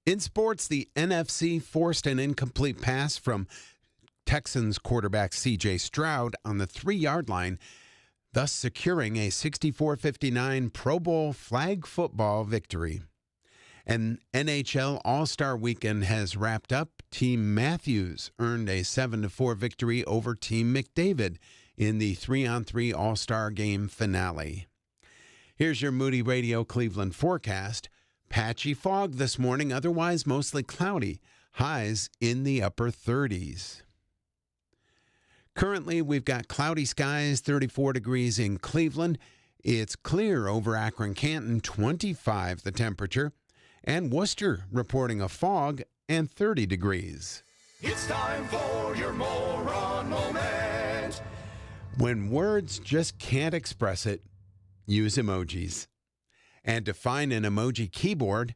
In sports, the NFC forced an incomplete pass from Texans quarterback C.J. Stroud on the 3-yard line, thus securing a 64-59 Pro Bowl flag football victory. And NHL All-Star Weekend has wrapped up. Team Matthews earned a 7-4 victory over Team McDavid in the 3-on-3 All-Star Game finale. Here's your Moody Radio Cleveland forecast. Patchy fog this morning, otherwise mostly cloudy. Highs in the upper 30s. Currently, we've got cloudy skies, 34 degrees in Cleveland. It's clear over Akron, Canton, 25 the temperature. And Worcester reporting a fog and 30 degrees. It's time for your moron moment. When words just can't express it, use emojis. And to find an emoji keyboard,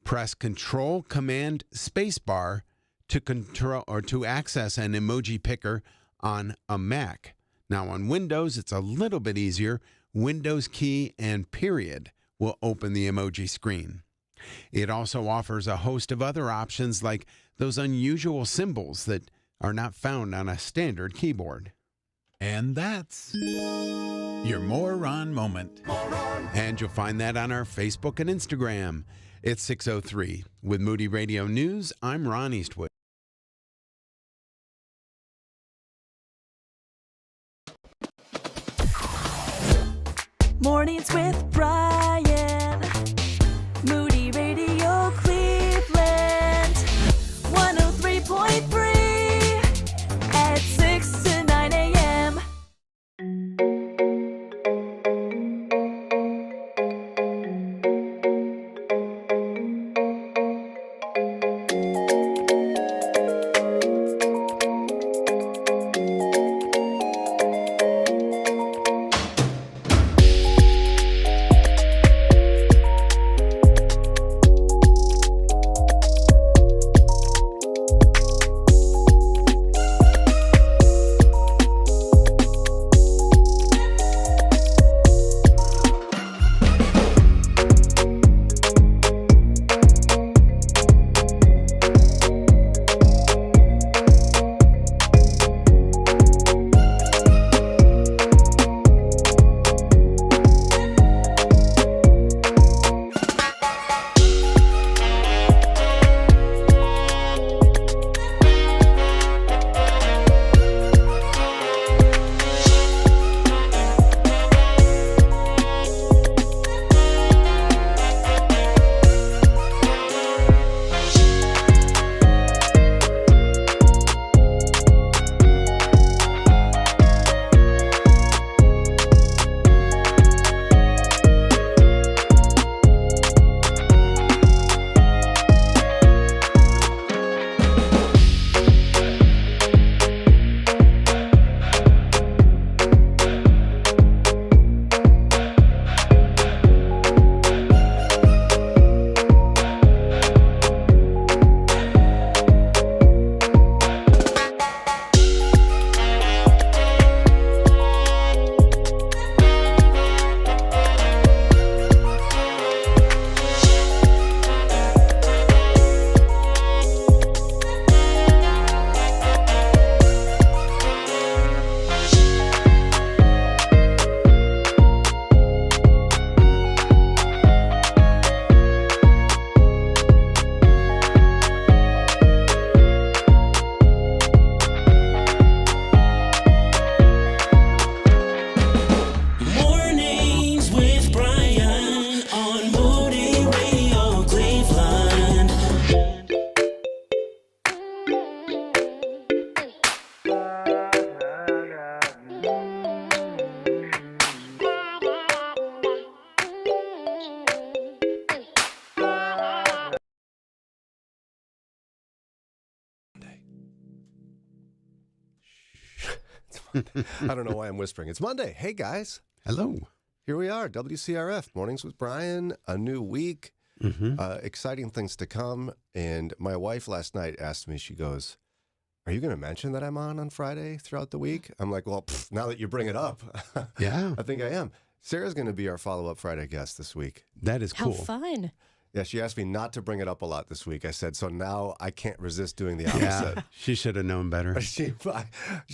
press Control Command Spacebar to control or to access an emoji picker on a Mac. Now on Windows, it's a little bit easier. Windows key and period will open the emoji screen. It also offers a host of other options like those unusual symbols that are not found on a standard keyboard. And that's your Moron Moment. And you'll find that on our Facebook and Instagram. It's 6:03. With Moody Radio News, I'm Ron Eastwood. Mornings with Brian. Moody Radio Cleveland. 103.3 at 6 to 9 a.m. I don't know why I'm whispering. It's Monday. Hey, guys. Hello. Here we are, WCRF, Mornings with Brian, a new week, exciting things to come. And my wife last night asked me, she goes, are you going to mention that I'm on Friday throughout the week? I'm like, well, now that you bring it up, Yeah. I think I am. Sarah's going to be our follow-up Friday guest this week. That is How cool. fun. Yeah, she asked me not to bring it up a lot this week. I said, so now I can't resist doing the opposite. Yeah, she should have known better. She's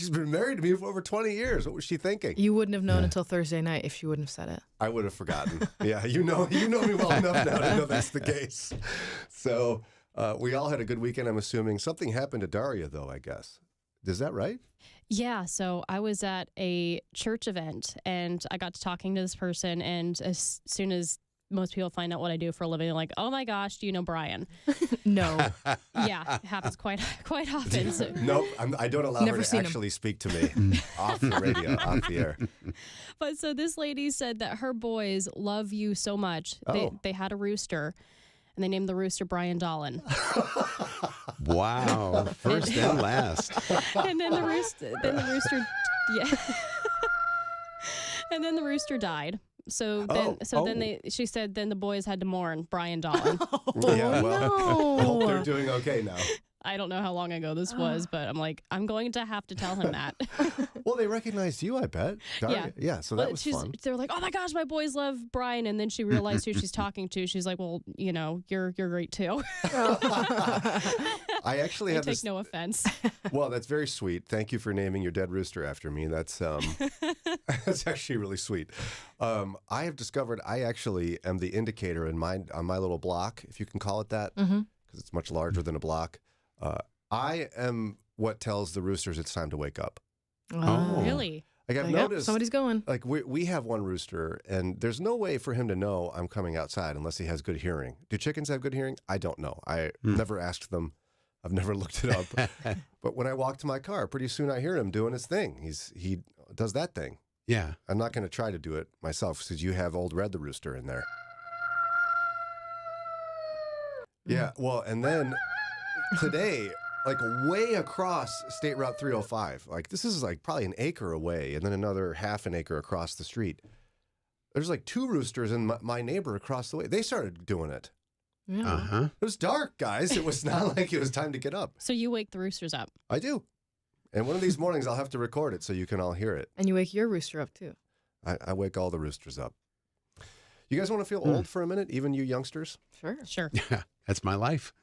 been married to me for over 20 years. What was she thinking? You wouldn't have known until Thursday night if she wouldn't have said it. I would have forgotten. Yeah, you know me well enough now to know that's the case. So we all had a good weekend, I'm assuming. Something happened to Daria, though, I guess. Is that right? Yeah, so I was at a church event and I got to talking to this person, and as soon as most people find out what I do for a living, they're like, oh my gosh, do you know Brian? No. Yeah, it happens quite often. So. Nope, I don't allow her to actually speak to me off the radio, off the air. But so this lady said that her boys love you so much. They had a rooster, and they named the rooster Brian Dolan. Wow, first and last. And then the rooster, yeah. And then the rooster died. So then she said then the boys had to mourn Brian Dolan. Yeah, well, I hope they're doing okay now. I don't know how long ago this was, but I'm like, I'm going to have to tell him that. Well, they recognized you, I bet. Yeah, so that was fun. They're like, oh my gosh, my boys love Brian. And then she realized who she's talking to. She's like, well, you're great too. I actually had take no offense. Well, that's very sweet. Thank you for naming your dead rooster after me. That's that's actually really sweet. I have discovered I actually am the indicator on my little block, if you can call it that, because it's much larger than a block. I am what tells the roosters it's time to wake up. Oh, really? Like I've noticed, somebody's going. Like we have one rooster, and there's no way for him to know I'm coming outside unless he has good hearing. Do chickens have good hearing? I don't know. I never asked them. I've never looked it up. But when I walk to my car, pretty soon I hear him doing his thing. He does that thing. Yeah. I'm not going to try to do it myself because you have old Red the rooster in there. Yeah. Well, and then today, like way across State Route 305, like this is like probably an acre away, and then another half an acre across the street. There's like two roosters and my neighbor across the way. They started doing it. Yeah. It was dark, guys. It was not like it was time to get up. So you wake the roosters up? I do. And one of these mornings I'll have to record it so you can all hear it. And you wake your rooster up too. I wake all the roosters up. You guys want to feel old for a minute, even you youngsters? Sure. Yeah, that's my life.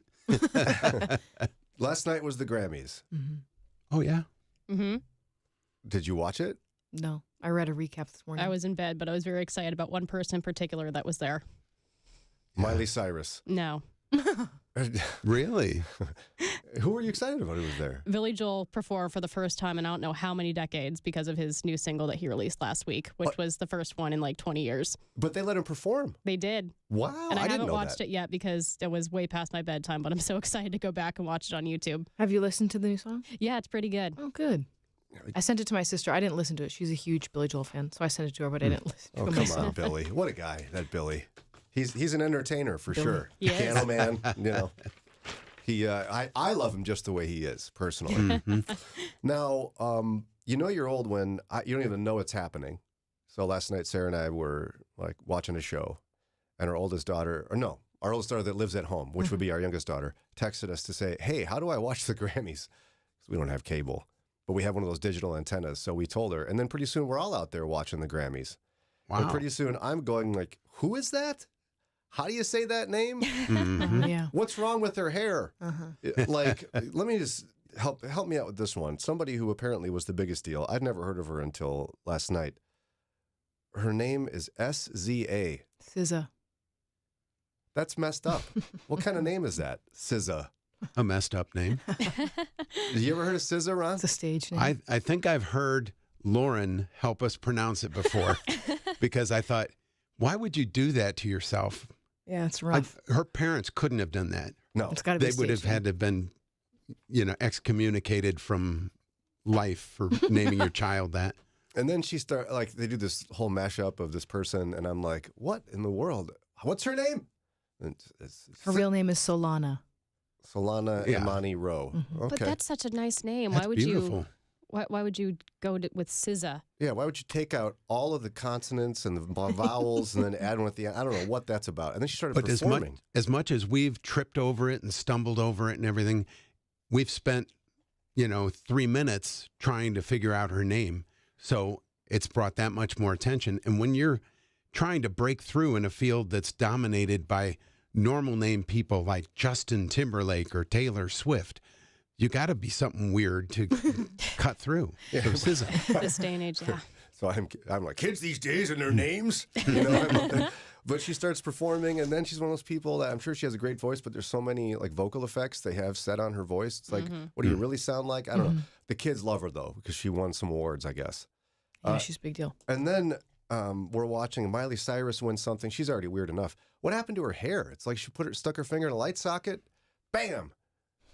Last night was the Grammys. Mm-hmm. Oh, yeah. Mm-hmm. Did you watch it? No, I read a recap this morning. I was in bed, but I was very excited about one person in particular that was there. Miley Cyrus. No. Really? Who were you excited about who was there? Billy Joel performed for the first time in I don't know how many decades because of his new single that he released last week, which was the first one in like 20 years. But they let him perform. They did. Wow. And I didn't haven't know watched that. it yet because it was way past my bedtime, but I'm so excited to go back and watch it on YouTube. Have you listened to the new song? Yeah, it's pretty good. Oh, good. I sent it to my sister. I didn't listen to it. She's a huge Billy Joel fan, so I sent it to her, but I didn't listen to it Oh, come myself. on, Billy. What a guy, that Billy. He's an entertainer for sure. He is. Piano man, you know. I love him just the way he is, personally. Mm-hmm. Now, you know you're old when you don't even know it's happening. So last night, Sarah and I were like watching a show, and our oldest daughter that lives at home, which would be our youngest daughter, texted us to say, hey, how do I watch the Grammys? Because we don't have cable, but we have one of those digital antennas. So we told her, and then pretty soon we're all out there watching the Grammys. Wow. And pretty soon I'm going like, who is that? How do you say that name? Yeah. What's wrong with her hair? Like, let me just help me out with this one. Somebody who apparently was the biggest deal. I'd never heard of her until last night. Her name is SZA. SZA. That's messed up. What kind of name is that? SZA. A messed up name. Did you ever heard of SZA, Ron? It's a stage name. I think I've heard Lauren help us pronounce it before because I thought, why would you do that to yourself? Yeah, it's rough. Her parents couldn't have done that. No. It's got to be They a would stage have had to have been, excommunicated from life for naming your child that. And then they do this whole mashup of this person, and I'm like, what in the world? What's her name? And it's Her real name is Solana. Solana Yeah. Imani Rowe. Okay. But that's such a nice name. That's why would beautiful. you? Why would you go with SZA? Yeah, why would you take out all of the consonants and the vowels and then add one at the end? I don't know what that's about. And then she started But performing. as much as we've tripped over it and stumbled over it and everything, we've spent, 3 minutes trying to figure out her name. So it's brought that much more attention. And when you're trying to break through in a field that's dominated by normal name people like Justin Timberlake or Taylor Swift, you got to be something weird to cut through. This isn't. This day and age, yeah. So I'm like, kids these days and their names. You know, but she starts performing, and then she's one of those people that I'm sure she has a great voice, but there's so many like vocal effects they have set on her voice. It's like, what do you really sound like? I don't know. The kids love her though because she won some awards, I guess. Yeah, she's a big deal. And then we're watching Miley Cyrus win something. She's already weird enough. What happened to her hair? It's like she stuck her finger in a light socket. Bam!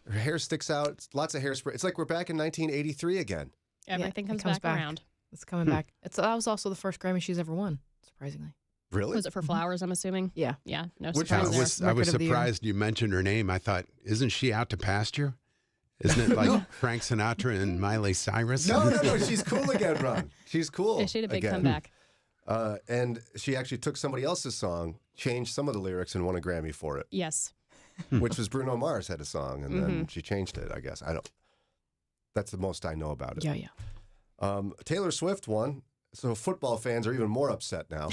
Her hair sticks out. It's lots of hairspray. It's like we're back in 1983 again. Everything it comes back around. It's coming back. That was also the first Grammy she's ever won, surprisingly. Really? Was it for Flowers, I'm assuming? Yeah. Yeah, no Which surprise there. I was Record of the year. surprised you mentioned her name. I thought, isn't she out to pasture? Isn't it like Frank Sinatra and Miley Cyrus? No. She's cool again, Ron. She's cool. Yeah, she had a big again. comeback. And she actually took somebody else's song, changed some of the lyrics, and won a Grammy for it. Yes. Which was Bruno Mars had a song, and then she changed it, I guess. That's the most I know about it. Yeah. Taylor Swift won, so football fans are even more upset now.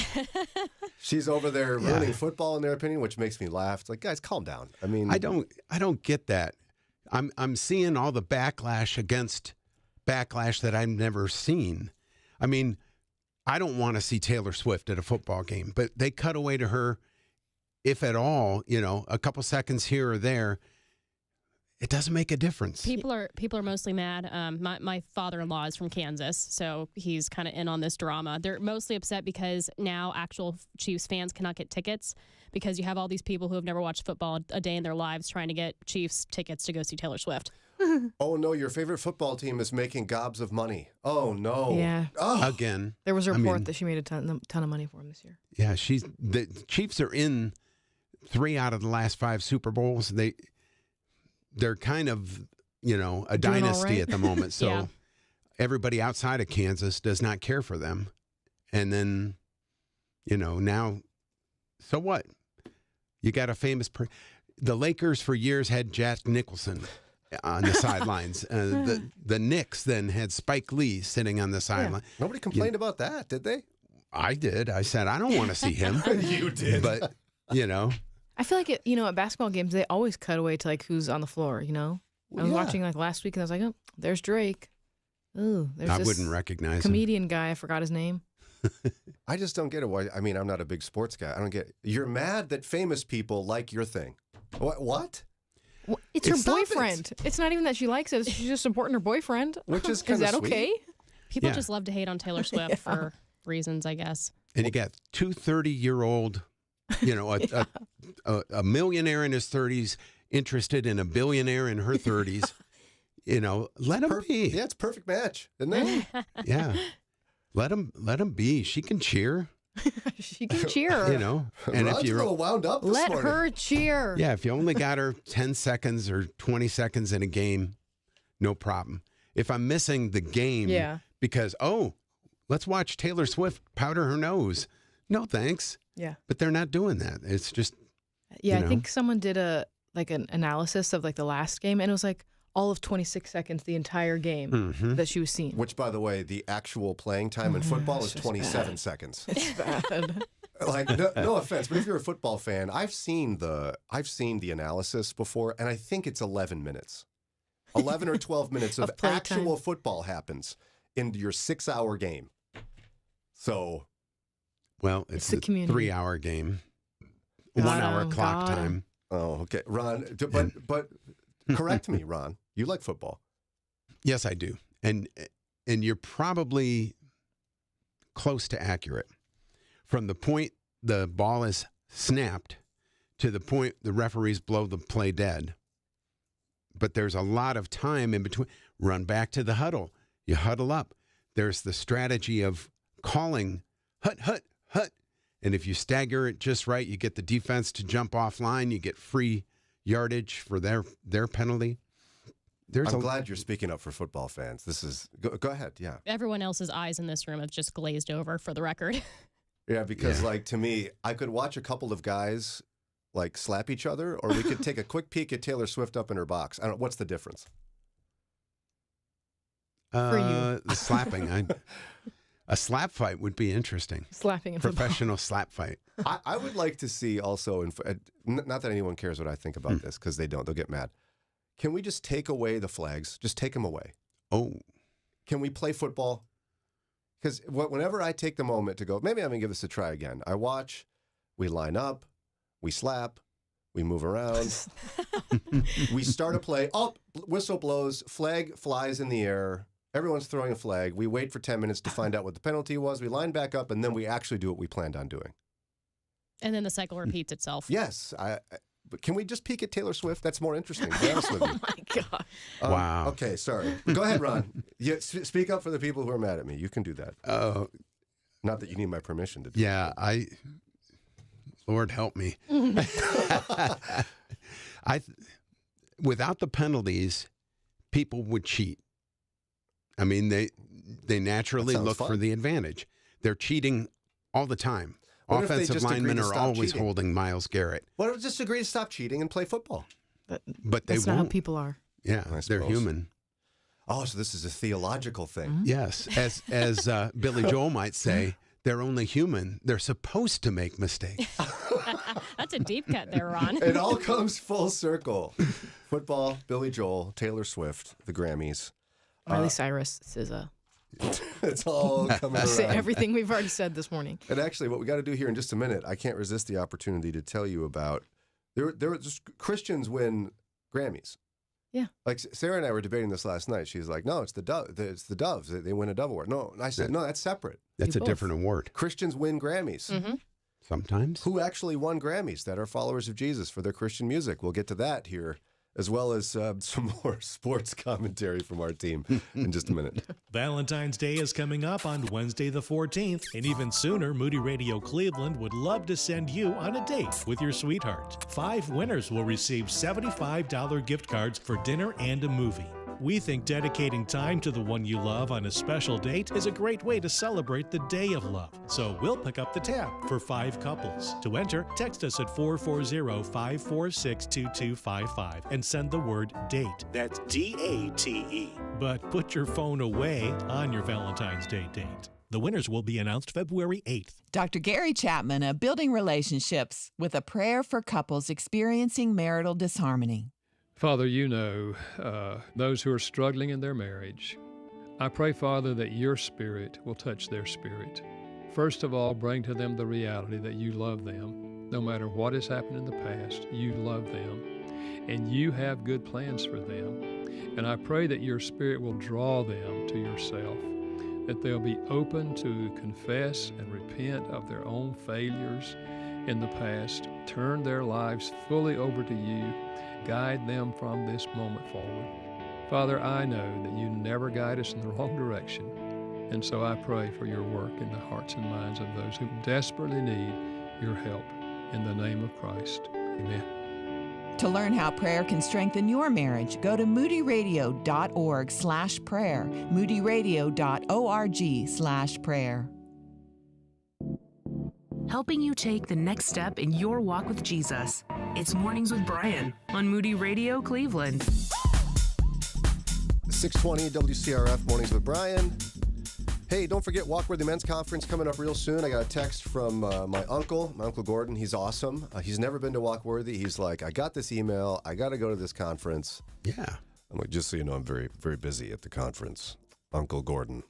She's over there ruining football in their opinion, which makes me laugh. It's like, guys, calm down. I mean, I don't get that. I'm seeing all the backlash against backlash that I've never seen. I mean, I don't want to see Taylor Swift at a football game, but they cut away to her, if at all, a couple seconds here or there. It doesn't make a difference. People are mostly mad. My father-in-law is from Kansas, so he's kind of in on this drama. They're mostly upset because now actual Chiefs fans cannot get tickets because you have all these people who have never watched football a day in their lives trying to get Chiefs tickets to go see Taylor Swift. Oh no, your favorite football team is making gobs of money. Oh no. Yeah. Oh. Again. There was a report that she made a ton of money for him this year. Yeah, the Chiefs are in 3 out of the last 5 Super Bowls. They're kind of, a dynasty at the moment. So everybody outside of Kansas does not care for them. And then, now, so what? You got a famous the Lakers for years had Jack Nicholson on the sidelines. The Knicks then had Spike Lee sitting on the sideline. Nobody complained about that, did they? I did. I said, I don't want to see him. You did. But, I feel like at basketball games they always cut away to like who's on the floor. I was watching like last week and I was like, oh, there's Drake. Oh, there's I this wouldn't recognize him. comedian guy. I forgot his name. I just don't get it. Why? I mean, I'm not a big sports guy. I don't get it. You're mad that famous people like your thing. What? Well, it's her Stop it. boyfriend. It's not even that she likes it. She's just supporting her boyfriend. Which is Is kinda that sweet. okay? People Yeah. just love to hate on Taylor Swift for reasons, I guess. And you got 2 30-year-old, a millionaire in his 30s interested in a billionaire in her 30s. Let him be. Yeah, it's a perfect match, isn't it? Yeah. Let him be. She can cheer, She can cheer. And Ron's if you're a little wound up this Let morning. her cheer. yeah, if you only got her 10 seconds or 20 seconds in a game, no problem. If I'm missing the game because let's watch Taylor Swift powder her nose. No, thanks. Yeah. But they're not doing that. It's just Yeah, I think someone did an analysis of like the last game, and it was like all of 26 seconds, the entire game that she was seeing. Which, by the way, the actual playing time in football is it's just 27 seconds. It's bad. Like, no offense, but if you're a football fan, I've seen the analysis before, and I think it's 11 minutes. 11 or 12 minutes of playtime. actual football happens in your 6-hour game. So, well, it's the a community. 3-hour game. Got 1 hour him, clock got him. time. oh, okay, Ron. But correct me, Ron. You like football? Yes, I do. And you're probably close to accurate. From the point the ball is snapped to the point the referees blow the play dead. But there's a lot of time in between. Run back to the huddle. You huddle up. There's the strategy of calling hut, hut, hut. And if you stagger it just right, you get the defense to jump offline. You get free yardage for their penalty. I'm glad you're speaking up for football fans. This is go ahead. Yeah. Everyone else's eyes in this room have just glazed over, for the record. Yeah, because like to me, I could watch a couple of guys like slap each other, or we could take a quick peek at Taylor Swift up in her box. I don't. What's the difference? For you. The slapping. A slap fight would be interesting. Slapping in football. Professional slap fight. I would like to see also, not that anyone cares what I think about this, because they don't. They'll get mad. Can we just take away the flags? Just take them away. Oh. Can we play football? Because whenever I take the moment to go, maybe I'm going to give this a try again. I watch, we line up, we slap, we move around, we start a play. Oh, whistle blows, flag flies in the air. Everyone's throwing a flag. We wait for 10 minutes to find out what the penalty was. We line back up, and then we actually do what we planned on doing. And then the cycle repeats itself. Yes. But can we just peek at Taylor Swift? That's more interesting, to be honest with you. Oh, my God. Wow. Okay, sorry. Go ahead, Ron. Speak up for the people who are mad at me. You can do that. Not that you need my permission to do Yeah, Lord help me. Without the penalties, people would cheat. I mean, they naturally look for the advantage. They're cheating all the time. What if they Offensive just agree linemen to are stop always cheating? holding Myles Garrett. Why don't we just agree to stop cheating and play football? But they That's not how won't. people are. Yeah, I they're suppose. human. Oh, so this is a theological thing. Mm-hmm. Yes, as Billy Joel might say, they're only human. They're supposed to make mistakes. That's a deep cut there, Ron. It all comes full circle. Football, Billy Joel, Taylor Swift, the Grammys. Miley Cyrus, SZA. It's all coming Say around. everything we've already said this morning. And actually, what we got to do here in just a minute, I can't resist the opportunity to tell you about. There were just Christians win Grammys. Yeah. Like Sarah and I were debating this last night. She's like, "No, it's the Doves. They win a Dove award." No, and I said, "No, that's separate. That's a both. different award. Christians win Grammys. Mm-hmm. Sometimes. Who actually won Grammys that are followers of Jesus for their Christian music? We'll get to that here, as well as some more sports commentary from our team in just a minute. Valentine's Day is coming up on Wednesday the 14th, and even sooner, Moody Radio Cleveland would love to send you on a date with your sweetheart. 5 winners will receive $75 gift cards for dinner and a movie. We think dedicating time to the one you love on a special date is a great way to celebrate the day of love. So we'll pick up the tab for 5 couples. To enter, text us at 440-546-2255 and send the word DATE. That's D-A-T-E. But put your phone away on your Valentine's Day date. The winners will be announced February 8th. Dr. Gary Chapman of Building Relationships with a prayer for couples experiencing marital disharmony. Father, you know those who are struggling in their marriage. I pray, Father, that your spirit will touch their spirit. First of all, bring to them the reality that you love them. No matter what has happened in the past, you love them, and you have good plans for them. And I pray that your spirit will draw them to yourself, that they'll be open to confess and repent of their own failures in the past, turn their lives fully over to you, guide them from this moment forward. Father, I know that you never guide us in the wrong direction, and so I pray for your work in the hearts and minds of those who desperately need your help. In the name of Christ, amen. To learn how prayer can strengthen your marriage, go to moodyradio.org/prayer, moodyradio.org/prayer. Helping you take the next step in your walk with Jesus. It's Mornings with Brian on Moody Radio Cleveland. 620 WCRF Mornings with Brian. Hey, don't forget Walkworthy Men's Conference coming up real soon. I got a text from my Uncle Gordon. He's awesome. He's never been to Walkworthy. He's like, I got this email. I got to go to this conference. Yeah. I'm like, just so you know, I'm very, very busy at the conference, Uncle Gordon.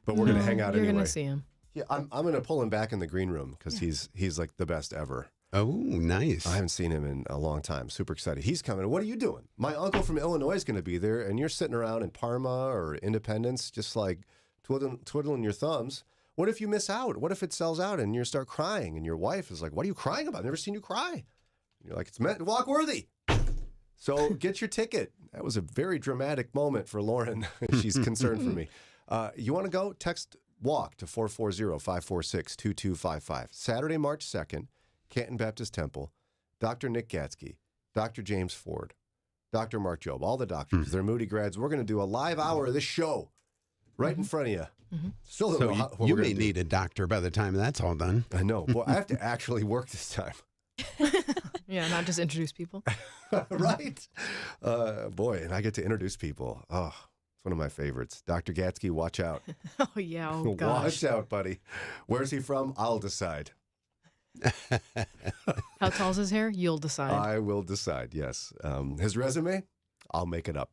But we're going to hang out You're anyway. going to see him. Yeah, I'm going to pull him back in the green room because he's like the best ever. Oh, nice. I haven't seen him in a long time. Super excited. He's coming. What are you doing? My uncle from Illinois is going to be there, and you're sitting around in Parma or Independence just like twiddling your thumbs. What if you miss out? What if it sells out and you start crying and your wife is like, what are you crying about? I've never seen you cry. And you're like, it's meant to Walkworthy. So get your ticket. That was a very dramatic moment for Lauren. She's concerned for me. You want to go? Text WALK to 440-546-2255. Saturday, March 2nd, Canton Baptist Temple, Dr. Nick Gatsky, Dr. James Ford, Dr. Mark Jobe, all the doctors. They're Moody grads. We're going to do a live hour of this show right in front of you. Still don't know what you we're may gonna do. need a doctor by the time that's all done. I know. Boy, I have to actually work this time. Yeah, not just introduce people. Right? Boy, and I get to introduce people. Oh, It's one of my favorites. Dr. Gatsky, watch out. Oh, yeah. Oh, gosh. Watch out, buddy. Where's he from? I'll decide. How tall's his hair? You'll decide. I will decide, yes. His resume? I'll make it up.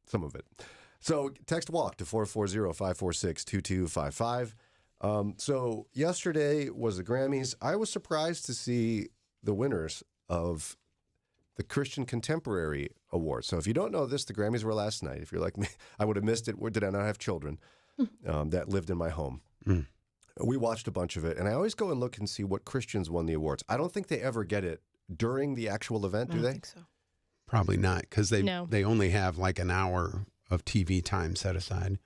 Some of it. So text WALK to 440-546-2255. So yesterday was the Grammys. I was surprised to see the winners of the Christian Contemporary Award. So if you don't know this, the Grammys were last night. If you're like me, I would have missed it. Did I not have children that lived in my home? Mm. We watched a bunch of it, and I always go and look and see what Christians won the awards. I don't think they ever get it during the actual event, I do don't they? think so. Probably not, because they No. only have like an hour of TV time set aside.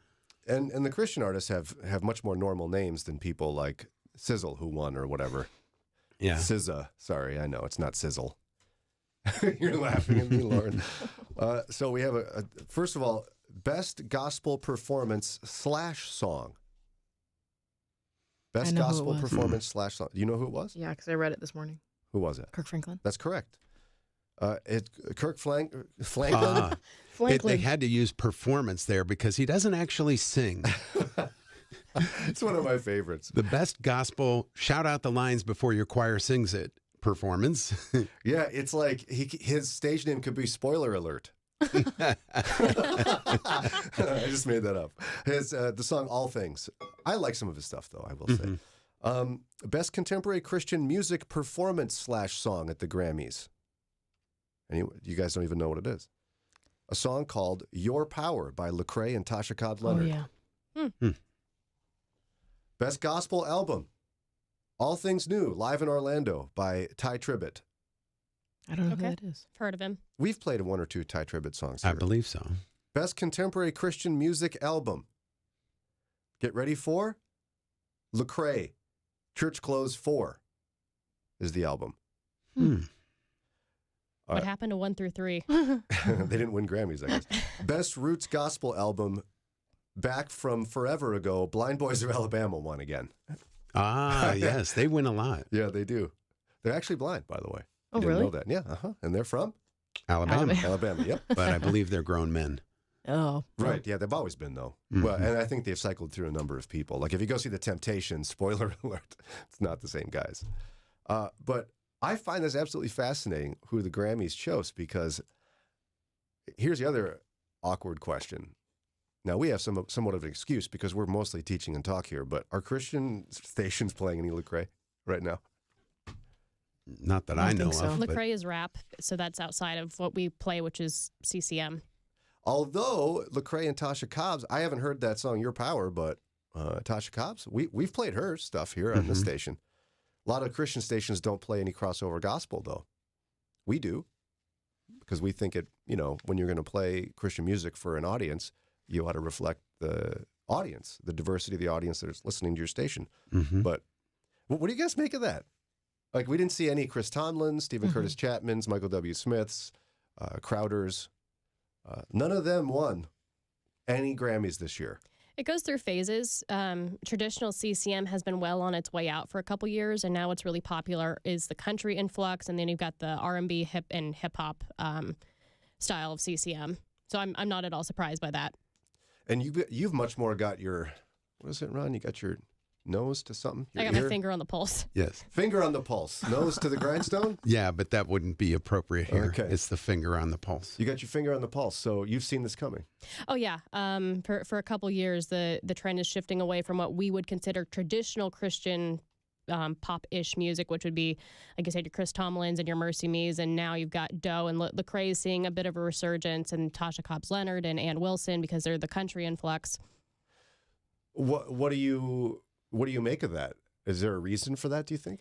And the Christian artists have much more normal names than people like Sizzle, who won or whatever. Yeah. SZA. Sorry, I know it's not Sizzle. You're laughing at me, Lauren. So we have first of all, best gospel performance / song. Best I know who it gospel was. performance / song. Do you know who it was? Yeah, because I read it this morning. Who was it? Kirk Franklin. That's correct. Kirk Franklin. They had to use performance there because he doesn't actually sing. It's one of my favorites. The best gospel, shout out the lines before your choir sings it, performance. Yeah, it's like his stage name could be Spoiler Alert. I just made that up. The song All Things. I like some of his stuff, though, I will say. Best Contemporary Christian Music Performance / song at the Grammys. You guys don't even know what it is. A song called Your Power by Lecrae and Tasha Cobb Leonard. Oh, yeah. Best Gospel Album. All Things New, Live in Orlando by Ty Tribbett. I don't know Okay. who that is. I've heard of him. We've played one or two Ty Tribbett songs I here. believe so. Best Contemporary Christian Music Album. Get ready for Lecrae. Church Clothes 4 is the album. What happened to 1 through 3? They didn't win Grammys, I guess. Best Roots Gospel Album. Back from forever ago, Blind Boys of Alabama won again. Ah, yes. They win a lot. Yeah, they do. They're actually blind, by the way. Oh, You didn't really? know that. Yeah, And they're from Alabama. Alabama, yep. But I believe they're grown men. Oh. Right, yeah, they've always been, though. Well, and I think they've cycled through a number of people. Like, if you go see The Temptations, spoiler alert, it's not the same guys. But I find this absolutely fascinating who the Grammys chose, because here's the other awkward question. Now, we have somewhat of an excuse because we're mostly teaching and talk here, but are Christian stations playing any Lecrae right now? Not that I I don't know think so. of. but- Lecrae is rap, so that's outside of what we play, which is CCM. Although Lecrae and Tasha Cobbs, I haven't heard that song "Your Power," but Tasha Cobbs, we've played her stuff here on this station. A lot of Christian stations don't play any crossover gospel, though. We do, because we think it. When you're going to play Christian music for an audience, you ought to reflect the audience, the diversity of the audience that is listening to your station. But what do you guys make of that? Like, we didn't see any Chris Tomlins, Stephen Curtis Chapmans, Michael W. Smiths, Crowders. None of them won any Grammys this year. It goes through phases. Traditional CCM has been well on its way out for a couple years, and now what's really popular is the country influx, and then you've got the R&B and hip hop style of CCM. So I'm not at all surprised by that. And you've much more got your, what is it, Ron? You got your nose to something? Your I got my ear? finger on the pulse. Yes. Finger on the pulse. Nose to the grindstone? Yeah, but that wouldn't be appropriate here. Okay. It's the finger on the pulse. You got your finger on the pulse, so you've seen this coming. Oh yeah. For a couple years, the trend is shifting away from what we would consider traditional Christian pop-ish music, which would be, like I said, your Chris Tomlins and your Mercy Me's, and now you've got Doe and Lecrae seeing a bit of a resurgence, and Tasha Cobbs Leonard and Ann Wilson because they're the country influx. What do you make of that? Is there a reason for that, do you think?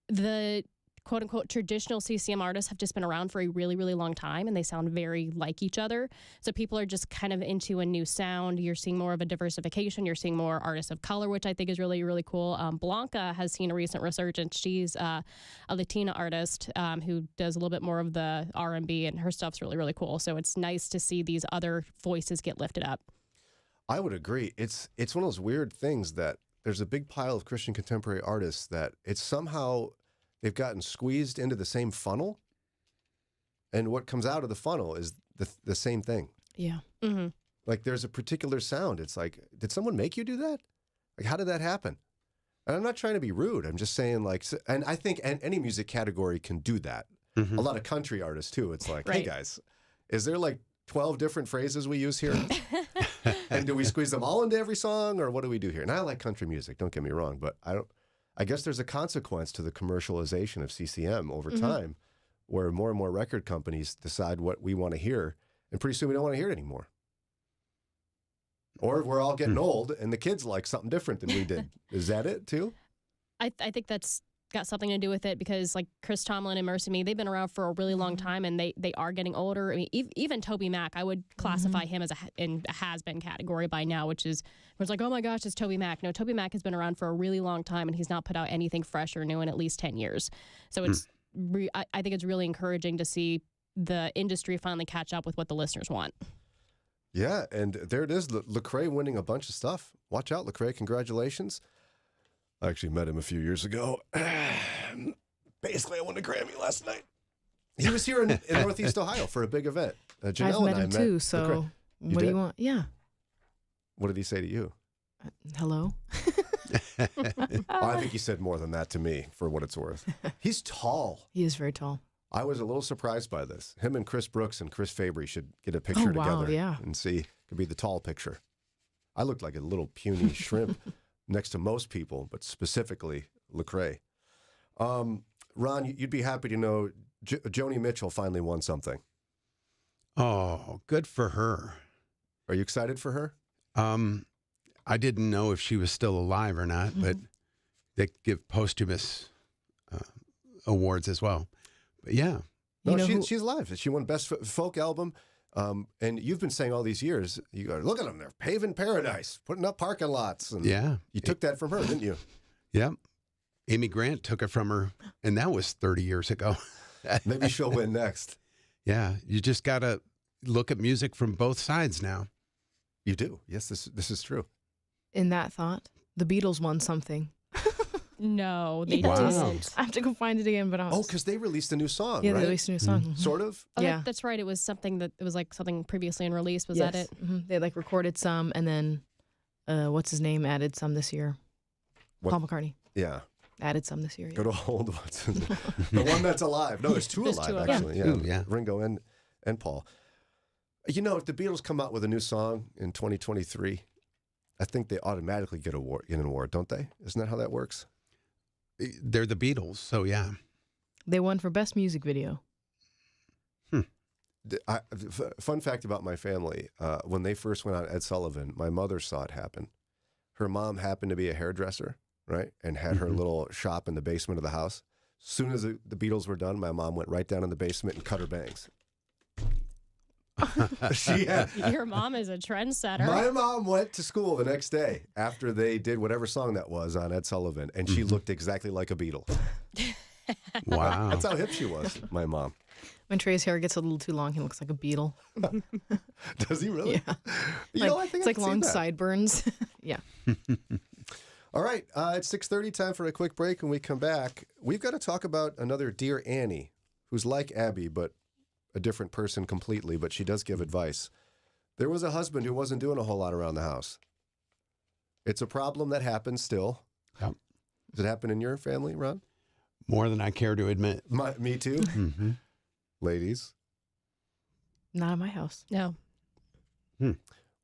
The quote-unquote traditional CCM artists have just been around for a really, really long time, and they sound very like each other. So people are just kind of into a new sound. You're seeing more of a diversification. You're seeing more artists of color, which I think is really, really cool. Blanca has seen a recent resurgence. She's a Latina artist who does a little bit more of the R&B, and her stuff's really, really cool. So it's nice to see these other voices get lifted up. I would agree. It's one of those weird things that there's a big pile of Christian contemporary artists that it's somehow they've gotten squeezed into the same funnel, and what comes out of the funnel is the same thing. Yeah. Mm-hmm. Like there's a particular sound. It's like, did someone make you do that? Like, how did that happen? And I'm not trying to be rude. I'm just saying, like, and I think any music category can do that. Mhm. A lot of country artists too. It's like, hey Right. guys, is there like 12 different phrases we use here? And do we squeeze them all into every song, or what do we do here? And I like country music, don't get me wrong, but I guess there's a consequence to the commercialization of CCM over time, where more and more record companies decide what we want to hear, and pretty soon we don't want to hear it anymore. Or we're all getting old and the kids like something different than we did. Is that it too? I think that's got something to do with it because like Chris Tomlin and Mercy Me, they've been around for a really long time and they are getting older. I mean, even Toby Mac, I would classify him as in a has-been category by now, which is where it's like, oh my gosh, it's Toby Mac. No, Toby Mac has been around for a really long time and he's not put out anything fresh or new in at least 10 years. So it's I think it's really encouraging to see the industry finally catch up with what the listeners want. Yeah, and there it is, Lecrae winning a bunch of stuff. Watch out, Lecrae, congratulations. I actually met him a few years ago. Basically, I won a Grammy last night. He was here in Northeast Ohio for a big event. Janelle I've met and I him too, so Lecrae. what do you want? Yeah. What did he say to you? Hello? Oh, I think he said more than that to me, for what it's worth. He's tall. He is very tall. I was a little surprised by this. Him and Chris Brooks and Chris Fabry should get a picture together and see. Could be the tall picture. I looked like a little puny shrimp next to most people, but specifically Lecrae. Ron, you'd be happy to know Joni Mitchell finally won something. Oh, good for her. Are you excited for her? I didn't know if she was still alive or not, but they give posthumous awards as well. But yeah. No, she's alive. She won Best Folk Album. And you've been saying all these years, you go, look at them, they're paving paradise, putting up parking lots. And yeah. You took that from her, didn't you? Yep. Amy Grant took it from her, and that was 30 years ago. Maybe she'll win next. Yeah. You just got to look at music from both sides now. You do. Yes, this is true. In that thought, the Beatles won something. No, they Wow. didn't. I have to go find it again, but I was... Oh, because they released a new song, Yeah, right? they released a new song. Sort of? Oh, Yeah. that's right. It was something that it was like something previously unreleased. Was that it? They like recorded some, and then what's his name added some this year. Paul McCartney Yeah. added some this year. Yeah. Good old what's his name? The one that's alive. No, there's two There's alive, two alive. actually. Ooh, yeah. Ringo and Paul. You know, if the Beatles come out with a new song in 2023, I think they automatically get an award, don't they? Isn't that how that works? They're the Beatles, so yeah. They won for Best Music Video. Fun fact about my family, when they first went on Ed Sullivan, my mother saw it happen. Her mom happened to be a hairdresser, right? And had her little shop in the basement of the house. As soon as the Beatles were done, my mom went right down in the basement and cut her bangs. Your mom is a trendsetter. My mom went to school the next day after they did whatever song that was on Ed Sullivan, and she looked exactly like a Beatle. Wow. That's how hip she was, my mom. When Trey's hair gets a little too long, he looks like a beetle. Does he really? Yeah. You know, I think it's I like can see long that. sideburns. Yeah. All right, it's 6:30, time for a quick break. When we come back, we've got to talk about another Dear Annie, who's like Abby, but a different person completely, but she does give advice. There was a husband who wasn't doing a whole lot around the house. It's a problem that happens still. Yep. Does it happen in your family, Ron? More than I care to admit. Me too. Ladies? Not at my house. No.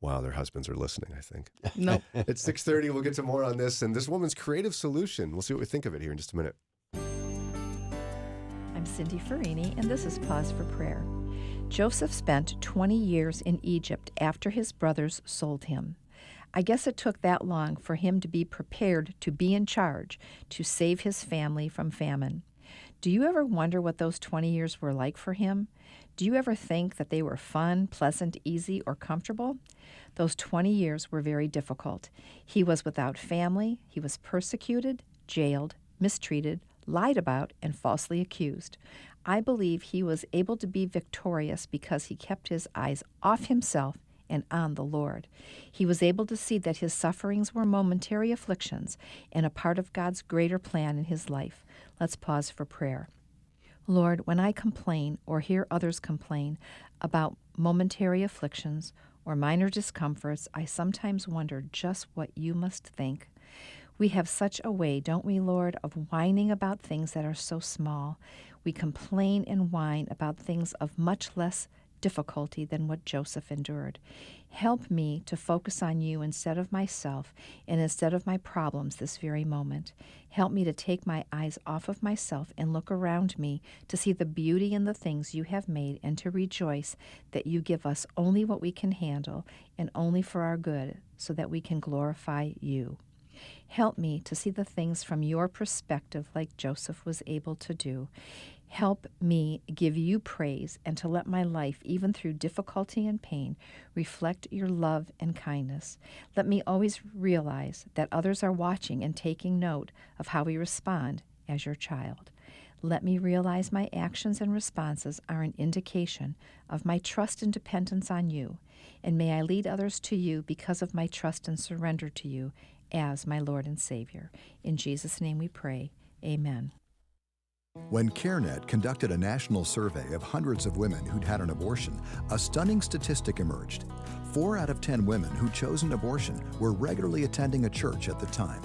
Wow, their husbands are listening, I think. Nope. It's 6:30. We'll get to more on this and this woman's creative solution. We'll see what we think of it here in just a minute. I'm Cindy Farini, and this is Pause for Prayer. Joseph spent 20 years in Egypt after his brothers sold him. I guess it took that long for him to be prepared to be in charge, to save his family from famine. Do you ever wonder what those 20 years were like for him? Do you ever think that they were fun, pleasant, easy, or comfortable? Those 20 years were very difficult. He was without family, he was persecuted, jailed, mistreated, lied about, and falsely accused. I believe he was able to be victorious because he kept his eyes off himself and on the Lord. He was able to see that his sufferings were momentary afflictions and a part of God's greater plan in his life. Let's pause for prayer. Lord, when I complain or hear others complain about momentary afflictions or minor discomforts, I sometimes wonder just what you must think. We have such a way, don't we, Lord, of whining about things that are so small. We complain and whine about things of much less difficulty than what Joseph endured. Help me to focus on you instead of myself and instead of my problems this very moment. Help me to take my eyes off of myself and look around me to see the beauty in the things you have made and to rejoice that you give us only what we can handle and only for our good so that we can glorify you. Help me to see the things from your perspective like Joseph was able to do. Help me give you praise and to let my life, even through difficulty and pain, reflect your love and kindness. Let me always realize that others are watching and taking note of how we respond as your child. Let me realize my actions and responses are an indication of my trust and dependence on you, and may I lead others to you because of my trust and surrender to you as my Lord and Savior. In Jesus' name we pray. Amen. When CareNet conducted a national survey of hundreds of women who'd had an abortion, a stunning statistic emerged. 4 out of 10 women who chose an abortion were regularly attending a church at the time.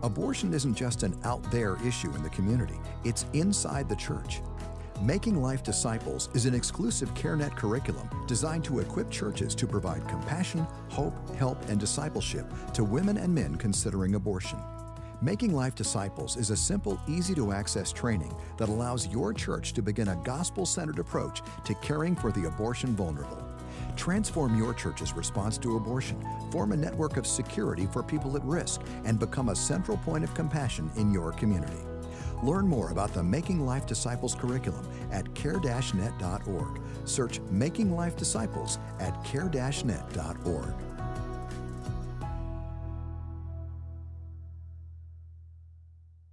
Abortion isn't just an out-there issue in the community, it's inside the church. Making Life Disciples is an exclusive CareNet curriculum designed to equip churches to provide compassion, hope, help, and discipleship to women and men considering abortion. Making Life Disciples is a simple, easy-to-access training that allows your church to begin a gospel-centered approach to caring for the abortion vulnerable. Transform your church's response to abortion, form a network of security for people at risk, and become a central point of compassion in your community. Learn more about the Making Life Disciples curriculum at care-net.org. Search Making Life Disciples at care-net.org.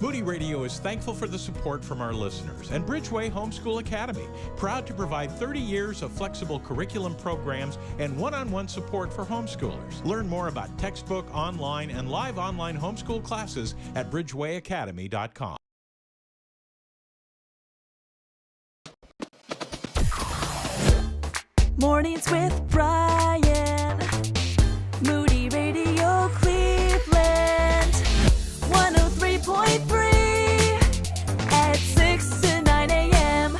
Moody Radio is thankful for the support from our listeners and Bridgeway Homeschool Academy, proud to provide 30 years of flexible curriculum programs and one-on-one support for homeschoolers. Learn more about textbook, online, and live online homeschool classes at bridgewayacademy.com. Mornings with Brian. Moody Radio Cleveland. 103.3 at 6 to 9 a.m.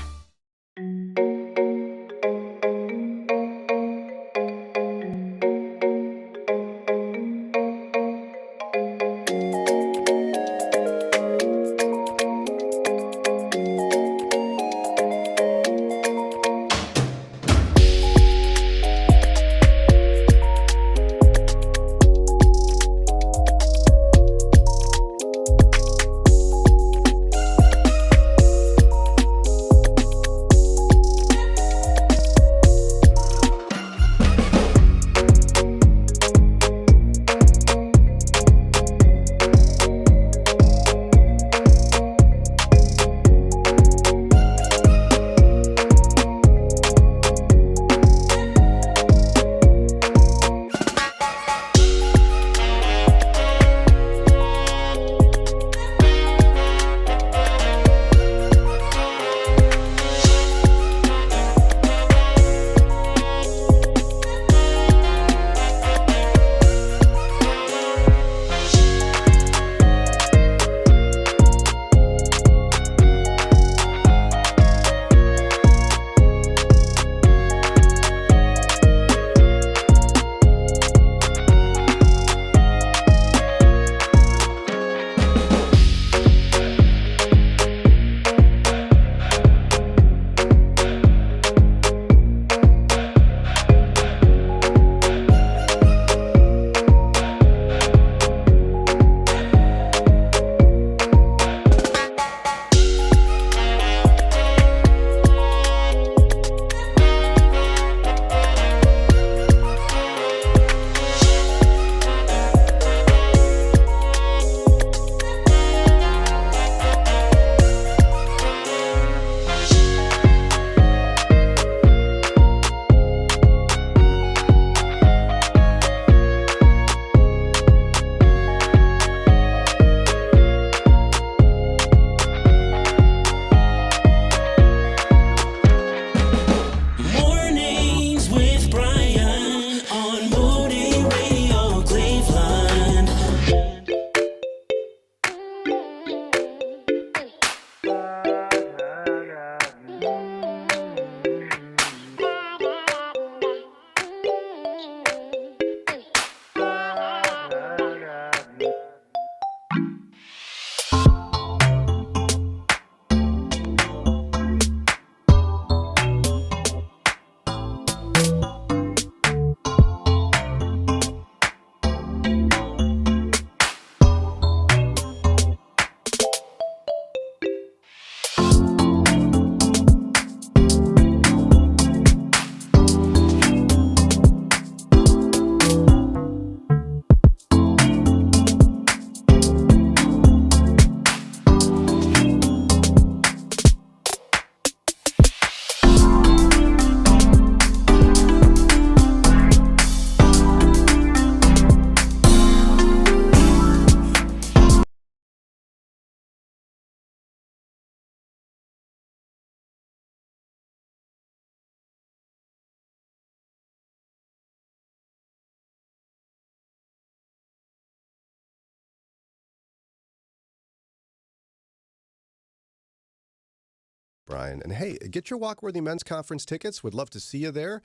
Brian. And hey, get your Walk Worthy Men's Conference tickets. Would love to see you there.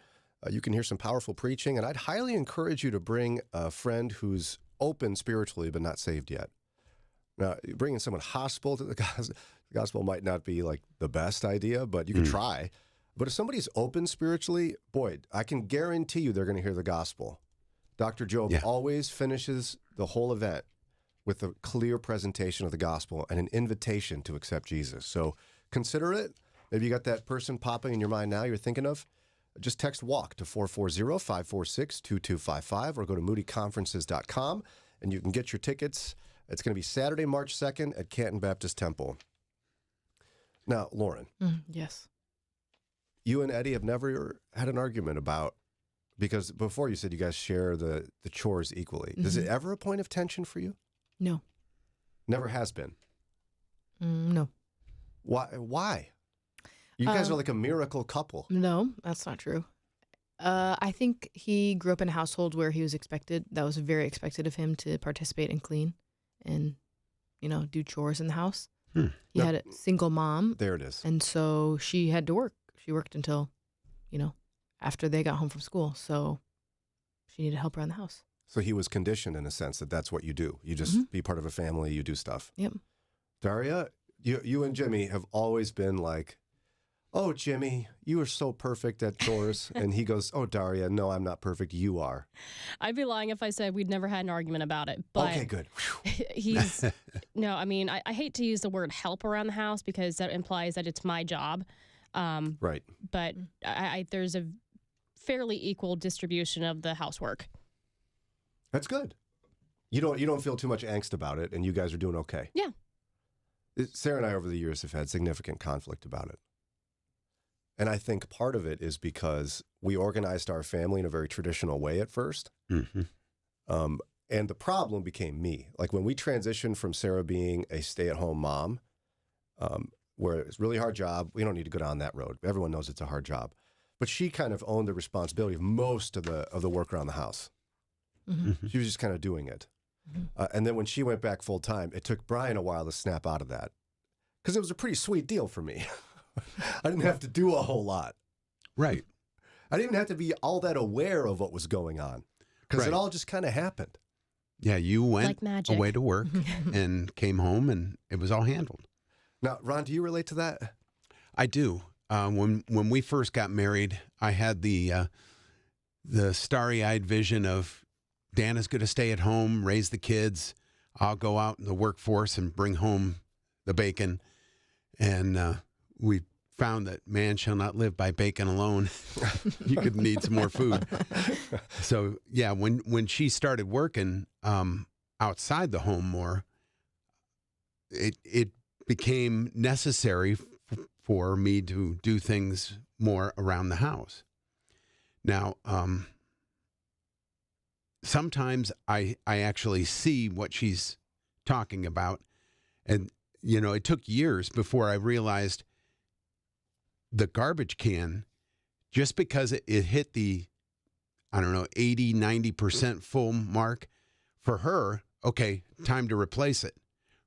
You can hear some powerful preaching, and I'd highly encourage you to bring a friend who's open spiritually but not saved yet. Now, bringing someone hostile to the gospel might not be like the best idea, but you can try. But if somebody's open spiritually, boy, I can guarantee you they're going to hear the gospel. Dr. Job always finishes the whole event with a clear presentation of the gospel and an invitation to accept Jesus. So consider it. Maybe you got that person popping in your mind now you're thinking of. Just text WALK to 440-546-2255 or go to moodyconferences.com and you can get your tickets. It's going to be Saturday, March 2nd at Canton Baptist Temple. Now, Lauren. Yes. You and Eddie have never had an argument about, because before you said you guys share the chores equally. Is it ever a point of tension for you? No. Never has been? No. Why? You guys are like a miracle couple. No, that's not true. I think he grew up in a household where he was expected, that was very expected of him to participate and clean and, do chores in the house. He had a single mom. There it is. And so she had to work. She worked until, after they got home from school. So she needed help around the house. So he was conditioned in a sense that that's what you do. You just be part of a family, you do stuff. Yep. Daria, you and Jimmy have always been like, oh, Jimmy, you are so perfect at chores. And he goes, oh, Daria, no, I'm not perfect. You are. I'd be lying if I said we'd never had an argument about it. But okay, good. I hate to use the word help around the house because that implies that it's my job. Right. But there's a fairly equal distribution of the housework. That's good. You don't feel too much angst about it, and you guys are doing okay. Yeah. Sarah and I over the years have had significant conflict about it. And I think part of it is because we organized our family in a very traditional way at first. And the problem became me. Like when we transitioned from Sarah being a stay-at-home mom, where it's a really hard job, we don't need to go down that road. Everyone knows it's a hard job. But she kind of owned the responsibility of most of the work around the house. She was just kind of doing it. And then when she went back full time, it took Brian a while to snap out of that because it was a pretty sweet deal for me. I didn't have to do a whole lot. Right. I didn't even have to be all that aware of what was going on because it all just kind of happened. Yeah, you went like away to work and came home and it was all handled. Now, Ron, do you relate to that? I do. When we first got married, I had the starry-eyed vision of Dana's going to stay at home, raise the kids. I'll go out in the workforce and bring home the bacon. And we found that man shall not live by bacon alone. You could need some more food. So, yeah, when she started working outside the home more, it became necessary for me to do things more around the house. Now, sometimes I actually see what she's talking about. And, it took years before I realized the garbage can, just because it hit the, 80, 90% full mark, for her, okay, time to replace it.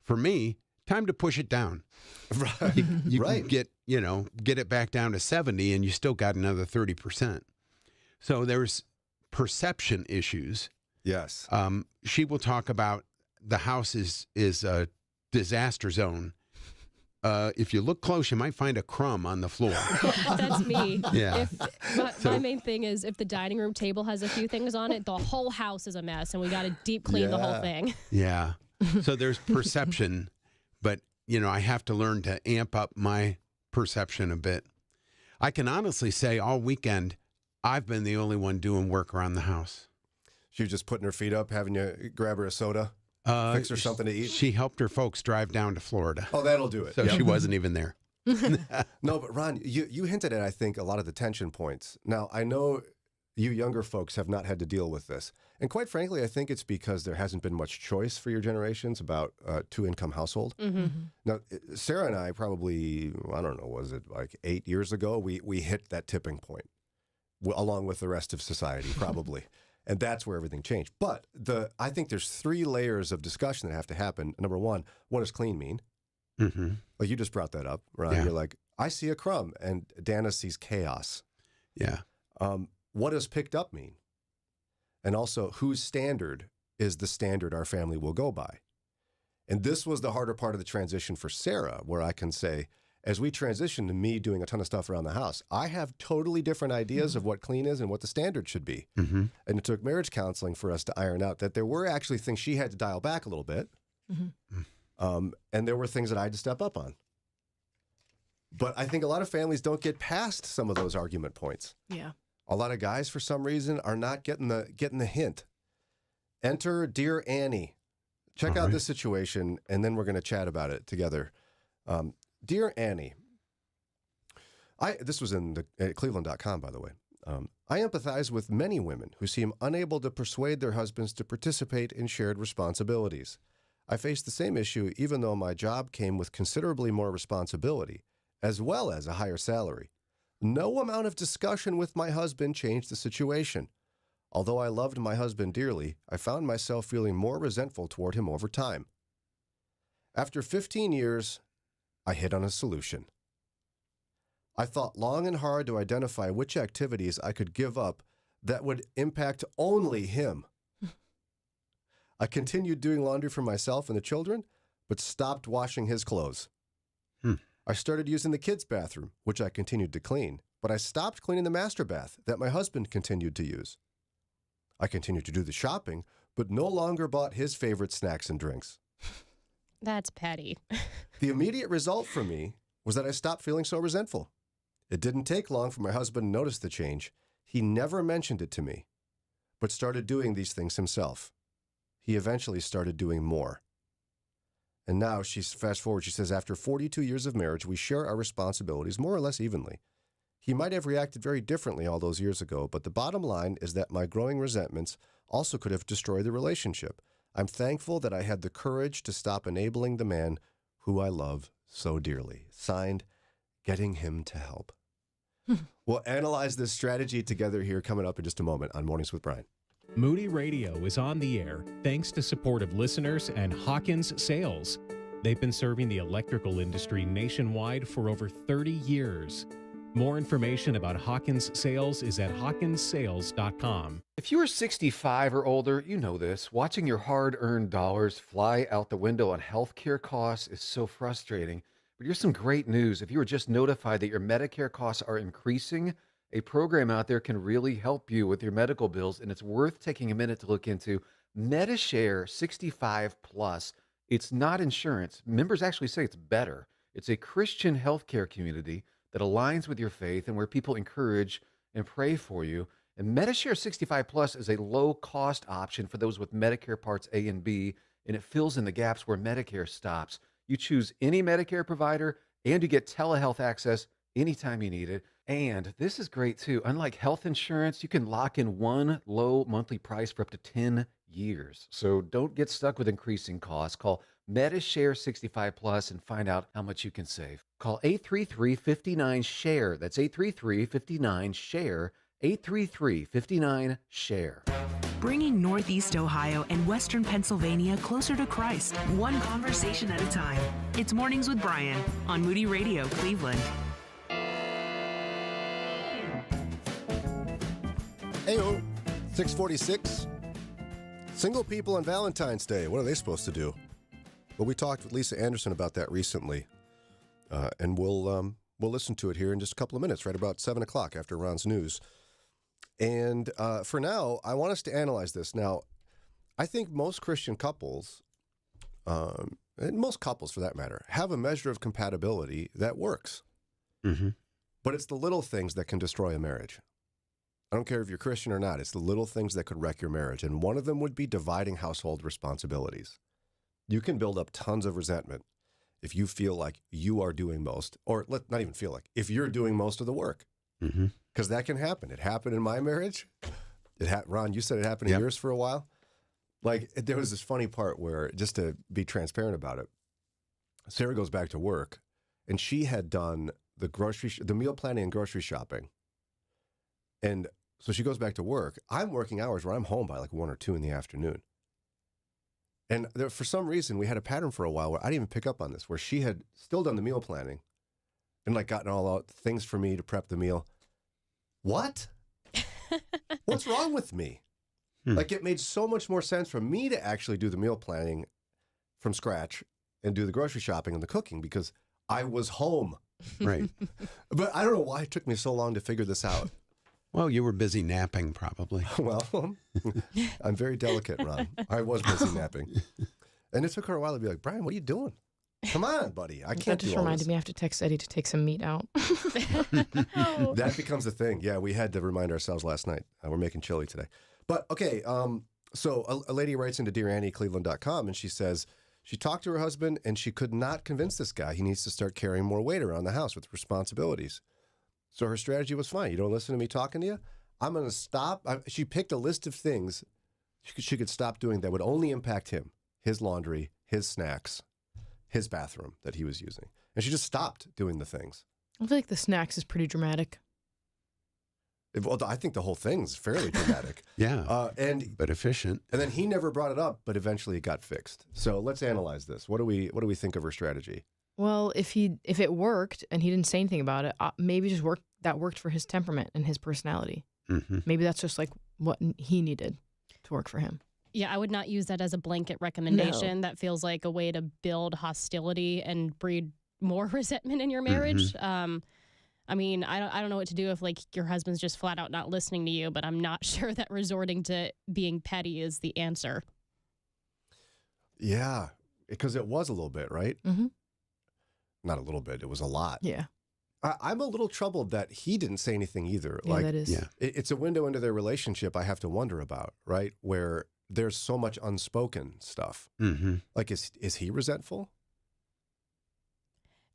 For me, time to push it down. Right. You can get it back down to 70 and you still got another 30%. So there's perception issues. Yes. She will talk about the house is a disaster zone. If you look close, you might find a crumb on the floor. That's me. Yeah. My main thing is if the dining room table has a few things on it, the whole house is a mess and we got to deep clean the whole thing. Yeah. So there's perception, but, I have to learn to amp up my perception a bit. I can honestly say all weekend, I've been the only one doing work around the house. She was just putting her feet up, having you grab her a soda, fix her something to eat. She helped her folks drive down to Florida. Oh, that'll do it. So she wasn't even there. No, but Ron, you hinted at, I think, a lot of the tension points. Now, I know you younger folks have not had to deal with this. And quite frankly, I think it's because there hasn't been much choice for your generations about two-income household. Now, Sarah and I probably, was it like 8 years ago, we hit that tipping point, along with the rest of society, probably. And that's where everything changed. But I think there's 3 layers of discussion that have to happen. Number one, what does clean mean? Like you just brought that up, right? Yeah. You're like, I see a crumb, and Dana sees chaos. Yeah. What does picked up mean? And also, whose standard is the standard our family will go by? And this was the harder part of the transition for Sarah, where I can say, as we transition to me doing a ton of stuff around the house, I have totally different ideas of what clean is and what the standard should be. Mm-hmm. And it took marriage counseling for us to iron out that there were actually things she had to dial back a little bit. Mm-hmm. And there were things that I had to step up on. But I think a lot of families don't get past some of those argument points. Yeah. A lot of guys, for some reason, are not getting the hint. Enter Dear Annie. Check out this situation, and then we're going to chat about it together. Dear Annie, this was at Cleveland.com, by the way. I empathize with many women who seem unable to persuade their husbands to participate in shared responsibilities. I face the same issue even though my job came with considerably more responsibility, as well as a higher salary. No amount of discussion with my husband changed the situation. Although I loved my husband dearly, I found myself feeling more resentful toward him over time. After 15 years, I hit on a solution. I thought long and hard to identify which activities I could give up that would impact only him. I continued doing laundry for myself and the children, but stopped washing his clothes. I started using the kids' bathroom, which I continued to clean, but I stopped cleaning the master bath that my husband continued to use. I continued to do the shopping, but no longer bought his favorite snacks and drinks. That's petty. The immediate result for me was that I stopped feeling so resentful. It didn't take long for my husband to notice the change. He never mentioned it to me, but started doing these things himself. He eventually started doing more. And now, fast forward, she says, after 42 years of marriage, we share our responsibilities more or less evenly. He might have reacted very differently all those years ago, but the bottom line is that my growing resentments also could have destroyed the relationship. I'm thankful that I had the courage to stop enabling the man who I love so dearly. Signed, Getting Him to Help. We'll analyze this strategy together here coming up in just a moment on Mornings with Brian. Moody Radio is on the air thanks to support of listeners and Hawkins Sales. They've been serving the electrical industry nationwide for over 30 years. More information about Hawkins Sales is at hawkinssales.com. If you are 65 or older, you know this. Watching your hard-earned dollars fly out the window on healthcare costs is so frustrating. But here's some great news. If you were just notified that your Medicare costs are increasing, a program out there can really help you with your medical bills, and it's worth taking a minute to look into. MediShare 65 Plus. It's not insurance. Members actually say it's better. It's a Christian healthcare community that aligns with your faith and where people encourage and pray for you. And MediShare 65 Plus is a low-cost option for those with Medicare Parts A and B, and it fills in the gaps where Medicare stops. You choose any Medicare provider, and you get telehealth access anytime you need it. And this is great too. Unlike health insurance, you can lock in one low monthly price for up to 10 years. So don't get stuck with increasing costs. Call MediShare 65 Plus and find out how much you can save. Call 833-59-SHARE. That's 833-59-SHARE. 833-59-SHARE. Bringing Northeast Ohio and Western Pennsylvania closer to Christ, one conversation at a time. It's Mornings with Brian on Moody Radio, Cleveland. Heyo, 646. Single people on Valentine's Day. What are they supposed to do? Well, we talked with Lisa Anderson about that recently, and we'll listen to it here in just a couple of minutes, right about 7 o'clock after Ron's news. And for now, I want us to analyze this. Now, I think most Christian couples, and most couples for that matter, have a measure of compatibility that works. Mm-hmm. But it's the little things that can destroy a marriage. I don't care if you're Christian or not. It's the little things that could wreck your marriage. And one of them would be dividing household responsibilities. You can build up tons of resentment if you feel like you are doing most, or not even feel like, if you're doing most of the work. Mm-hmm. Because that can happen. It happened in my marriage. Ron, you said it happened in yours for a while. Like, there was this funny part where, just to be transparent about it, Sarah goes back to work, and she had done the meal planning and grocery shopping. And so she goes back to work. I'm working hours where I'm home by like 1 or 2 in the afternoon. And for some reason, we had a pattern for a while where I didn't even pick up on this, where she had still done the meal planning. and like gotten all out things for me to prep the meal. What? What's wrong with me? Like, it made so much more sense for me to actually do the meal planning from scratch and do the grocery shopping and the cooking because I was home. Right. But I don't know why it took me so long to figure this out. Well, you were busy napping, probably. Well, I'm very delicate, Ron. I was busy napping. And it took her a while to be like, Brian, what are you doing? Come on, buddy. I can't That just do all reminded this. me I have to text Eddie to take some meat out. That becomes a thing. Yeah, we had to remind ourselves last night. We're making chili today. But, okay, so a lady writes into DearAnnieCleveland.com, and she says she talked to her husband, and she could not convince this guy he needs to start carrying more weight around the house with responsibilities. So her strategy was fine. You don't listen to me talking to you? I'm going to stop. She picked a list of things she could stop doing that would only impact him, his laundry, his snacks, his bathroom that he was using. And she just stopped doing the things. I feel like the snacks is pretty dramatic. Well, I think the whole thing's fairly dramatic. Yeah, but efficient. And then he never brought it up, but eventually it got fixed. So let's analyze this. What do we think of her strategy? Well, if it worked and he didn't say anything about it, maybe just worked for his temperament and his personality. Mm-hmm. Maybe that's just like what he needed to work for him. Yeah, I would not use that as a blanket recommendation. That feels like a way to build hostility and breed more resentment in your marriage. I mean, I don't know what to do if like your husband's just flat out not listening to you, but I'm not sure that resorting to being petty is the answer. Yeah, because it was a little bit, right? Mm-hmm. Not a little bit. It was a lot. Yeah. I'm a little troubled that he didn't say anything either. Yeah, that is. Yeah. It's a window into their relationship I have to wonder about, right? Where there's so much unspoken stuff. Mm-hmm. Like, is he resentful?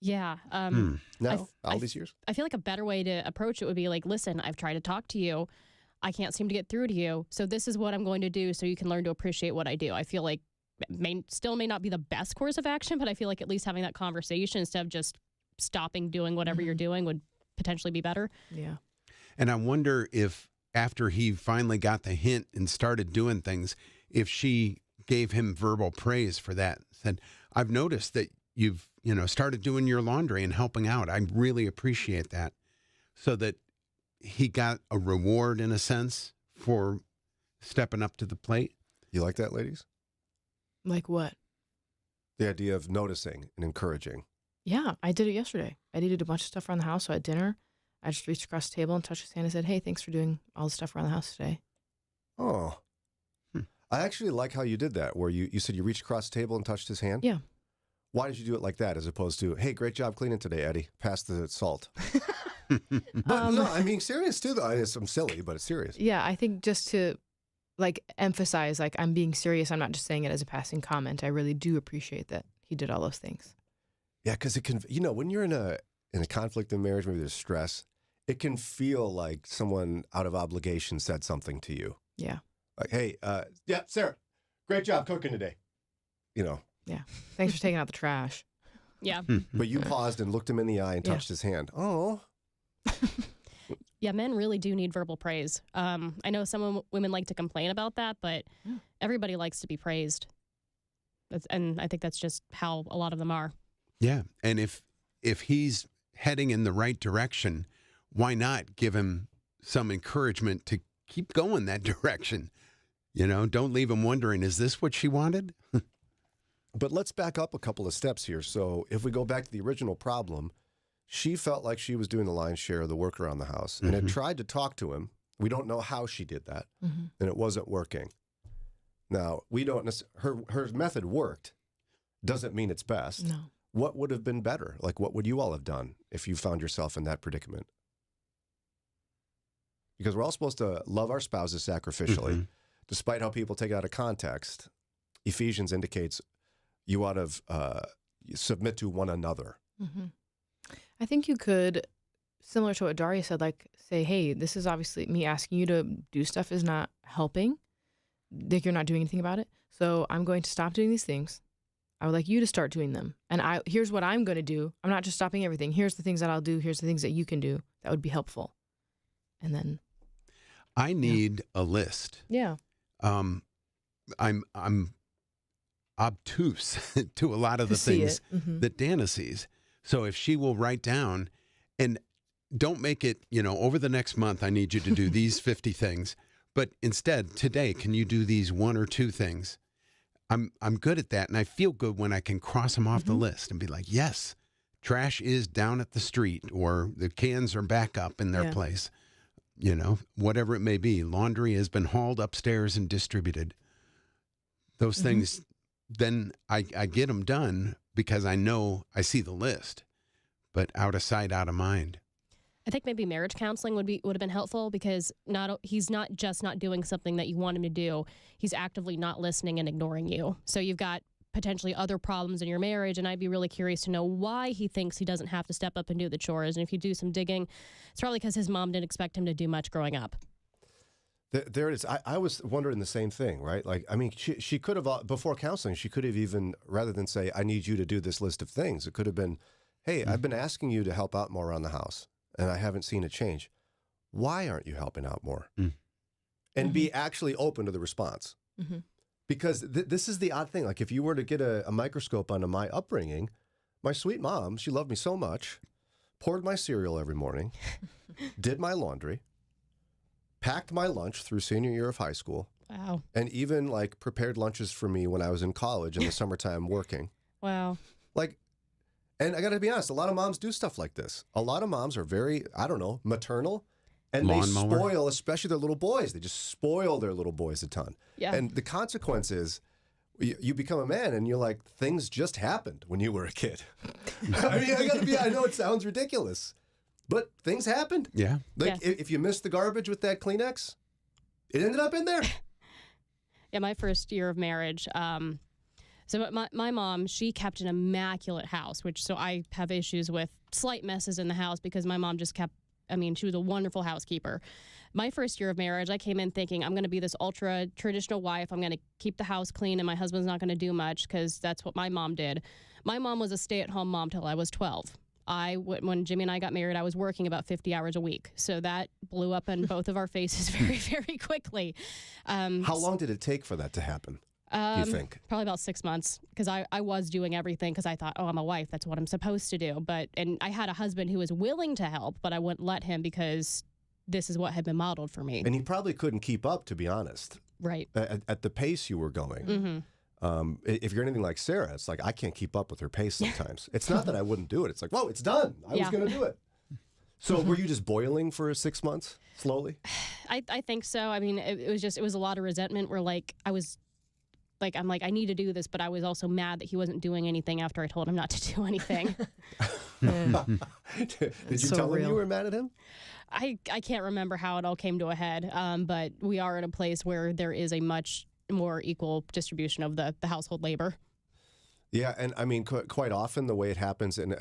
Yeah. No, all these years? I feel like a better way to approach it would be like, listen, I've tried to talk to you. I can't seem to get through to you. So this is what I'm going to do so you can learn to appreciate what I do. I feel like it may not be the best course of action, but I feel like at least having that conversation instead of just stopping doing whatever you're doing would potentially be better. Yeah. And I wonder if after he finally got the hint and started doing things, if she gave him verbal praise for that, said, I've noticed that you've, started doing your laundry and helping out. I really appreciate that. So that he got a reward in a sense for stepping up to the plate. You like that, ladies? Like what? The idea of noticing and encouraging. Yeah, I did it yesterday. Eddie did a bunch of stuff around the house. So at dinner, I just reached across the table and touched his hand and said, hey, thanks for doing all the stuff around the house today. Oh. I actually like how you did that, where you said you reached across the table and touched his hand. Yeah. Why did you do it like that as opposed to, hey, great job cleaning today, Eddie. Pass the salt. But no, I mean, serious too, though. I'm silly, but it's serious. Yeah, I think just to emphasize, I'm being serious. I'm not just saying it as a passing comment. I really do appreciate that he did all those things. Yeah, because it can, when you're in a conflict in marriage, maybe there's stress, it can feel like someone out of obligation said something to you. Yeah. Like, hey, yeah, Sarah, great job cooking today. Yeah. Thanks for taking out the trash. Yeah. But you paused and looked him in the eye and touched his hand. Oh. Yeah, men really do need verbal praise. I know some women like to complain about that, but everybody likes to be praised. And I think that's just how a lot of them are. Yeah. And if he's heading in the right direction, why not give him some encouragement to keep going that direction? Don't leave him wondering, is this what she wanted? But let's back up a couple of steps here. So if we go back to the original problem, she felt like she was doing the lion's share of the work around the house and had tried to talk to him. We don't know how she did that, and it wasn't working. Now, we don't her method worked. Doesn't mean it's best. No. What would have been better? Like, what would you all have done if you found yourself in that predicament? Because we're all supposed to love our spouses sacrificially, despite how people take it out of context. Ephesians indicates you ought to submit to one another. Mm-hmm. I think you could, similar to what Daria said, say, hey, this is obviously me asking you to do stuff is not helping. You're not doing anything about it. So I'm going to stop doing these things. I would like you to start doing them. And here's what I'm going to do. I'm not just stopping everything. Here's the things that I'll do. Here's the things that you can do. That would be helpful. And then I need a list. Yeah. I'm obtuse to a lot of the things that Dana sees. So if she will write down, And don't make it, over the next month, I need you to do these 50 things. But instead, today, can you do these 1 or 2 things? I'm good at that, and I feel good when I can cross them off the list and be like, yes, trash is down at the street, or the cans are back up in their place. Whatever it may be. Laundry has been hauled upstairs and distributed. Those things, then I get them done because I know I see the list, but out of sight, out of mind. I think maybe marriage counseling would have been helpful, because he's not just not doing something that you want him to do. He's actively not listening and ignoring you. So you've got potentially other problems in your marriage, and I'd be really curious to know why he thinks he doesn't have to step up and do the chores. And if you do some digging, it's probably because his mom didn't expect him to do much growing up. There it is. I was wondering the same thing, right? Like, I mean, she could have, before counseling, she could have even, rather than say, I need you to do this list of things, it could have been, hey, I've been asking you to help out more around the house, and I haven't seen a change. Why aren't you helping out more? And be actually open to the response. Because this is the odd thing. Like, if you were to get a microscope onto my upbringing, my sweet mom, she loved me so much, poured my cereal every morning, did my laundry, packed my lunch through senior year of high school. Wow. And even, like, prepared lunches for me when I was in college in the summertime working. Wow. Like, and I got to be honest, a lot of moms do stuff like this. A lot of moms are very, maternal. And they spoil, especially their little boys. They just spoil their little boys a ton. Yeah. And the consequence is you become a man and you're like, things just happened when you were a kid. I mean, I know it sounds ridiculous, but things happened. Yeah. Like, if you missed the garbage with that Kleenex, it ended up in there. Yeah, my first year of marriage, so my mom, she kept an immaculate house, so I have issues with slight messes in the house because my mom just kept, she was a wonderful housekeeper. My first year of marriage, I came in thinking I'm going to be this ultra traditional wife. I'm going to keep the house clean and my husband's not going to do much because that's what my mom did. My mom was a stay-at-home mom till I was 12. When Jimmy and I got married, I was working about 50 hours a week. So that blew up in both of our faces very, very quickly. How long did it take for that to happen? Do you think? Probably about 6 months, because I was doing everything because I thought, I'm a wife. That's what I'm supposed to do. And I had a husband who was willing to help, but I wouldn't let him because this is what had been modeled for me. And he probably couldn't keep up, to be honest. Right. At the pace you were going. If you're anything like Sarah, it's like, I can't keep up with her pace sometimes. It's not that I wouldn't do it. It's like, whoa, it's done. I was going to do it. So were you just boiling for 6 months, slowly? I think so. It was a lot of resentment where I need to do this, but I was also mad that he wasn't doing anything after I told him not to do anything. Did you tell him you were mad at him? I can't remember how it all came to a head, but we are in a place where there is a much more equal distribution of the household labor. Yeah, and quite often the way it happens, and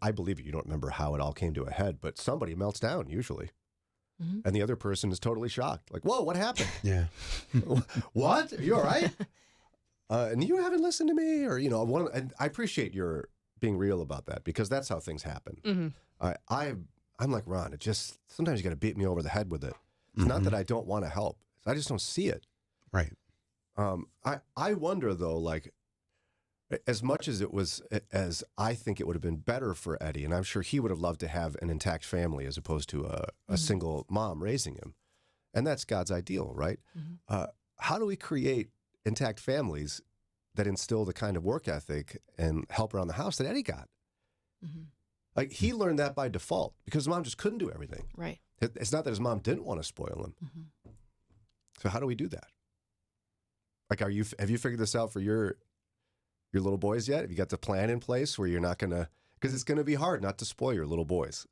I believe you don't remember how it all came to a head, but somebody melts down usually. And the other person is totally shocked. Like, whoa, what happened? Yeah. What? Are you all right? And you haven't listened to me? Or, and I appreciate your being real about that, because that's how things happen. I'm like, Ron, it just, sometimes you got to beat me over the head with it. It's not that I don't want to help. I just don't see it. Right. I wonder, though, like, as much as I think it would have been better for Eddie, and I'm sure he would have loved to have an intact family as opposed to a single mom raising him. And that's God's ideal, right? How do we create intact families that instill the kind of work ethic and help around the house that Eddie got? Like, he learned that by default because his mom just couldn't do everything. Right. It's not that his mom didn't want to spoil him. So how do we do that? Like, have you figured this out for your little boys yet? Have you got the plan in place where you're not going to, because it's going to be hard not to spoil your little boys?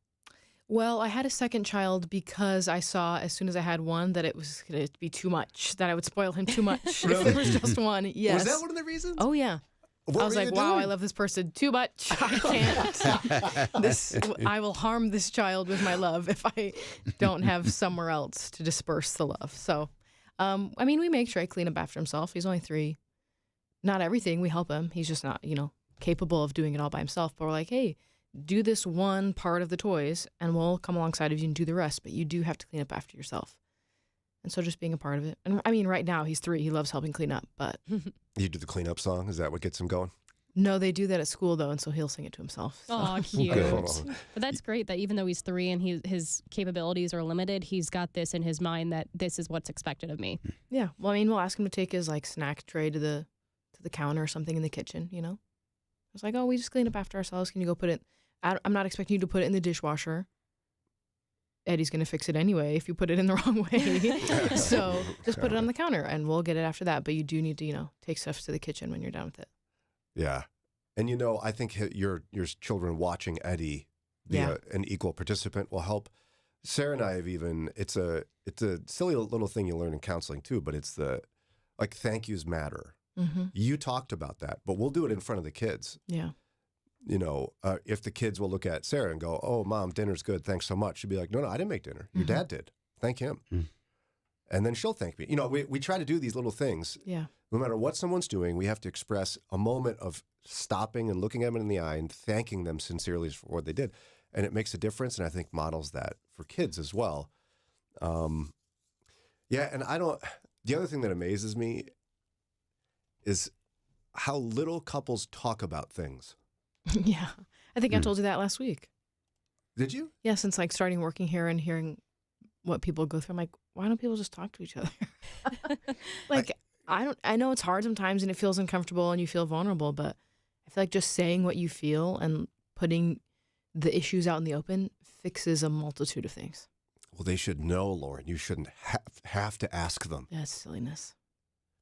Well, I had a second child because I saw as soon as I had one that it was going to be too much, that I would spoil him too much if there was just one. Yes. Was that one of the reasons? Oh, yeah. I was like, wow, I love this person too much. I can't. I will harm this child with my love if I don't have somewhere else to disperse the love. So, we make sure I clean up after himself. He's only 3. Not everything. We help him. He's just not, capable of doing it all by himself. But we're like, hey, do this one part of the toys and we'll come alongside of you and do the rest. But you do have to clean up after yourself. And so just being a part of it. And right now he's 3. He loves helping clean up, but... You do the cleanup song? Is that what gets him going? No, they do that at school, though, and so he'll sing it to himself. So. Oh, cute. But that's great that even though he's 3 and his capabilities are limited, he's got this in his mind that this is what's expected of me. Yeah. Well, I mean, we'll ask him to take his like snack tray to the counter or something in the kitchen, you know? It's like, oh, we just clean up after ourselves. Can you go put it? I'm not expecting you to put it in the dishwasher. Eddie's going to fix it anyway if you put it in the wrong way. So just put it on the counter and we'll get it after that. But you do need to, take stuff to the kitchen when you're done with it. Yeah. And, I think your children watching Eddie be an equal participant will help. Sarah and I have even, it's a silly little thing you learn in counseling too, but it's thank yous matter. Mm-hmm. You talked about that, but we'll do it in front of the kids. Yeah. If the kids will look at Sarah and go, "Oh, Mom, dinner's good. Thanks so much." She'll be like, "No, I didn't make dinner. Your dad did. Thank him." Mm. And then she'll thank me. We try to do these little things. Yeah. No matter what someone's doing, we have to express a moment of stopping and looking them in the eye and thanking them sincerely for what they did. And it makes a difference, and I think models that for kids as well. And the other thing that amazes me is how little couples talk about things. Yeah. I think I told you that last week. Did you? Yeah, since starting working here and hearing what people go through, I'm like, why don't people just talk to each other? I know it's hard sometimes and it feels uncomfortable and you feel vulnerable, but I feel like just saying what you feel and putting the issues out in the open fixes a multitude of things. Well, they should know, Lauren. You shouldn't have to ask them. That's silliness.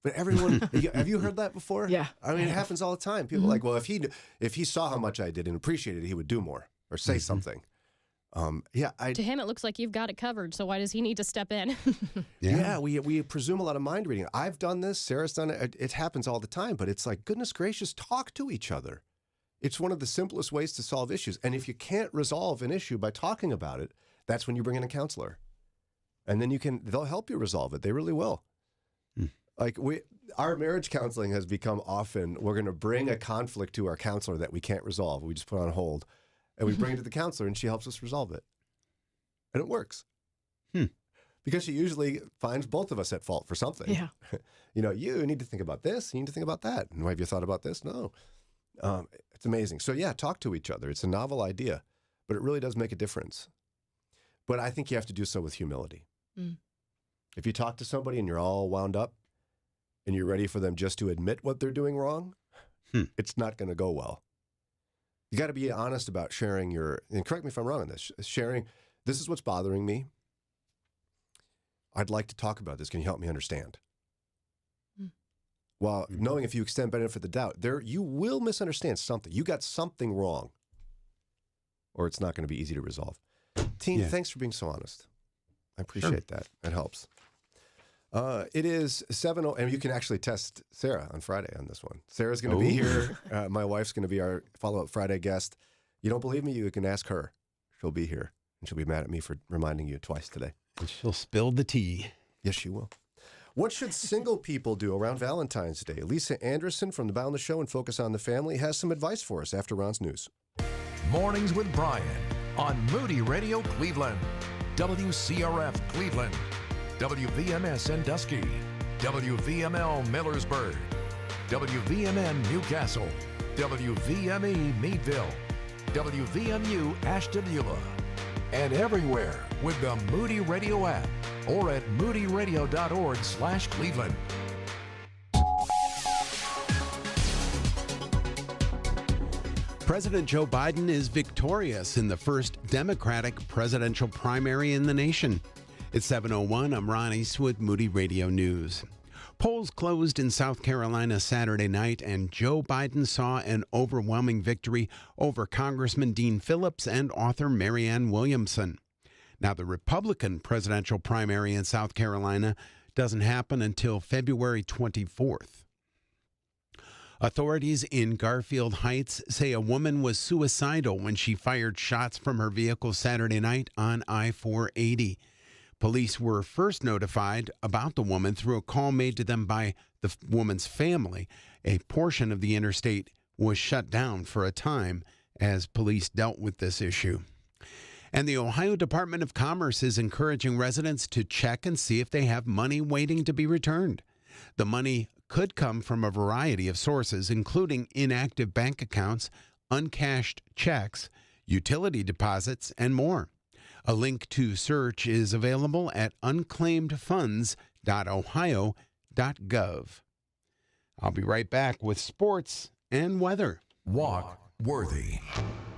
But everyone, have you heard that before? Yeah. I mean, it happens all the time. People are like, well, if he saw how much I did and appreciated it, he would do more or say something. To him, it looks like you've got it covered. So why does he need to step in? We presume a lot of mind reading. I've done this. Sarah's done it. It happens all the time. But it's like, goodness gracious, talk to each other. It's one of the simplest ways to solve issues. And if you can't resolve an issue by talking about it, that's when you bring in a counselor. And then they'll help you resolve it. They really will. Our marriage counseling has become often, we're going to bring a conflict to our counselor that we can't resolve. We just put on hold and we bring it to the counselor and she helps us resolve it. And it works. Because she usually finds both of us at fault for something. Yeah. You need to think about this. You need to think about that. And have you thought about this? No. It's amazing. So talk to each other. It's a novel idea, but it really does make a difference. But I think you have to do so with humility. Mm. If you talk to somebody and you're all wound up and you're ready for them just to admit what they're doing wrong, it's not going to go well. You got to be honest about sharing and correct me if I'm wrong on this, sharing, this is what's bothering me. I'd like to talk about this. Can you help me understand? Well, knowing if you extend benefit of the doubt, you will misunderstand something. You got something wrong, or it's not going to be easy to resolve. Team, thanks for being so honest. I appreciate that. It helps. It is 7:00, and you can actually test Sarah on Friday on this one. Sarah's going to be here. My wife's going to be our follow-up Friday guest. You don't believe me? You can ask her. She'll be here, and she'll be mad at me for reminding you twice today. And she'll spill the tea. Yes, she will. What should single people do around Valentine's Day? Lisa Anderson from the Bound the Show and Focus on the Family has some advice for us after Ron's news. Mornings with Brian on Moody Radio Cleveland, WCRF Cleveland, WVMS Sandusky, WVML Millersburg, WVMN Newcastle, WVME Meadville, WVMU Ashtabula, and everywhere with the Moody Radio app or at moodyradio.org/Cleveland. President Joe Biden is victorious in the first Democratic presidential primary in the nation. It's 7:01. I'm Ron Eastwood, Moody Radio News. Polls closed in South Carolina Saturday night, and Joe Biden saw an overwhelming victory over Congressman Dean Phillips and author Marianne Williamson. Now, the Republican presidential primary in South Carolina doesn't happen until February 24th. Authorities in Garfield Heights say a woman was suicidal when she fired shots from her vehicle Saturday night on I-480. Police were first notified about the woman through a call made to them by the woman's family. A portion of the interstate was shut down for a time as police dealt with this issue. And the Ohio Department of Commerce is encouraging residents to check and see if they have money waiting to be returned. The money could come from a variety of sources, including inactive bank accounts, uncashed checks, utility deposits, and more. A link to search is available at unclaimedfunds.ohio.gov. I'll be right back with sports and weather. Walk worthy.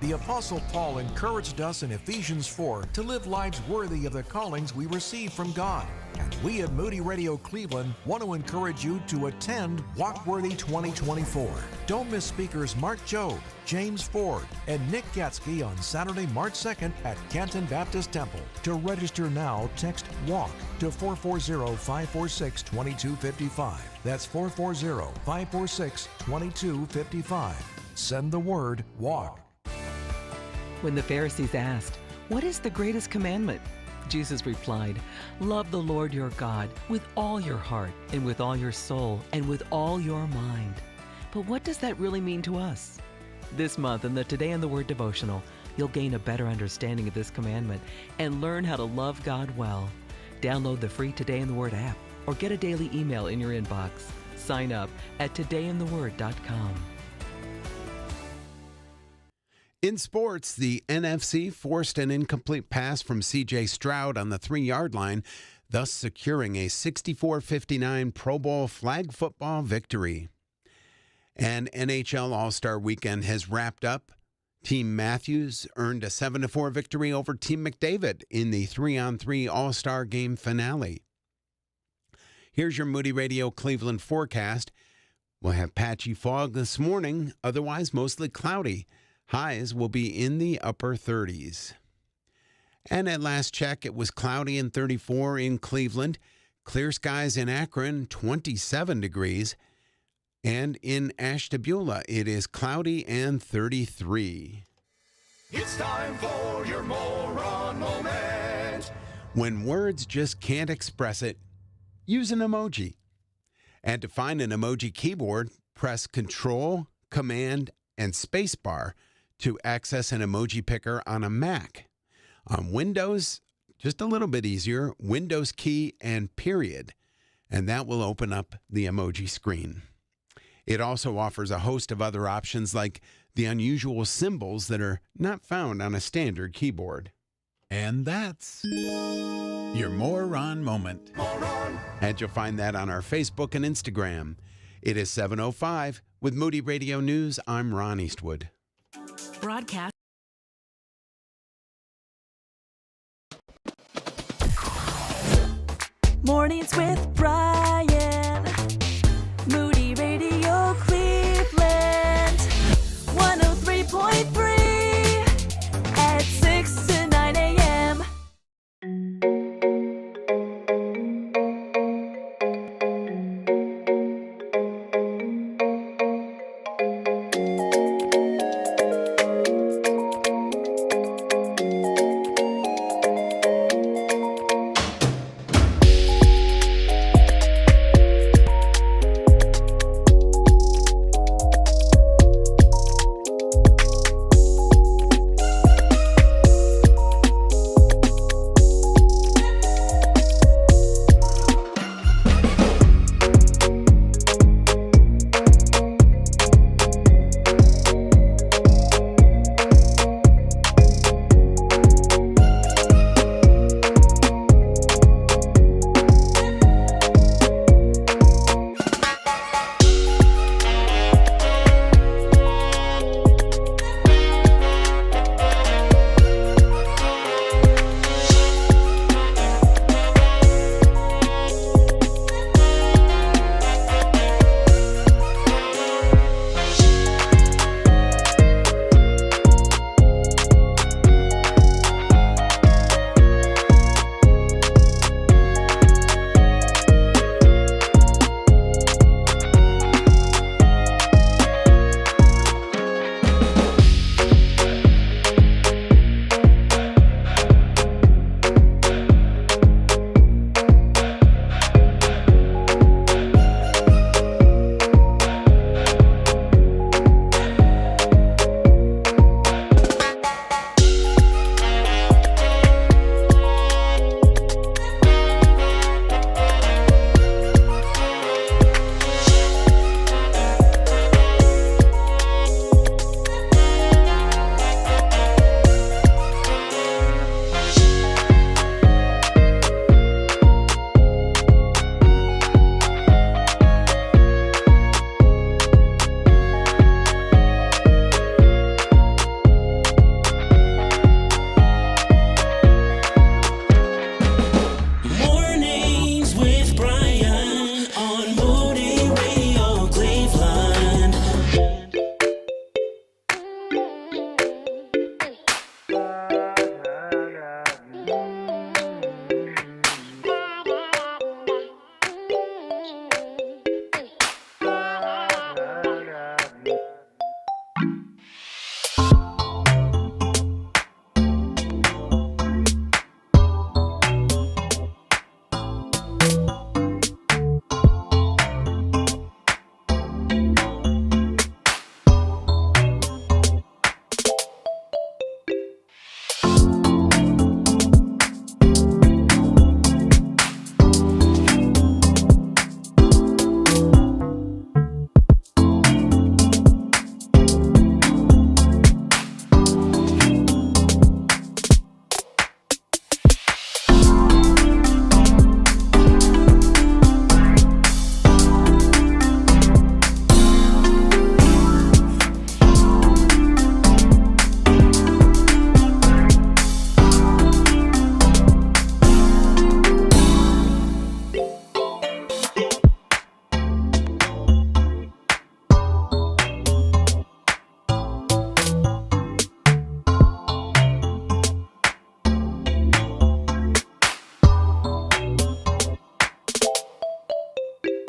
The Apostle Paul encouraged us in Ephesians 4 to live lives worthy of the callings we receive from God. And we at Moody Radio Cleveland want to encourage you to attend Walk Worthy 2024. Don't miss speakers Mark Jobe, James Ford, and Nick Gatsky on Saturday, March 2nd at Canton Baptist Temple. To register now, text WALK to 440-546-2255. That's 440-546-2255. Send the word WALK. When the Pharisees asked, "What is the greatest commandment?" Jesus replied, "Love the Lord your God with all your heart and with all your soul and with all your mind." But what does that really mean to us? This month in the Today in the Word devotional, you'll gain a better understanding of this commandment and learn how to love God well. Download the free Today in the Word app or get a daily email in your inbox. Sign up at todayintheword.com. In sports, the NFC forced an incomplete pass from C.J. Stroud on the 3-yard line, thus securing a 64-59 Pro Bowl flag football victory. And NHL All-Star Weekend has wrapped up. Team Matthews earned a 7-4 victory over Team McDavid in the 3-on-3 All-Star Game finale. Here's your Moody Radio Cleveland forecast. We'll have patchy fog this morning, otherwise mostly cloudy. Highs will be in the upper 30s. And at last check, it was cloudy and 34 in Cleveland. Clear skies in Akron, 27 degrees. And in Ashtabula, it is cloudy and 33. It's time for your moron moment. When words just can't express it, use an emoji. And to find an emoji keyboard, press Control, Command, and Spacebar to access an emoji picker on a Mac. On Windows, just a little bit easier, Windows key and period, and that will open up the emoji screen. It also offers a host of other options like the unusual symbols that are not found on a standard keyboard. And that's your Moron Moment. And you'll find that on our Facebook and Instagram. It is 7:05. With Moody Radio News, I'm Ron Eastwood. Broadcast. Mornings with Brian. Moody Radio Cleveland. 103.3 at 6 to 9 a.m.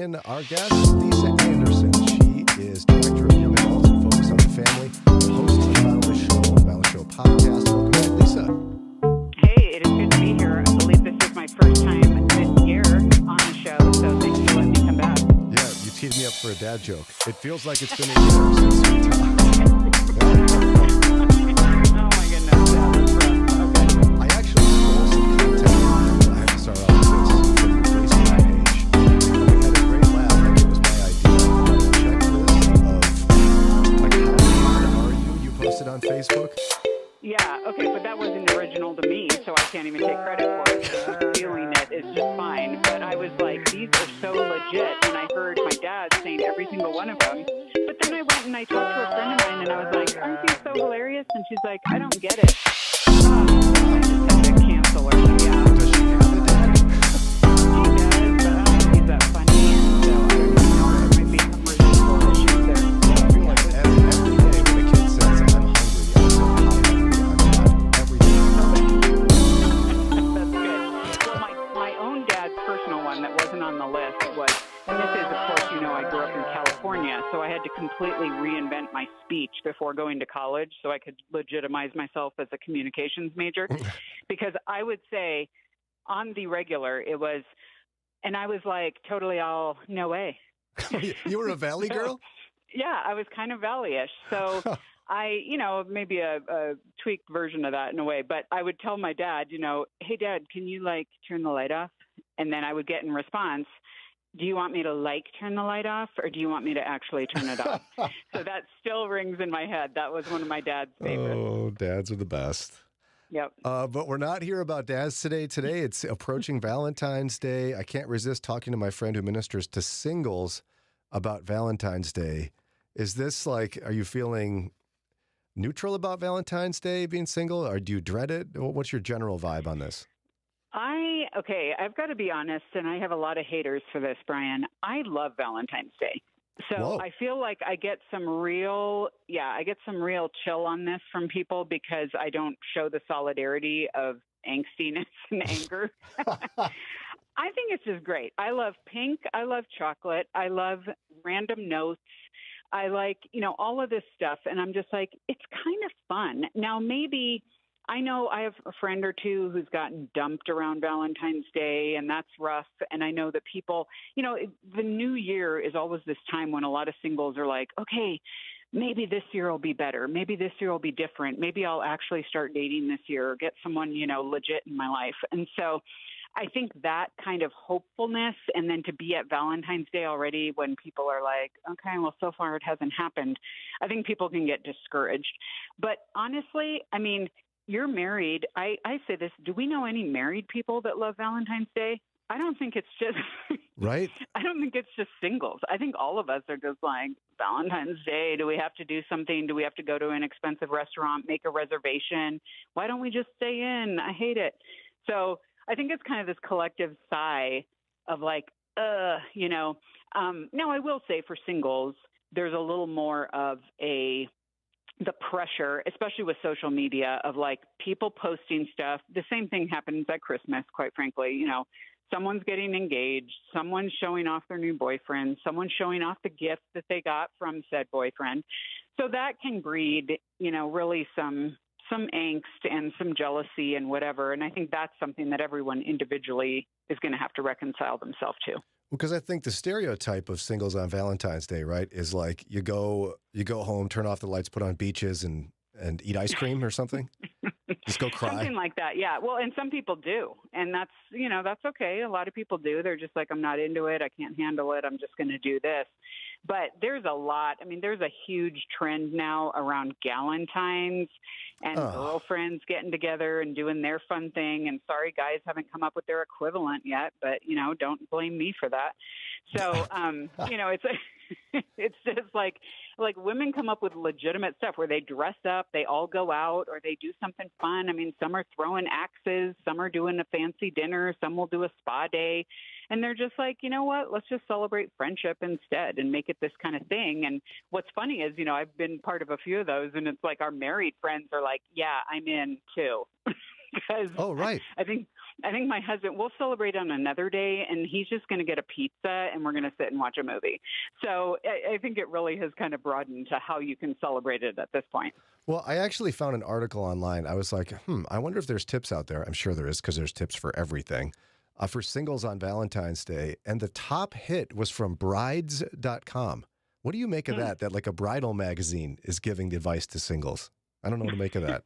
in our guest, Lisa Anderson. She is Director of Young Adults and Focus on the Family, host of the Violet Show, Violet Show podcast. Welcome back, Lisa. Hey, it is good to be here. I believe this is my first time this year on the show, so thanks for letting me come back. Yeah, you teed me up for a dad joke. It feels like it's been a year since we talked. Oh my goodness, yeah, that's rough. Okay. I actually stole some content. I have to start off with this from your Facebook page. We had a great laugh. I think it was my idea. A checklist of like how old are you? You posted on Facebook. Yeah, okay, but that wasn't original to me, so I can't even take credit for it. So stealing it is just fine. But I was like, these are so legit, and I heard my dad saying every single one of them. But then I went and I talked to a friend of mine, and I was like, aren't these so hilarious? And she's like, I don't get it. I just had to cancel her. Yeah. Does she have a dad? She does, but I don't think he's that funny, and so I don't know. There might be some residual issues there. I feel like every day when a kid says, I'm hungry, I say, hi, hungry, I'm not. Every day. That's good. Well, my own dad's personal one that wasn't on the list was, and this is, of course, you know, I grew up in California, so I had to completely reinvent my speech before going to college so I could legitimize myself as a communications major. Because I would say on the regular, it was, and I was like, totally all, no way. You were a Valley girl? Yeah, I was kind of Valley-ish. So I, you know, maybe a tweaked version of that in a way, but I would tell my dad, you know, hey, Dad, can you like turn the light off? And then I would get in response, do you want me to like turn the light off or do you want me to actually turn it off? So that still rings in my head. That was one of my dad's favorites. Oh, dads are the best. Yep. But we're not here about dads today. Today it's approaching Valentine's Day. I can't resist talking to my friend who ministers to singles about Valentine's Day. Is this like, are you feeling neutral about Valentine's Day being single, or do you dread it? What's your general vibe on this? Okay, I've got to be honest, and I have a lot of haters for this, Brian. I love Valentine's Day. So Whoa. I feel like I get some real chill on this from people because I don't show the solidarity of angstiness and anger. I think it's just great. I love pink. I love chocolate. I love random notes. I like, you know, all of this stuff. And I'm just like, it's kind of fun. Now, maybe I know I have a friend or two who's gotten dumped around Valentine's Day, and that's rough. And I know that people, you know, the new year is always this time when a lot of singles are like, okay, maybe this year will be better. Maybe this year will be different. Maybe I'll actually start dating this year or get someone, you know, legit in my life. And so I think that kind of hopefulness, and then to be at Valentine's Day already when people are like, okay, well, so far it hasn't happened, I think people can get discouraged. But honestly, I mean, you're married. I say this, do we know any married people that love Valentine's Day? I don't think it's just right. I don't think it's just singles. I think all of us are just like, Valentine's Day, do we have to do something? Do we have to go to an expensive restaurant, make a reservation? Why don't we just stay in? I hate it. So I think it's kind of this collective sigh of like, you know. Now, I will say for singles, there's a little more of the pressure, especially with social media, of like people posting stuff. The same thing happens at Christmas, quite frankly. You know, someone's getting engaged, someone's showing off their new boyfriend, someone's showing off the gift that they got from said boyfriend. So that can breed, you know, really some angst and some jealousy and whatever. And I think that's something that everyone individually is going to have to reconcile themselves to. Because I think the stereotype of singles on Valentine's Day, right, is like you go home, turn off the lights, put on beaches and eat ice cream or something. Just go cry. Something like that, yeah. Well, and some people do. And that's, you know, that's okay. A lot of people do. They're just like, I'm not into it. I can't handle it. I'm just going to do this. But there's a lot. I mean, there's a huge trend now around Galentines and girlfriends getting together and doing their fun thing. And sorry, guys haven't come up with their equivalent yet, but, you know, don't blame me for that. So, you know, it's just like women come up with legitimate stuff where they dress up, they all go out, or they do something fun. I mean, some are throwing axes, some are doing a fancy dinner, some will do a spa day. And they're just like, you know what, let's just celebrate friendship instead and make it this kind of thing. And what's funny is, you know, I've been part of a few of those, and it's like our married friends are like, yeah, I'm in too. Because right. I think I think my husband, we'll celebrate on another day, and he's just going to get a pizza, and we're going to sit and watch a movie. So I think it really has kind of broadened to how you can celebrate it at this point. Well, I actually found an article online. I was like, I wonder if there's tips out there. I'm sure there is, because there's tips for everything. For singles on Valentine's Day. And the top hit was from brides.com. What do you make of that like a bridal magazine is giving the advice to singles? I don't know what to make of that.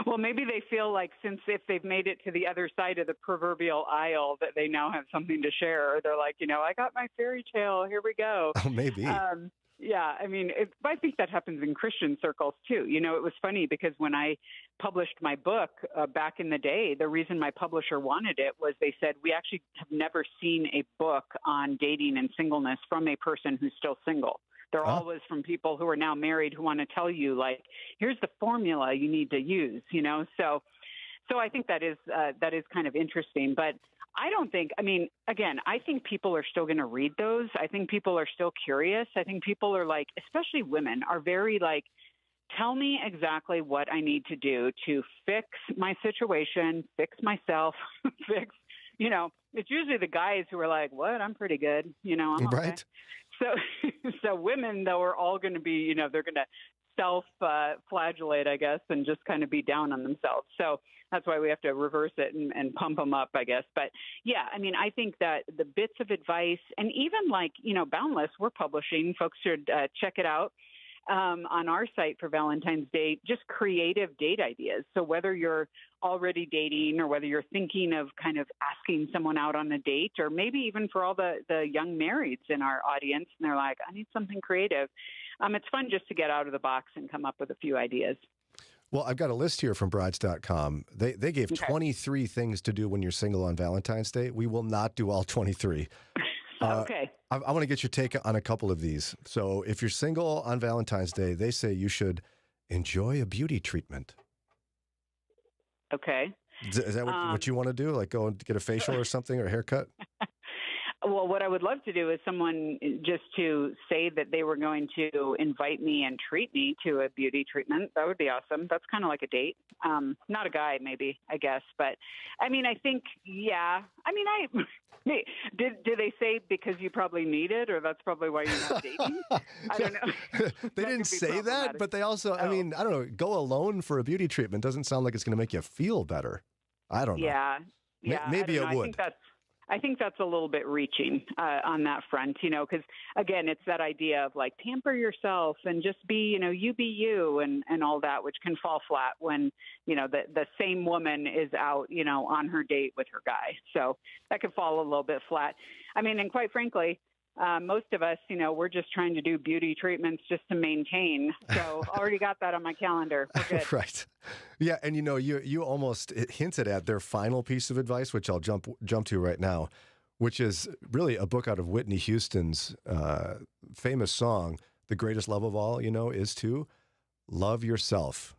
Well, maybe they feel like since if they've made it to the other side of the proverbial aisle that they now have something to share. Or they're like, I got my fairy tale. Here we go. Oh, maybe. Yeah, I mean, I think that happens in Christian circles too. It was funny because when I published my book back in the day, the reason my publisher wanted it was they said, we actually have never seen a book on dating and singleness from a person who's still single. They're always from people who are now married who want to tell you, like, here's the formula you need to use, So I think that is kind of interesting. But I don't think, again, I think people are still going to read those. I think people are still curious. I think people are like, especially women, are very like, tell me exactly what I need to do to fix my situation, fix myself, fix, it's usually the guys who are like, what? I'm pretty good. I'm okay. Right. So women, though, are all going to be, they're going to self-flagellate, I guess, and just kind of be down on themselves. So that's why we have to reverse it and pump them up, I guess. But yeah, I think that the bits of advice and even like, Boundless, we're publishing, folks should check it out on our site for Valentine's Day, just creative date ideas. So whether you're already dating or whether you're thinking of kind of asking someone out on a date, or maybe even for all the young marrieds in our audience, and they're like, I need something creative. It's fun just to get out of the box and come up with a few ideas. Well, I've got a list here from brides.com. They gave 23 things to do when you're single on Valentine's Day. We will not do all 23. Okay. I want to get your take on a couple of these. So if you're single on Valentine's Day, they say you should enjoy a beauty treatment. Okay. Is that what you want to do? Like go and get a facial or something or a haircut? Well, what I would love to do is someone just to say that they were going to invite me and treat me to a beauty treatment. That would be awesome. That's kind of like a date. Not a guy, maybe, I guess. But, I think, yeah. Did they say because you probably need it, or that's probably why you're not dating? I don't know. They didn't say that, but they also, I don't know, go alone for a beauty treatment doesn't sound like it's going to make you feel better. I don't know. Yeah. Maybe it would. I think that's a little bit reaching on that front, because, again, it's that idea of like pamper yourself and just be, you be you and all that, which can fall flat when, the same woman is out, on her date with her guy. So that could fall a little bit flat. And quite frankly, most of us, we're just trying to do beauty treatments just to maintain. So already got that on my calendar. We're good. Right. Yeah. And you almost hinted at their final piece of advice, which I'll jump to right now, which is really a book out of Whitney Houston's famous song, The Greatest Love of All, is to love yourself.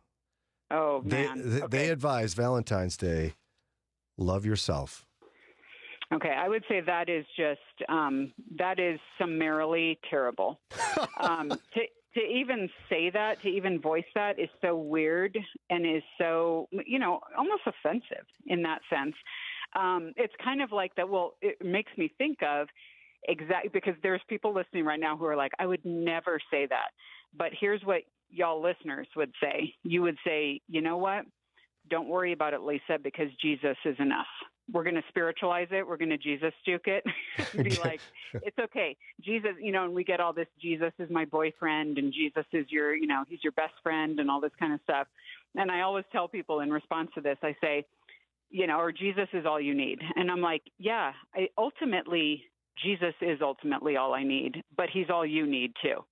Oh, man. They advise Valentine's Day, love yourself. Okay, I would say that is just that is summarily terrible. To even say that, to even voice that, is so weird and is so almost offensive in that sense. It's kind of like that. Well, it makes me think of exactly because there's people listening right now who are like, I would never say that. But here's what y'all listeners would say. You would say, you know what? Don't worry about it, Lisa, because Jesus is enough. We're going to spiritualize it. We're going to Jesus juke it. Be like, it's okay. Jesus, and we get all this, Jesus is my boyfriend and Jesus is your, he's your best friend and all this kind of stuff. And I always tell people in response to this, I say, or Jesus is all you need. And I'm like, yeah, ultimately, Jesus is ultimately all I need, but he's all you need too.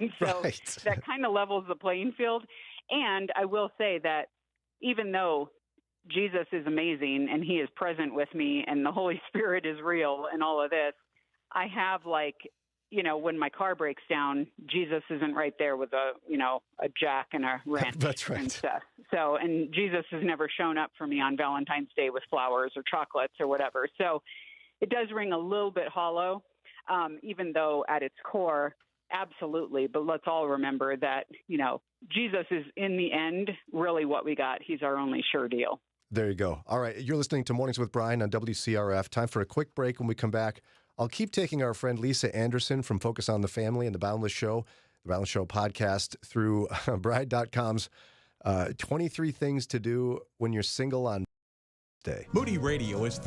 And so that kind of levels the playing field. And I will say that even though Jesus is amazing and he is present with me and the Holy Spirit is real and all of this, I have when my car breaks down, Jesus isn't right there with a jack and a wrench. That's right. And stuff. So, and Jesus has never shown up for me on Valentine's Day with flowers or chocolates or whatever. So it does ring a little bit hollow, even though at its core, absolutely. But let's all remember that, Jesus is in the end really what we got. He's our only sure deal. There you go. All right. You're listening to Mornings with Brian on WCRF. Time for a quick break. When we come back, I'll keep taking our friend Lisa Anderson from Focus on the Family and the Boundless Show podcast, through Bride.com's 23 Things to Do When You're Single on Day. Moody Radio is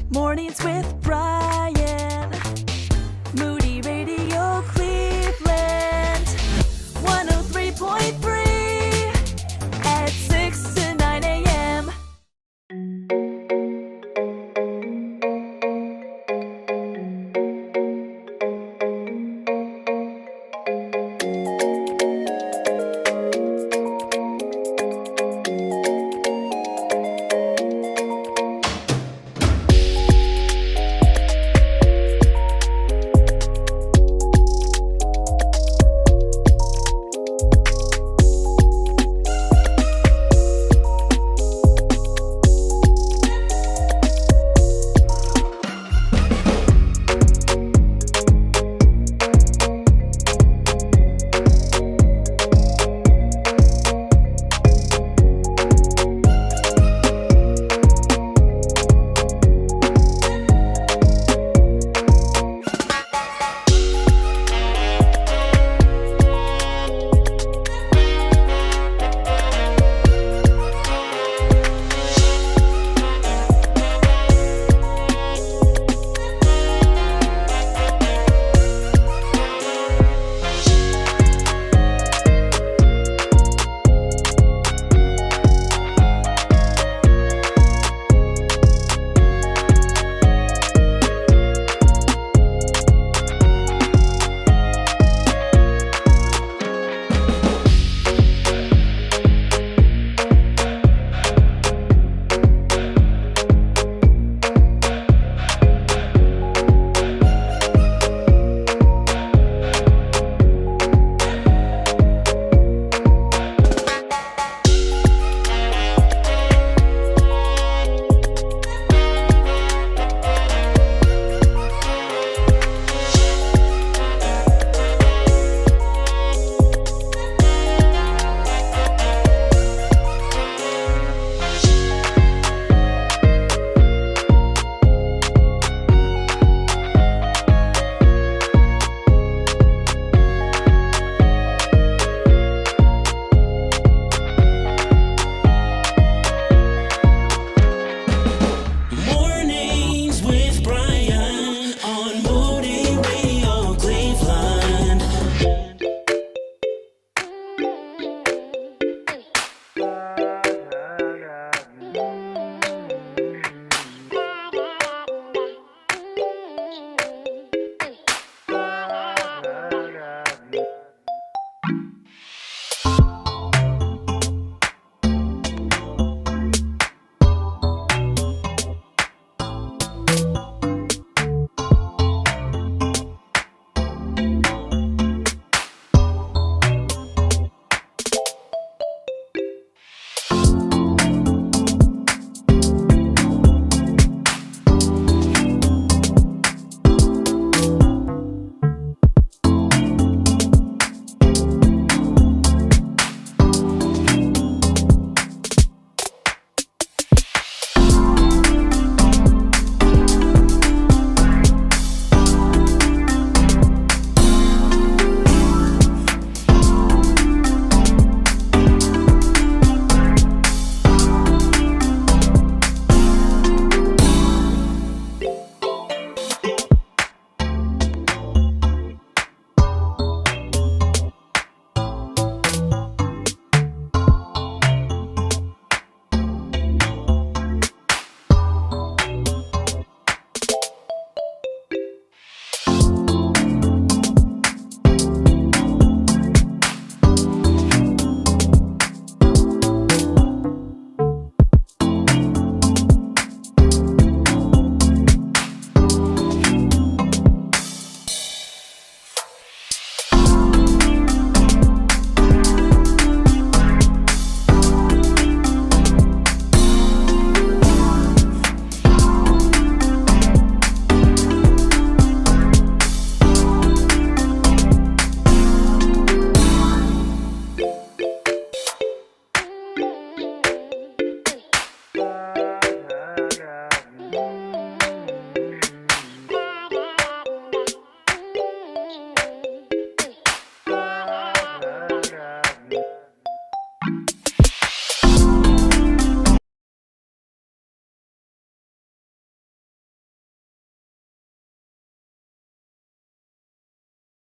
Mornings with Brian. Moody Radio Cleveland. 103.3 at 6 to 9 a.m.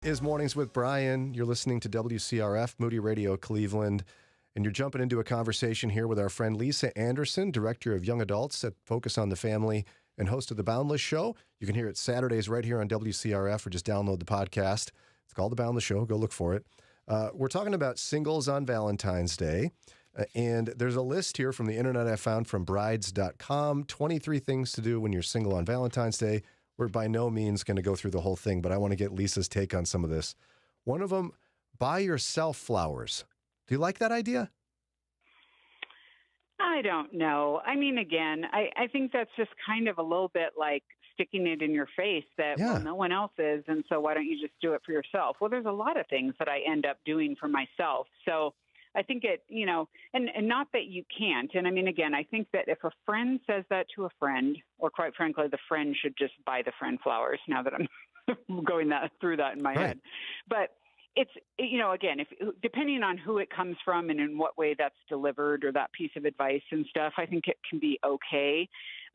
Is Mornings with Brian. You're listening to WCRF, Moody Radio Cleveland, and you're jumping into a conversation here with our friend Lisa Anderson, Director of Young Adults at Focus on the Family and host of The Boundless Show. You can hear it Saturdays right here on WCRF or just download the podcast. It's called The Boundless Show. Go look for it. We're talking about singles on Valentine's Day, and there's a list here from the internet I found from brides.com, 23 things to do when you're single on Valentine's Day. We're by no means going to go through the whole thing, but I want to get Lisa's take on some of this. One of them, buy yourself flowers. Do you like that idea? I don't know. I mean, again, I think that's just kind of a little bit like sticking it in your face that, well, no one else is, and so why don't you just do it for yourself? Well, there's a lot of things that I end up doing for myself. So I think it, and not that you can't. And I mean, again, I think that if a friend says that to a friend, or quite frankly, the friend should just buy the friend flowers, now that I'm going through that in my head. But it's, again, depending on who it comes from and in what way that's delivered or that piece of advice and stuff, I think it can be okay.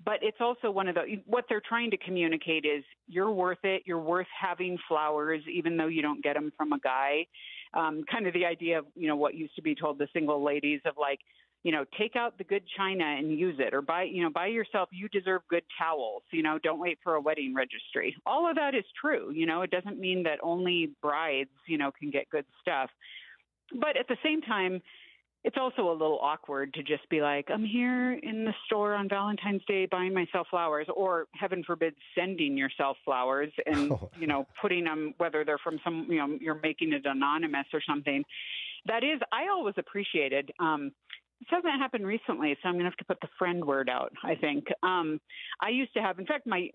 But it's also what they're trying to communicate is you're worth it. You're worth having flowers, even though you don't get them from a guy. Kind of the idea of, what used to be told to single ladies of like, take out the good china and use it, or buy yourself, you deserve good towels, don't wait for a wedding registry. All of that is true. It doesn't mean that only brides, can get good stuff. But at the same time, it's also a little awkward to just be like, I'm here in the store on Valentine's Day buying myself flowers, or heaven forbid, sending yourself flowers and, putting them, whether they're from some, you're making it anonymous or something. That is, I always appreciated, this hasn't happened recently, so I'm going to have to put the friend word out, I think. I used to have, in fact, my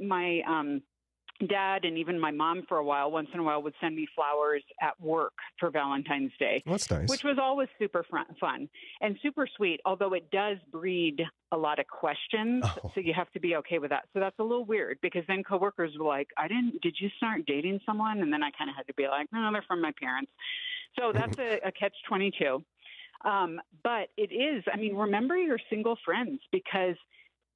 dad and even my mom for a while, once in a while, would send me flowers at work for Valentine's Day. That's nice. Which was always super fun and super sweet, although it does breed a lot of questions. So you have to be okay with that. So that's a little weird, because then coworkers were like, did you start dating someone? And then I kind of had to be like, no, they're from my parents. So that's a catch-22. But it is, remember your single friends, because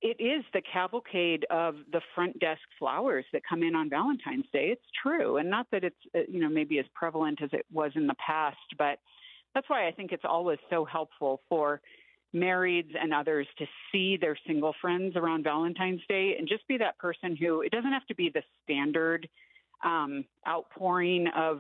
it is the cavalcade of the front desk flowers that come in on Valentine's Day. It's true. And not that it's, maybe as prevalent as it was in the past, but that's why I think it's always so helpful for marrieds and others to see their single friends around Valentine's Day and just be that person who, it doesn't have to be the standard outpouring of,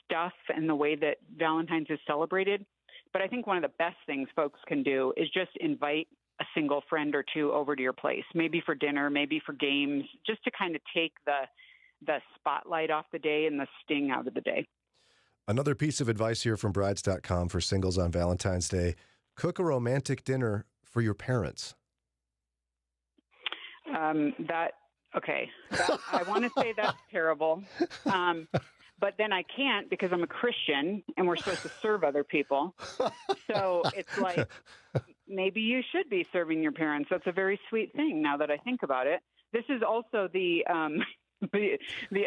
stuff and the way that Valentine's is celebrated. But I think one of the best things folks can do is just invite a single friend or two over to your place, maybe for dinner, maybe for games, just to kind of take the spotlight off the day and the sting out of the day. Another piece of advice here from brides.com for singles on Valentine's Day: cook a romantic dinner for your parents. I want to say that's terrible. But then I can't, because I'm a Christian and we're supposed to serve other people. So it's like, maybe you should be serving your parents. That's a very sweet thing now that I think about it. This is also the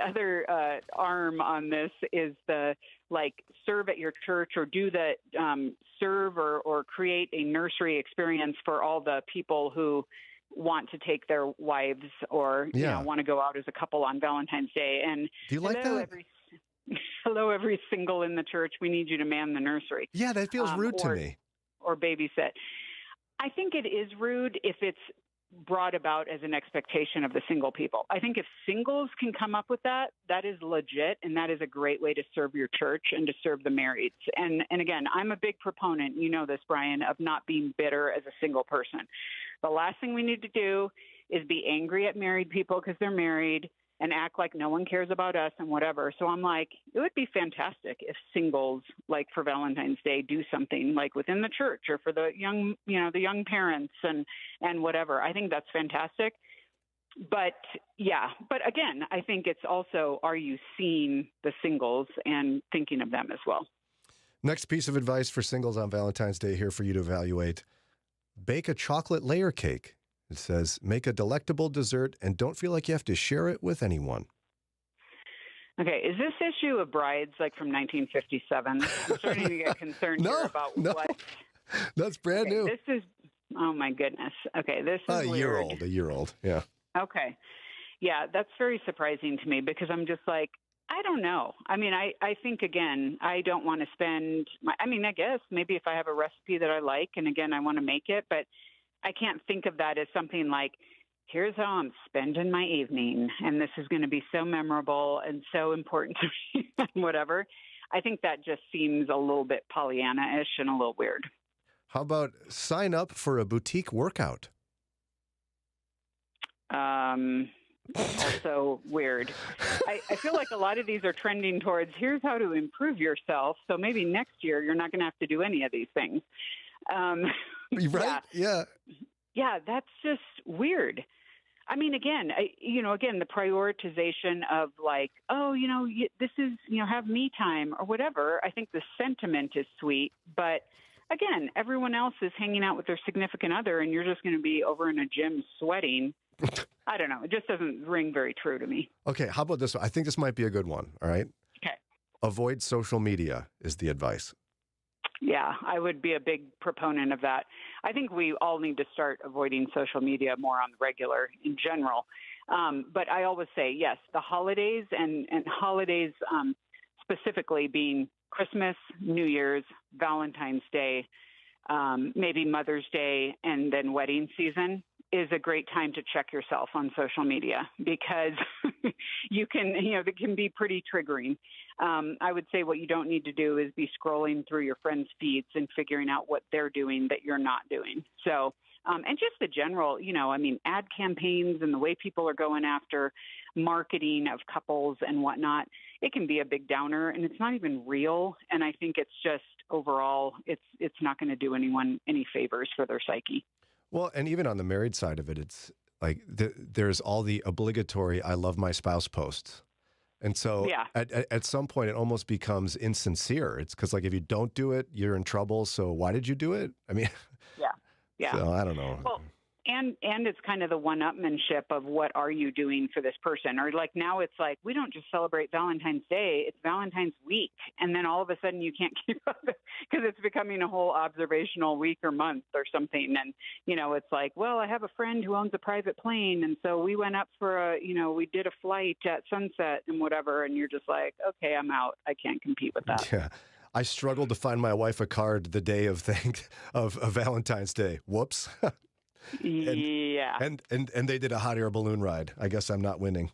other arm on this is the serve at your church, or do the serve or create a nursery experience for all the people who want to take their wives or want to go out as a couple on Valentine's Day. And do you like that? Hello, every single in the church. We need you to man the nursery. Yeah, that feels rude to me. Or babysit. I think it is rude if it's brought about as an expectation of the single people. I think if singles can come up with that, that is legit, and that is a great way to serve your church and to serve the marrieds. And again, I'm a big proponent, you know this, Brian, of not being bitter as a single person. The last thing we need to do is be angry at married people because they're married and act like no one cares about us and whatever. So I'm like, it would be fantastic if singles, for Valentine's Day, do something within the church or for the young, the young parents and whatever. I think that's fantastic. But again, I think it's also, are you seeing the singles and thinking of them as well? Next piece of advice for singles on Valentine's Day here for you to evaluate: bake a chocolate layer cake. It says, make a delectable dessert and don't feel like you have to share it with anyone. Okay, is this issue of brides from 1957? I'm starting to get concerned here about what. That's brand new. This is, oh my goodness. Okay, this is a year old. Yeah. Okay. Yeah, that's very surprising to me, because I'm just like, I I don't know. I mean, I think, again, I don't want to spend I guess maybe if I have a recipe that I like and, again, I want to make it, but I can't think of that as something like, here's how I'm spending my evening, and this is going to be so memorable and so important to me and whatever. I think that just seems a little bit Pollyanna-ish and a little weird. How about sign up for a boutique workout? Also weird. I feel like a lot of these are trending towards here's how to improve yourself. So maybe next year you're not going to have to do any of these things. Right? Yeah. Yeah, that's just weird. I mean, again, the prioritization of like, this is, have me time or whatever. I think the sentiment is sweet, but again, everyone else is hanging out with their significant other and you're just going to be over in a gym sweating. I don't know. It just doesn't ring very true to me. Okay, how about this one? I think this might be a good one, all right? Okay. Avoid social media is the advice. Yeah, I would be a big proponent of that. I think we all need to start avoiding social media more on the regular in general. But I always say, yes, the holidays and holidays specifically being Christmas, New Year's, Valentine's Day, maybe Mother's Day, and then wedding season is a great time to check yourself on social media because it can be pretty triggering. I would say what you don't need to do is be scrolling through your friends' feeds and figuring out what they're doing that you're not doing. So, and just the general, ad campaigns and the way people are going after marketing of couples and whatnot, it can be a big downer and it's not even real. And I think it's just overall, it's not going to do anyone any favors for their psyche. Well, and even on the married side of it, it's like there's all the obligatory I love my spouse posts. And so at some point, it almost becomes insincere. It's because, like, if you don't do it, you're in trouble. So why did you do it? I mean, yeah. So I don't know. Well, and it's kind of the one-upmanship of what are you doing for this person? Or like now it's like, we don't just celebrate Valentine's Day, it's Valentine's week. And then all of a sudden you can't keep up because it's becoming a whole observational week or month or something. And, it's like, well, I have a friend who owns a private plane. And so we went up for we did a flight at sunset and whatever. And you're just like, okay, I'm out. I can't compete with that. Yeah. I struggled to find my wife a card the day of Valentine's Day. Whoops. And they did a hot air balloon ride. I guess I'm not winning.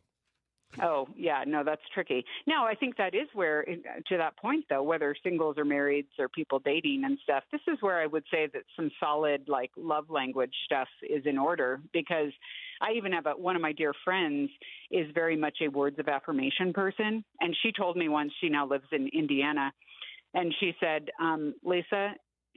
Oh, yeah. No, that's tricky. Now, I think that is where, to that point, though, whether singles or marrieds or people dating and stuff, this is where I would say that some solid, like, love language stuff is in order because I even have one of my dear friends is very much a words of affirmation person. And she told me once, she now lives in Indiana, and she said, Lisa,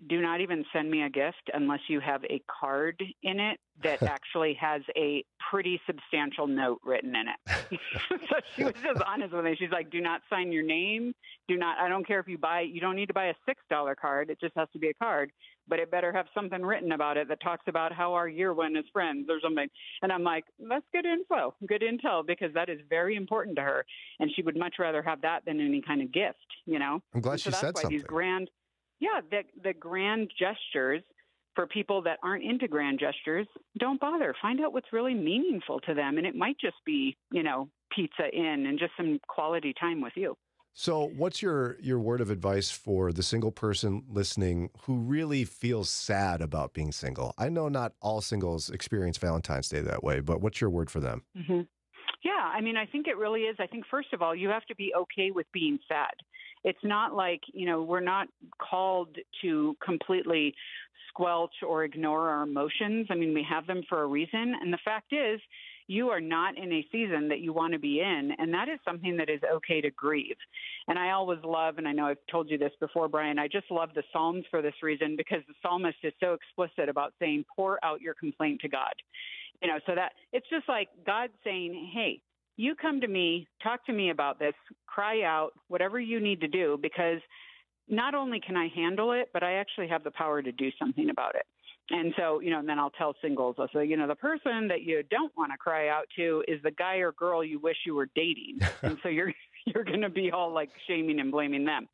do not even send me a gift unless you have a card in it that actually has a pretty substantial note written in it. So she was just honest with me. She's like, do not sign your name. I don't care if you don't need to buy a $6 card. It just has to be a card, but it better have something written about it that talks about how our year went as friends or something. And I'm like, that's good info, good intel, because that is very important to her. And she would much rather have that than any kind of gift, I'm glad she said something. These the grand gestures for people that aren't into grand gestures, don't bother. Find out what's really meaningful to them. And it might just be, pizza in and just some quality time with you. So what's your word of advice for the single person listening who really feels sad about being single? I know not all singles experience Valentine's Day that way, but what's your word for them? Mm-hmm. Yeah, I think it really is. I think, first of all, you have to be okay with being sad. It's not like, we're not called to completely squelch or ignore our emotions. We have them for a reason. And the fact is, you are not in a season that you want to be in. And that is something that is okay to grieve. And I always love, and I know I've told you this before, Brian, I just love the Psalms for this reason, because the psalmist is so explicit about saying, pour out your complaint to God. So that it's just like God saying, hey, you come to me, talk to me about this, cry out, whatever you need to do, because not only can I handle it, but I actually have the power to do something about it. And so, and then I'll tell singles, I'll say, the person that you don't want to cry out to is the guy or girl you wish you were dating. And so you're going to be all like shaming and blaming them.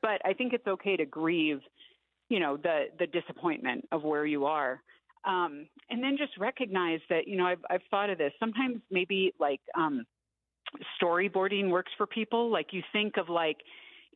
But I think it's okay to grieve, the disappointment of where you are. And then just recognize that, I've thought of this. Sometimes maybe like storyboarding works for people. Like you think of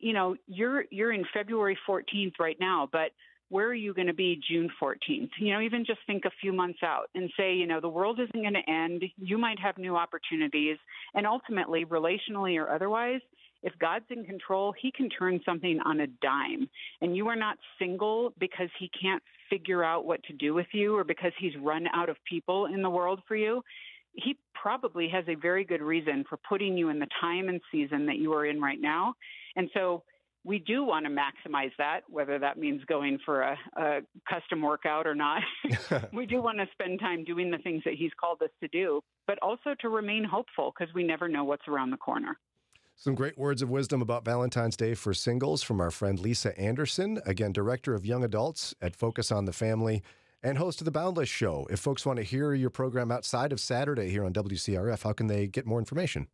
you're in February 14th right now, but where are you going to be June 14th? Even just think a few months out and say, the world isn't going to end. You might have new opportunities. And ultimately, relationally or otherwise, if God's in control, he can turn something on a dime. And you are not single because he can't figure out what to do with you or because he's run out of people in the world for you. He probably has a very good reason for putting you in the time and season that you are in right now. And so we do want to maximize that, whether that means going for a custom workout or not. We do want to spend time doing the things that he's called us to do, but also to remain hopeful because we never know what's around the corner. Some great words of wisdom about Valentine's Day for singles from our friend Lisa Anderson, again, Director of Young Adults at Focus on the Family and host of The Boundless Show. If folks want to hear your program outside of Saturday here on WCRF, how can they get more information?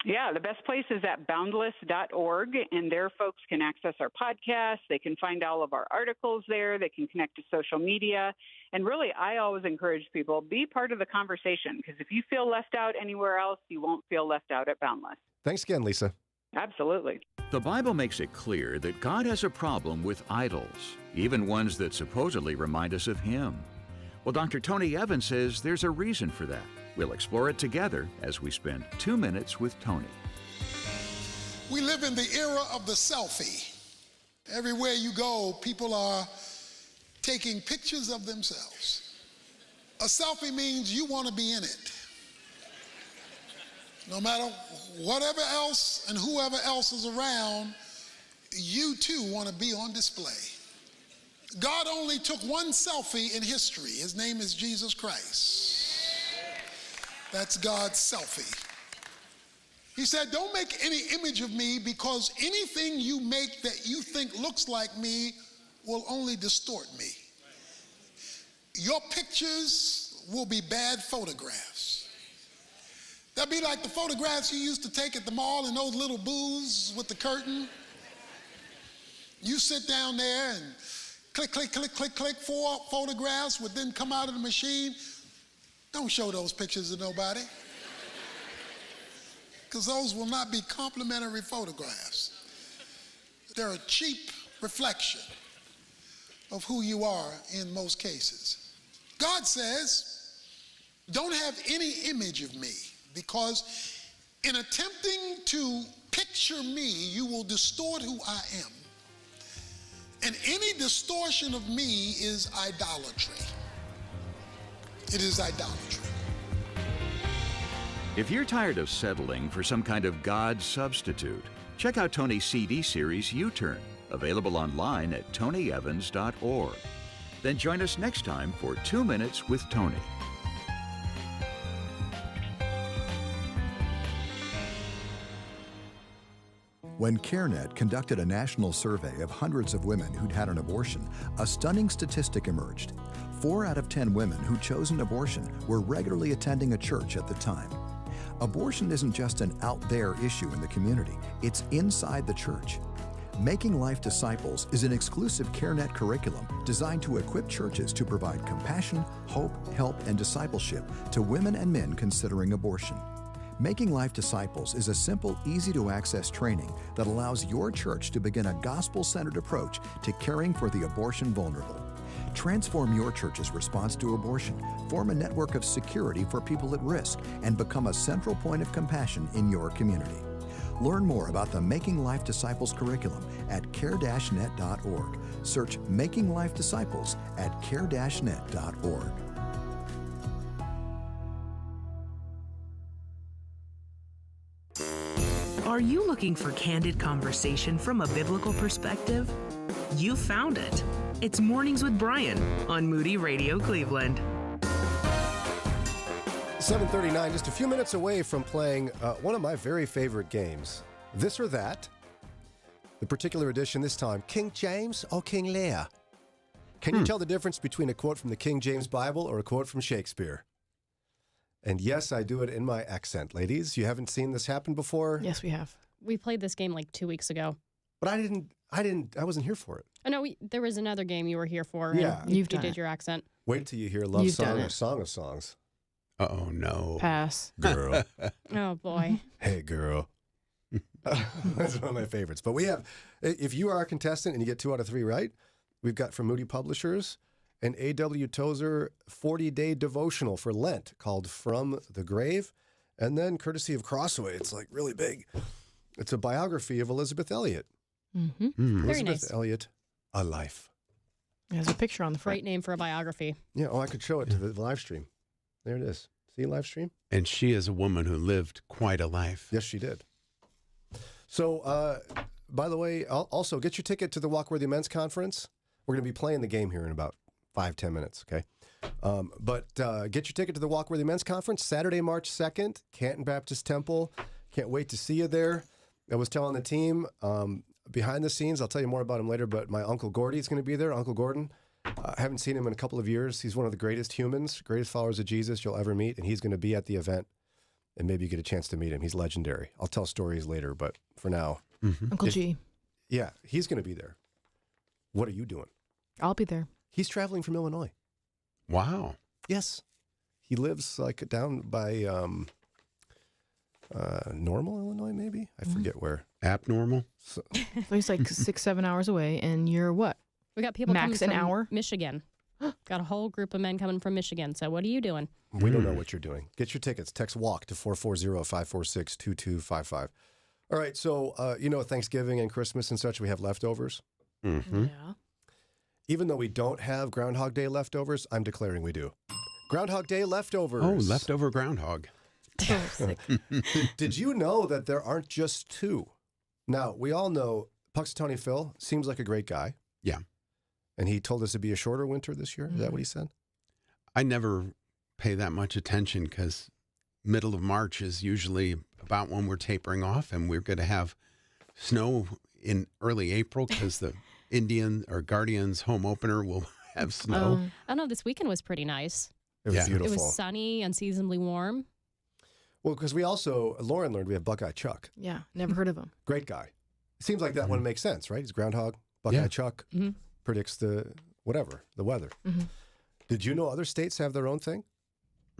Yeah, the best place is at boundless.org, and there folks can access our podcast. They can find all of our articles there. They can connect to social media. And really, I always encourage people, be part of the conversation, because if you feel left out anywhere else, you won't feel left out at Boundless. Thanks again, Lisa. Absolutely. The Bible makes it clear that God has a problem with idols, even ones that supposedly remind us of Him. Well, Dr. Tony Evans says there's a reason for that. We'll explore it together as we spend 2 minutes with Tony. We live in the era of the selfie. Everywhere you go, people are taking pictures of themselves. A selfie means you want to be in it. No matter whatever else and whoever else is around, you too want to be on display. God only took one selfie in history. His name is Jesus Christ. That's God's selfie. He said, don't make any image of me, because anything you make that you think looks like me will only distort me. Your pictures will be bad photographs. They'll be like the photographs you used to take at the mall in those little booths with the curtain. You sit down there and click, click, click, click, click, 4 photographs would then come out of the machine. Don't show those pictures to nobody, because those will not be complimentary photographs. They're a cheap reflection of who you are in most cases. God says, don't have any image of me, because in attempting to picture me, you will distort who I am. And any distortion of me is idolatry. It is idolatry. If you're tired of settling for some kind of God substitute, check out Tony's CD series, U-Turn, available online at tonyevans.org. Then join us next time for 2 Minutes with Tony. When CareNet conducted a national survey of hundreds of women who'd had an abortion, a stunning statistic emerged. 4 out of 10 women who chose an abortion were regularly attending a church at the time. Abortion isn't just an out-there issue in the community, it's inside the church. Making Life Disciples is an exclusive CareNet curriculum designed to equip churches to provide compassion, hope, help, and discipleship to women and men considering abortion. Making Life Disciples is a simple, easy-to-access training that allows your church to begin a gospel-centered approach to caring for the abortion vulnerable. Transform your church's response to abortion, form a network of security for people at risk, and become a central point of compassion in your community. Learn more about the Making Life Disciples curriculum at care-net.org. Search Making Life Disciples at care-net.org. Are you looking for candid conversation from a biblical perspective? You found it. It's Mornings with Brian on Moody Radio Cleveland. 7:39, just a few minutes away from playing one of my very favorite games, This or That. The particular edition this time, King James or King Lear? Can you tell the difference between a quote from the King James Bible or a quote from Shakespeare? And yes, I do it in my accent. Ladies, you haven't seen this happen before? Yes, we have. We played this game like 2 weeks ago. But I wasn't here for it. Oh, no, there was another game you were here for. Yeah. And you did your accent. Wait till you hear Love Song or Song of Songs. Oh, no. Pass. Girl. Oh, boy. Hey, girl. That's one of my favorites. But we have, if you are a contestant and you get 2 out of 3 right, we've got from Moody Publishers an A.W. Tozer 40-day devotional for Lent called From the Grave. And then, courtesy of Crossway, it's like really big. It's a biography of Elizabeth Elliot. Mm-hmm. Very Elizabeth nice. Elliot, A Life. There's a picture on the front. Great name for a biography. Yeah, I could show it to the live stream. There it is. See live stream? And she is a woman who lived quite a life. Yes, she did. So, by the way, also get your ticket to the Walkworthy Men's Conference. We're going to be playing the game here in about 5-10 minutes, okay? But get your ticket to the Walkworthy Men's Conference, Saturday, March 2nd, Canton Baptist Temple. Can't wait to see you there. I was telling the team behind the scenes, I'll tell you more about him later, but my Uncle Gordy is going to be there, Uncle Gordon. I haven't seen him in a couple of years. He's one of the greatest humans, greatest followers of Jesus you'll ever meet, and he's going to be at the event, and maybe you get a chance to meet him. He's legendary. I'll tell stories later, but for now. Uncle G. Yeah, he's going to be there. What are you doing? I'll be there. He's traveling from Illinois. Wow. Yes. He lives like down by Normal, Illinois, maybe? I forget where. Abnormal? So he's like 6-7 hours away, and you're what? We got people Max coming an from hour? Michigan. Got a whole group of men coming from Michigan. So what are you doing? we don't know what you're doing. Get your tickets. Text WALK to 440-546-2255. All right, so, Thanksgiving and Christmas and such, we have leftovers. Mm-hmm. Yeah. Even though we don't have Groundhog Day leftovers, I'm declaring we do. Groundhog Day leftovers. Oh, leftover groundhog. So sick. Did you know that there aren't just 2? Now, we all know Puxatawny Phil seems like a great guy. Yeah. And he told us it'd be a shorter winter this year. Is that what he said? I never pay that much attention because middle of March is usually about when we're tapering off, and we're going to have snow in early April because the Indian or Guardians home opener will have snow. I don't know. This weekend was pretty nice. It was Yeah. beautiful. It was sunny, unseasonably warm. Well, because Lauren learned we have Buckeye Chuck. Yeah, never heard of him. Great guy. It seems like that one makes sense, right? He's Groundhog, Buckeye Yeah. Chuck, Mm-hmm. predicts the weather. Mm-hmm. Did you know other states have their own thing?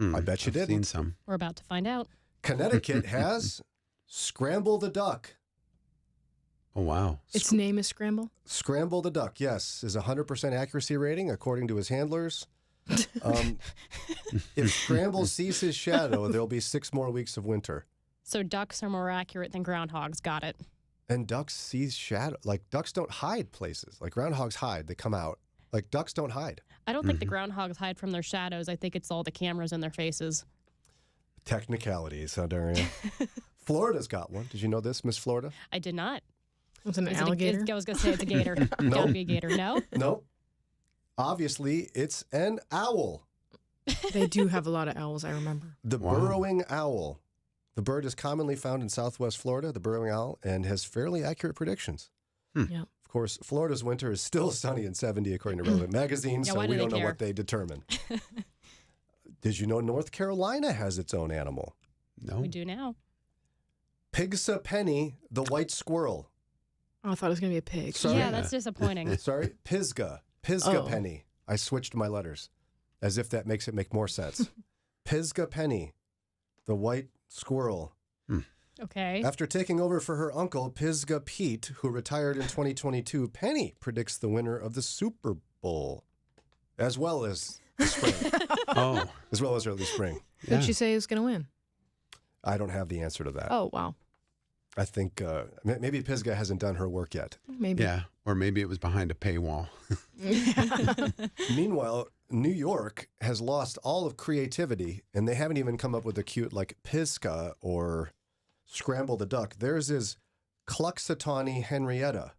I bet you I've seen didn't. some. We're about to find out. Connecticut has Scramble the Duck. Oh, wow. Its name is Scramble? Scramble the Duck, yes, is a 100% accuracy rating according to his handlers. If Scramble sees his shadow, there'll be 6 more weeks of winter. So ducks are more accurate than groundhogs. Got it. And ducks see shadow. Like ducks don't hide places. Like groundhogs hide. They come out. Like ducks don't hide. I don't think the groundhogs hide from their shadows. I think it's all the cameras in their faces. Technicalities, huh, Daria? Florida's got one. Did you know this, Miss Florida? I did not. It's an Is alligator? I was going to say it's a gator. No. Gotta be a gator. No? Nope. Obviously, it's an owl. They do have a lot of owls, I remember. The burrowing owl. The bird is commonly found in southwest Florida, the burrowing owl, and has fairly accurate predictions. Yeah. Of course, Florida's winter is still sunny and 70 according to Relevant Magazine, Yeah, so why do we they don't know care? what they determine. Did you know North Carolina has its own animal? No. We do now. Pigsa Penny, the white squirrel. Oh, I thought it was going to be a pig. Sorry? Yeah, that's disappointing. Sorry, Pisgah Oh. Penny. I switched my letters, as if that makes it make more sense. Pisgah Penny, the white squirrel. Okay. After taking over for her uncle, Pisgah Pete, who retired in 2022, Penny predicts the winner of the Super Bowl, as well as the spring. Oh. As well as early spring. Who'd she say is going to win? I don't have the answer to that. Oh, wow. I think maybe Pisgah hasn't done her work yet. Maybe. Yeah. Or maybe it was behind a paywall. Meanwhile, New York has lost all of creativity, and they haven't even come up with a cute like Pisgah or Scramble the Duck. Theirs is Cluxatawny Henrietta.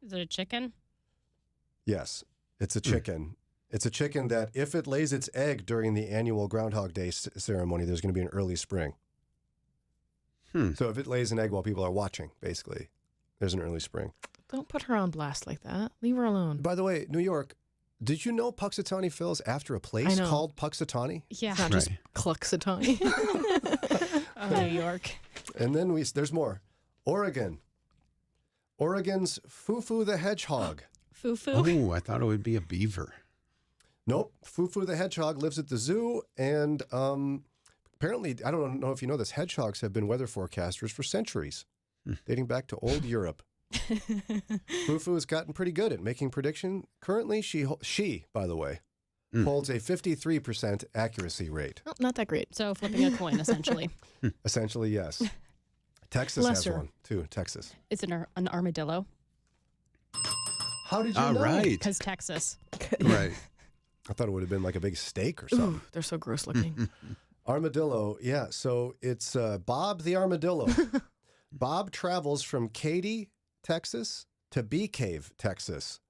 Is it a chicken? Yes, it's a chicken. It's a chicken that if it lays its egg during the annual Groundhog Day ceremony, there's going to be an early spring. So if it lays an egg while people are watching, basically, there's an early spring. Don't put her on blast like that. Leave her alone. By the way, New York, did you know Puxatawny Phil's after a place know. called Puxatawny? Yeah. It's not just Cluxatawny. New York. And then there's more. Oregon. Oregon's Fufu the Hedgehog. Fufu. Oh, I thought it would be a beaver. Nope. Fufu the hedgehog lives at the zoo, and apparently, I don't know if you know this, hedgehogs have been weather forecasters for centuries, dating back to old Europe. Fufu has gotten pretty good at making prediction. Currently, she, by the way, holds a 53% accuracy rate. Oh, not that great. So flipping a coin, essentially. Essentially, yes. Texas Lesser. has one, too. Texas. It's an armadillo. How did you All know? right. Because Texas. Right. I thought it would have been like a big steak or something. Ooh, they're so gross looking. Armadillo, yeah. So it's Bob the Armadillo. Bob travels from Katy, Texas to Bee Cave, Texas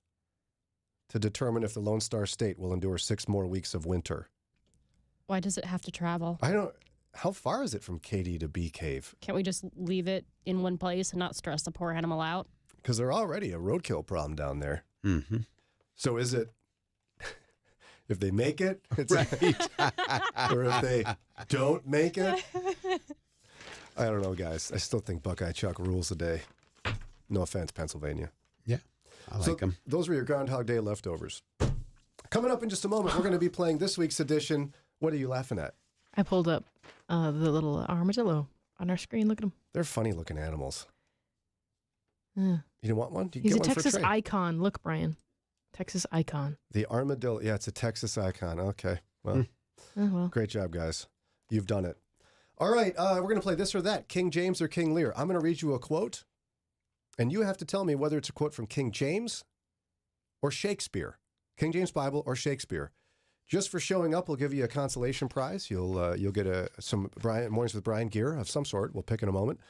to determine if the Lone Star State will endure 6 more weeks of winter. Why does it have to travel? How far is it from Katy to Bee Cave? Can't we just leave it in one place and not stress the poor animal out? Because there's already a roadkill problem down there. Mm-hmm. So is it, if they make it, it's Right. or if they don't make it? I don't know, guys. I still think Buckeye Chuck rules the day. No offense, Pennsylvania. Yeah, I like them. Those were your Groundhog Day leftovers. Coming up in just a moment, we're going to be playing this week's edition. What are you laughing at? I pulled up the little armadillo on our screen. Look at him. They're funny-looking animals. Yeah. You didn't want one? You can He's a get one Texas for Trey. icon. Look, Brian. Texas icon. The armadillo. Yeah, it's a Texas icon. Okay. Well, Oh, well. great job, guys. You've done it. All right, we're going to play this or that, King James or King Lear. I'm going to read you a quote, and you have to tell me whether it's a quote from King James or Shakespeare. King James Bible or Shakespeare. Just for showing up, we'll give you a consolation prize. You'll get some Mornings with Brian gear of some sort. We'll pick in a moment.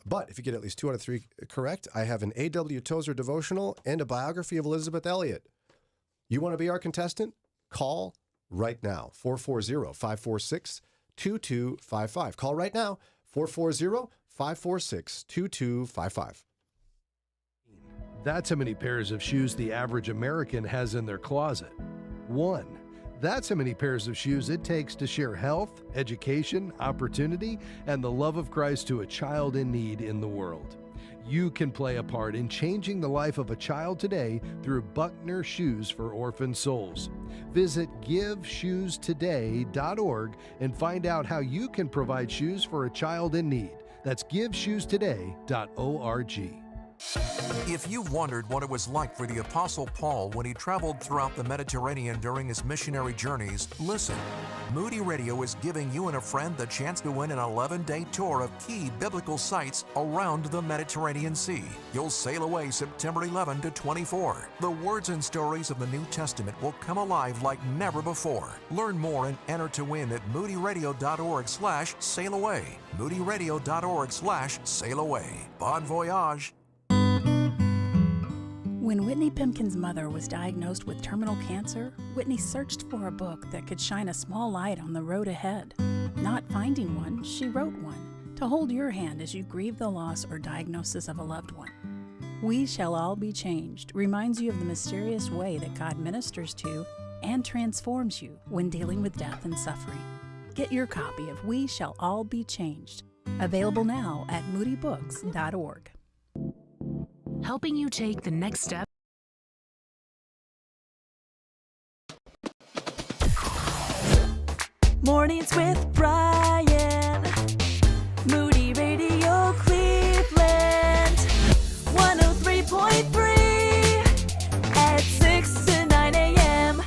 But if you get at least 2 out of 3 correct, I have an A.W. Tozer devotional and a biography of Elizabeth Elliot. You want to be our contestant? Call right now, 440-546-2255. Call right now, 440-546-2255. That's how many pairs of shoes the average American has in their closet. 1. That's how many pairs of shoes it takes to share health, education, opportunity, and the love of Christ to a child in need in the world. You can play a part in changing the life of a child today through Buckner Shoes for Orphan Souls. Visit GiveShoesToday.org and find out how you can provide shoes for a child in need. That's GiveShoesToday.org. If you've wondered what it was like for the Apostle Paul when he traveled throughout the Mediterranean during his missionary journeys, listen. Moody Radio is giving you and a friend the chance to win an 11-day tour of key biblical sites around the Mediterranean Sea. You'll sail away September 11 to 24. The words and stories of the New Testament will come alive like never before. Learn more and enter to win at moodyradio.org/sailaway. moodyradio.org/sailaway. Bon voyage. When Whitney Pimkin's mother was diagnosed with terminal cancer, Whitney searched for a book that could shine a small light on the road ahead. Not finding one, she wrote one to hold your hand as you grieve the loss or diagnosis of a loved one. We Shall All Be Changed reminds you of the mysterious way that God ministers to and transforms you when dealing with death and suffering. Get your copy of We Shall All Be Changed, available now at moodybooks.org. Helping you take the next step. Mornings with Brian. Moody Radio Cleveland. 103.3 at 6 to 9 a.m.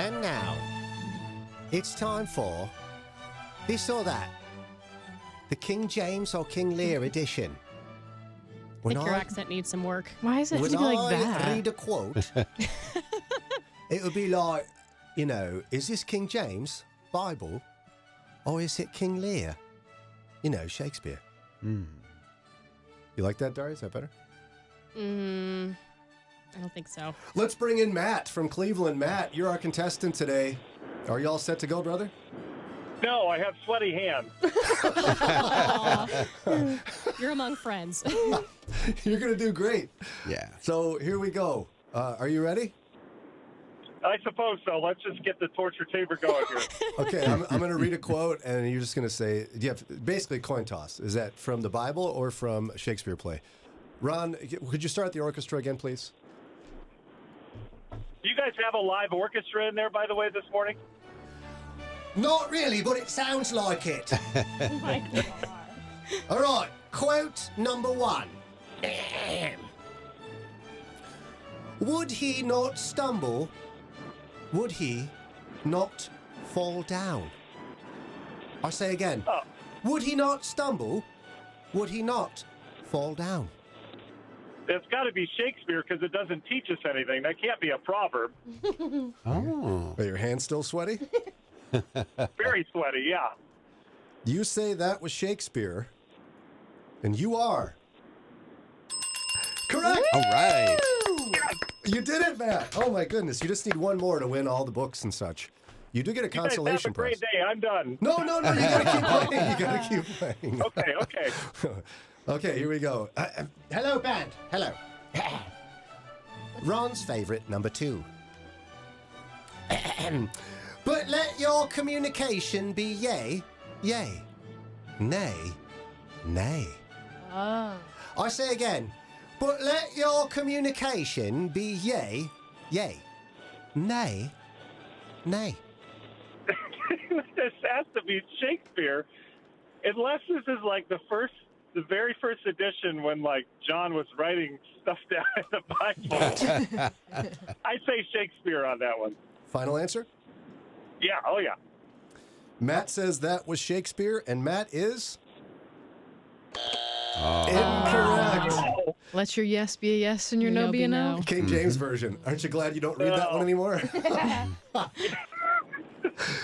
And now, it's time for this or that. The King James or King Lear edition. I think your accent needs some work. Why is it have to be like that? read a quote, it would be like, you know, is this King James Bible or is it King Lear? You know, Shakespeare. You like that, Dari? Is that better? I don't think so. Let's bring in Matt from Cleveland. Matt, you're our contestant today. Are you all set to go, brother? No, I have sweaty hands. You're among friends. You're going to do great. Yeah. So here we go. Are you ready? I suppose so. Let's just get the torture chamber going here. Okay, I'm going to read a quote, and you're just going to say, basically coin toss. Is that from the Bible or from a Shakespeare play? Ron, could you start the orchestra again, please? Do you guys have a live orchestra in there, by the way, this morning? Not really, but it sounds like it. Oh my God. All right, quote number 1. Would he not stumble? Would he not fall down? I say again. Would he not stumble? Would he not fall down? It's got to be Shakespeare because it doesn't teach us anything. That can't be a proverb. Oh. Are your hands still sweaty? Very sweaty, yeah. You say that was Shakespeare, and you are correct. All right. You did it, Matt. Oh my goodness! You just need one more to win all the books and such. You do get a You guys consolation have a great prize. day. I'm done. No, you gotta keep playing. You gotta keep playing. Okay. Okay, here we go. Hello, band. Hello. Ron's favorite, number 2. But let your communication be yea, nay, nay. Oh. I say again. But let your communication be yea, nay, nay. This has to be Shakespeare, unless this is like the very first edition when like John was writing stuff down in the Bible. I'd say Shakespeare on that one. Final answer? Yeah. Oh yeah. Matt says that was Shakespeare, and Matt is Oh. incorrect. Let your yes be a yes and your no be a no. King James version. Aren't you glad you don't read that one anymore?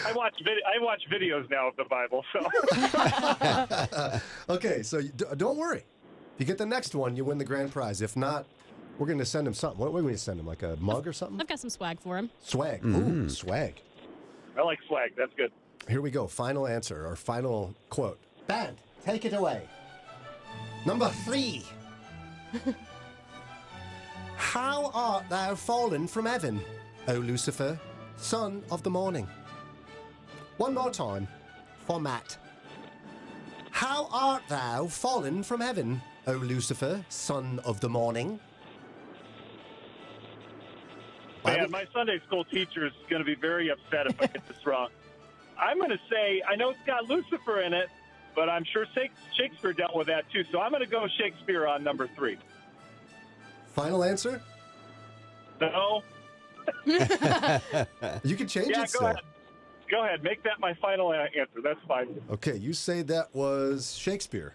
I watch videos now of the Bible, so. Okay, so don't worry. If you get the next one, you win the grand prize. If not, we're going to send him something. What are we going to send him? Like a mug or something? I've got some swag for him. Swag. Ooh, swag. I like swag. That's good. Here we go. Final answer or final quote. Band, take it away. Number 3. How art thou fallen from heaven, O Lucifer, son of the morning? One more time for Matt. How art thou fallen from heaven, O Lucifer, son of the morning? Man, my Sunday school teacher is going to be very upset if I get this wrong. I'm going to say, I know it's got Lucifer in it, but I'm sure Shakespeare dealt with that too. So I'm going to go Shakespeare on number 3. Final answer? No. You can change Yeah, it go still. ahead. Go ahead. Make that my final answer. That's fine. Okay, you say that was Shakespeare.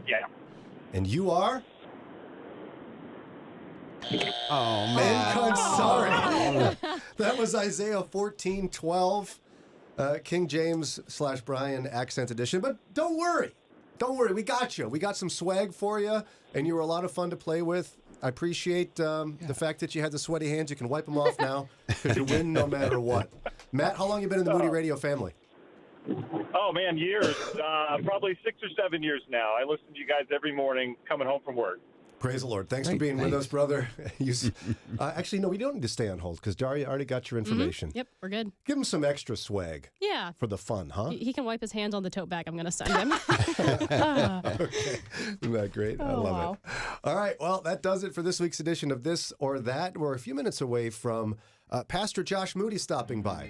Yeah. And you are? Oh, man. Sorry. That was Isaiah 14:12, King James / Brian accent edition. But don't worry. Don't worry. We got you. We got some swag for you, and you were a lot of fun to play with. I appreciate the fact that you had the sweaty hands. You can wipe them off now because you win no matter what. Matt, how long you been in the Moody Radio family? Oh, man, years. Probably 6 or 7 years now. I listen to you guys every morning coming home from work. Praise the Lord. Thanks for being with us, brother. Actually, no, we don't need to stay on hold because Daria already got your information. Yep, we're good. Give him some extra swag. Yeah. For the fun, huh? He can wipe his hands on the tote bag I'm going to send him. Okay. Isn't that great? I Oh, love wow. it. All right. Well, that does it for this week's edition of This or That. We're a few minutes away from Pastor Josh Moody stopping by.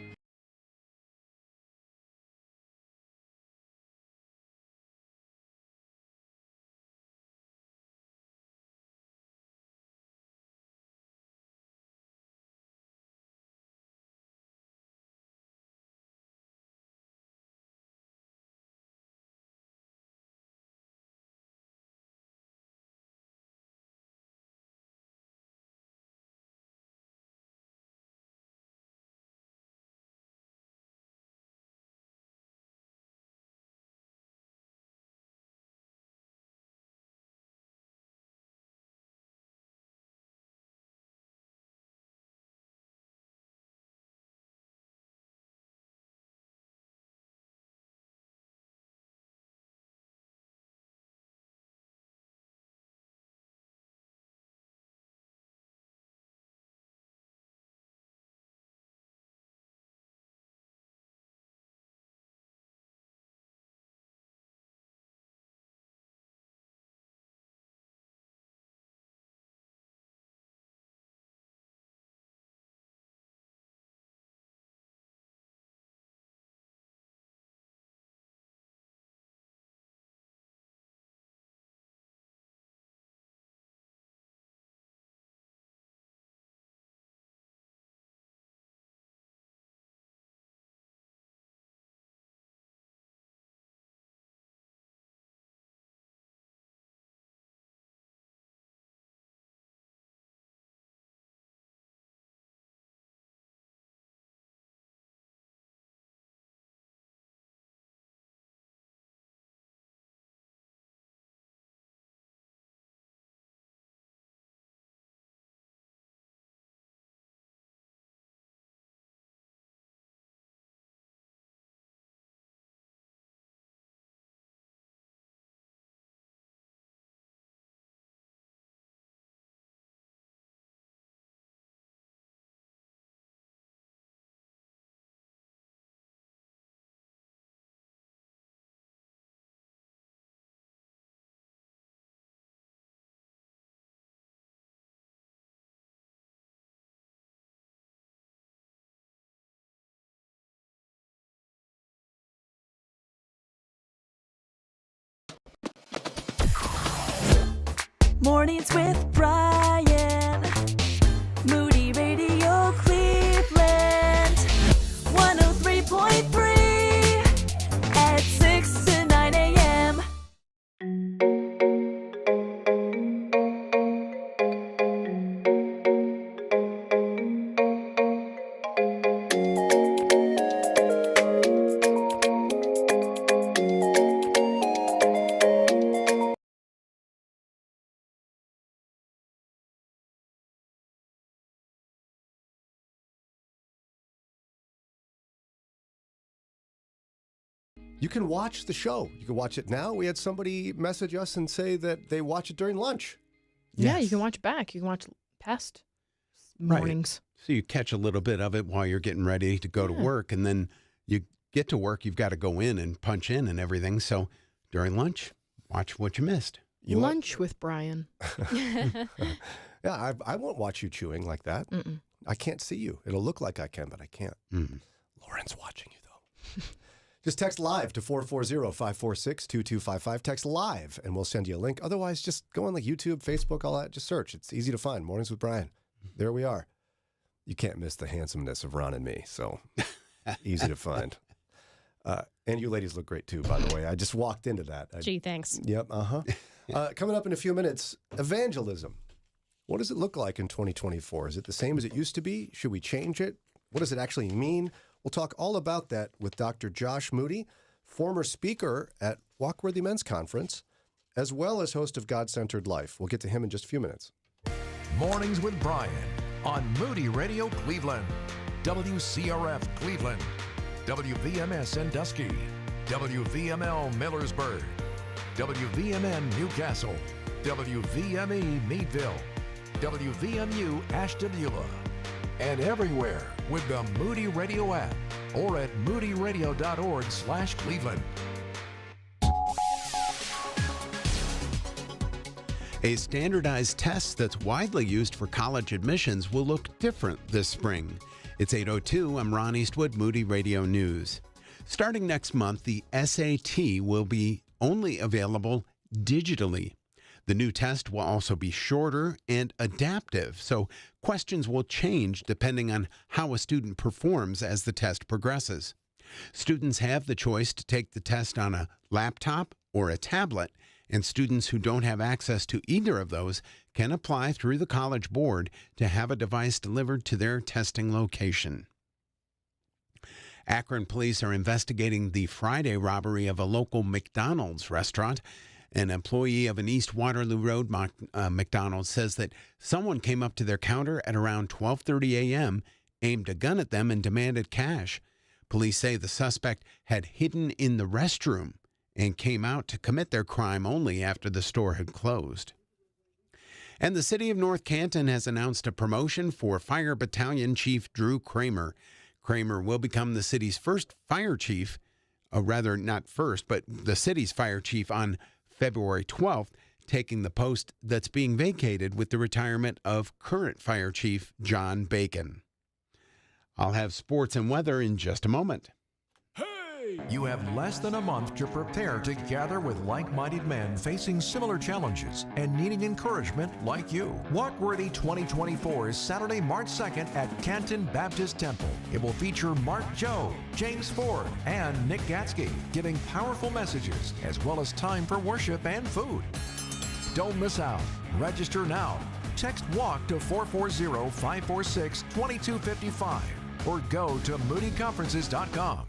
Mornings with Brian. Moody Radio Cleveland. 103.3 at 6 to 9 a.m. You can watch the show. You can watch it now. We had somebody message us and say that they watch it during lunch. Yeah, you can watch back. You can watch past mornings. Right. So you catch a little bit of it while you're getting ready to go to work, and then you get to work, you've got to go in and punch in and everything. So during lunch, watch what you missed. Lunch with Brian. Yeah, I won't watch you chewing like that. Mm-mm. I can't see you. It'll look like I can, but I can't. Lauren's watching you, though. Just text live to 440-546-2255. Text live, and we'll send you a link. Otherwise, just go on like YouTube, Facebook, all that. Just search. It's easy to find. Mornings with Brian. There we are. You can't miss the handsomeness of Ron and me, so easy to find. And you ladies look great, too, by the way. I just walked into that. Gee, thanks. Yep, coming up in a few minutes, evangelism. What does it look like in 2024? Is it the same as it used to be? Should we change it? What does it actually mean? We'll talk all about that with Dr. Josh Moody, former speaker at Walkworthy Men's Conference, as well as host of God-Centered Life. We'll get to him in just a few minutes. Mornings with Brian on Moody Radio Cleveland, WCRF Cleveland, WVMS Sandusky, WVML Millersburg, WVMN Newcastle, WVME Meadville, WVMU Ashtabula, and everywhere with the Moody Radio app or at moodyradio.org/Cleveland. A standardized test that's widely used for college admissions will look different this spring. It's 8:02. I'm Ron Eastwood, Moody Radio News. Starting next month, the SAT will be only available digitally. The new test will also be shorter and adaptive, so questions will change depending on how a student performs as the test progresses. Students have the choice to take the test on a laptop or a tablet, and students who don't have access to either of those can apply through the College Board to have a device delivered to their testing location. Akron police are investigating the Friday robbery of a local McDonald's restaurant. An employee of an East Waterloo Road McDonald's says that someone came up to their counter at around 12:30 a.m., aimed a gun at them, and demanded cash. Police say the suspect had hidden in the restroom and came out to commit their crime only after the store had closed. And the city of North Canton has announced a promotion for Fire Battalion Chief Drew Kramer. Kramer will become the city's first fire chief, not first, but the city's fire chief on February 12th, taking the post that's being vacated with the retirement of current fire chief John Bacon. I'll have sports and weather in just a moment. You have less than a month to prepare to gather with like-minded men facing similar challenges and needing encouragement like you. Walkworthy 2024 is Saturday, March 2nd at Canton Baptist Temple. It will feature Mark Joe, James Ford, and Nick Gatsky giving powerful messages as well as time for worship and food. Don't miss out. Register now. Text WALK to 440-546-2255 or go to moodyconferences.com.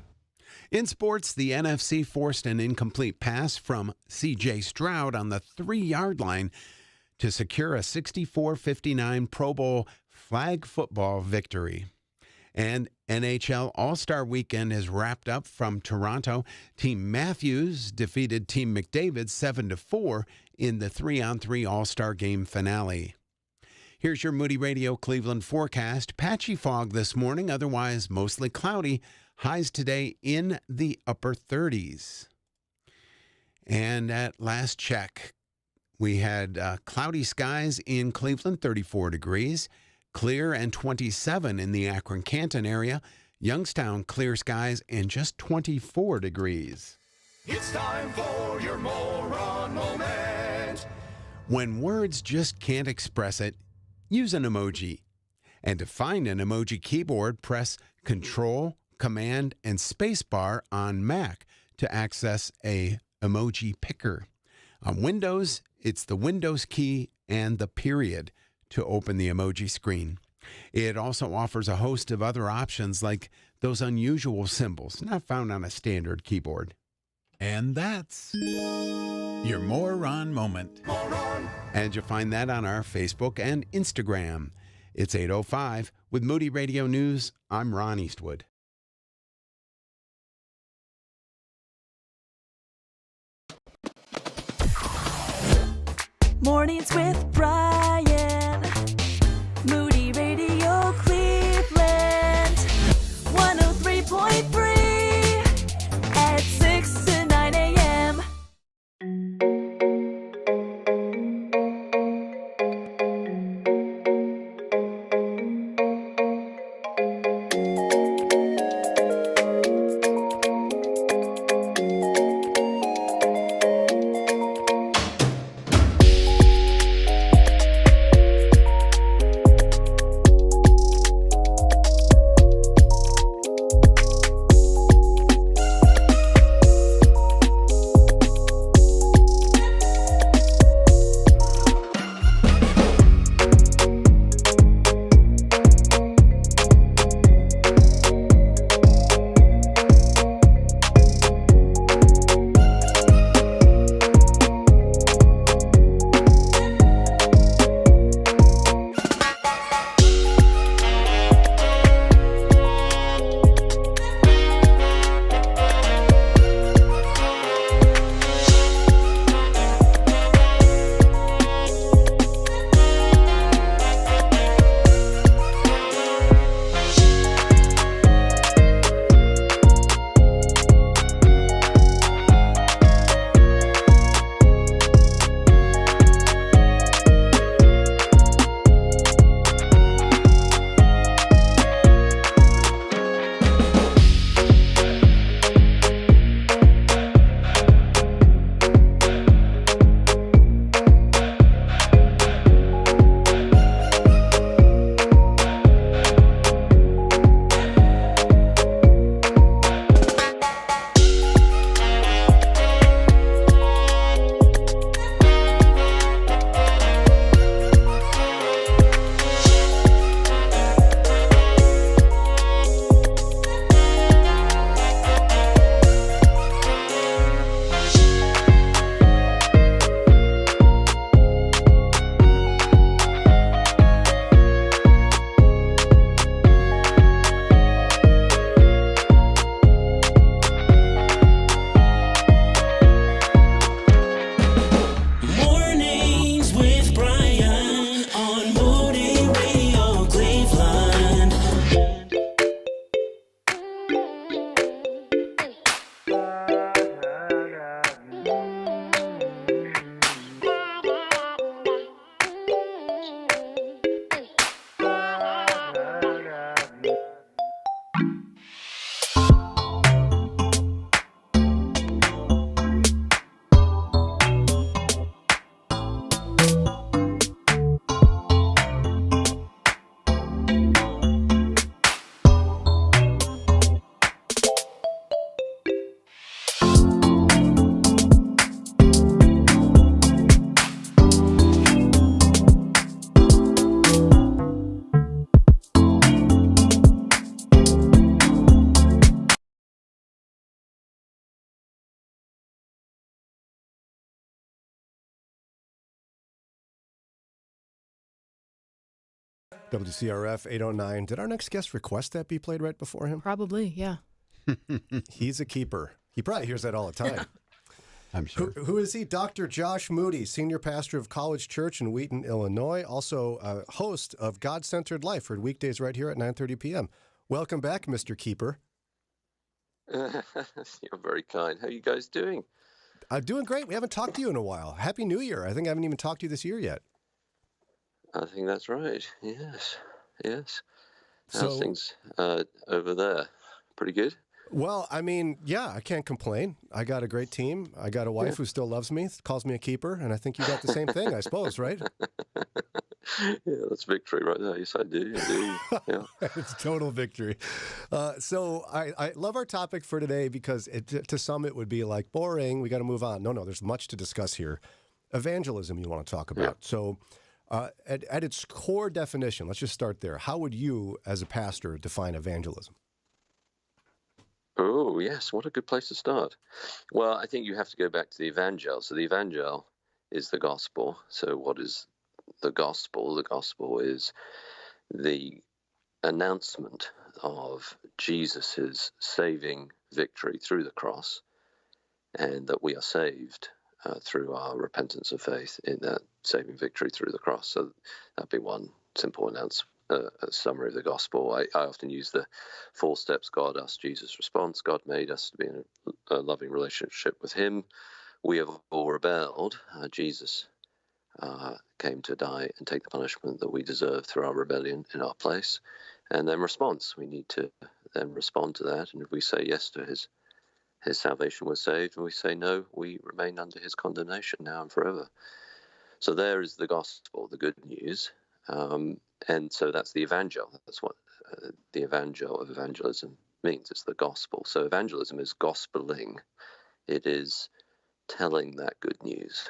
In sports, the NFC forced an incomplete pass from C.J. Stroud on the 3-yard line to secure a 64-59 Pro Bowl flag football victory. And NHL All-Star Weekend is wrapped up from Toronto. Team Matthews defeated Team McDavid 7-4 in the 3-on-3 All-Star Game finale. Here's your Moody Radio Cleveland forecast. Patchy fog this morning, otherwise mostly cloudy. Highs today in the upper 30s. And at last check, we had cloudy skies in Cleveland, 34 degrees. Clear and 27 in the Akron-Canton area. Youngstown, clear skies and just 24 degrees. It's time for your moron moment. When words just can't express it, use an emoji. And to find an emoji keyboard, press Control, Command, and Spacebar on Mac to access a emoji picker. On Windows, it's the Windows key and the period to open the emoji screen. It also offers a host of other options like those unusual symbols not found on a standard keyboard. And that's your Moron Moment. And you'll find that on our Facebook and Instagram. It's 8:05 with Moody Radio News. I'm Ron Eastwood. Mornings with Brian. Moody Radio Cleveland. 103.3 at 6 to 9 a.m. WCRF 809. Did our next guest request that be played right before him? Probably, yeah. He's a keeper. He probably hears that all the time. I'm sure. Who is he? Dr. Josh Moody, senior pastor of College Church in Wheaton, Illinois, also a host of God-Centered Life, heard weekdays right here at 9:30 p.m. Welcome back, Mr. Keeper. You're very kind. How are you guys doing? Doing great. We haven't talked to you in a while. Happy New Year. I think I haven't even talked to you this year yet. I think that's right. Yes. How's So- things over there? Pretty good? Well, I mean, yeah, I can't complain. I got a great team. I got a wife who still loves me, calls me a keeper, and I think you got the same thing, I suppose, right? Yeah, that's victory right there. Yes, I do. Yeah. It's total victory. So I love our topic for today because to some it would be like boring. We got to move on. No, there's much to discuss here. Evangelism you want to talk about. Yeah. So at its core definition, let's just start there. How would you, as a pastor, define evangelism? Oh, yes. What a good place to start. Well, I think you have to go back to the evangel. So the evangel is the gospel. So what is the gospel? The gospel is the announcement of Jesus's saving victory through the cross, and that we are saved through our repentance of faith in that saving victory through the cross. So that'd be one simple a summary of the gospel. I often use the 4 steps: God, us, Jesus, response. God made us to be in a loving relationship with him. We have all rebelled. Jesus came to die and take the punishment that we deserve through our rebellion in our place. And then response. We need to then respond to that. And if we say yes to his salvation, we're saved. And we say no, we remain under his condemnation now and forever. So there is the gospel, the good news. And so that's the evangel. That's what the evangel of evangelism means. It's the gospel. So evangelism is gospeling. It is telling that good news.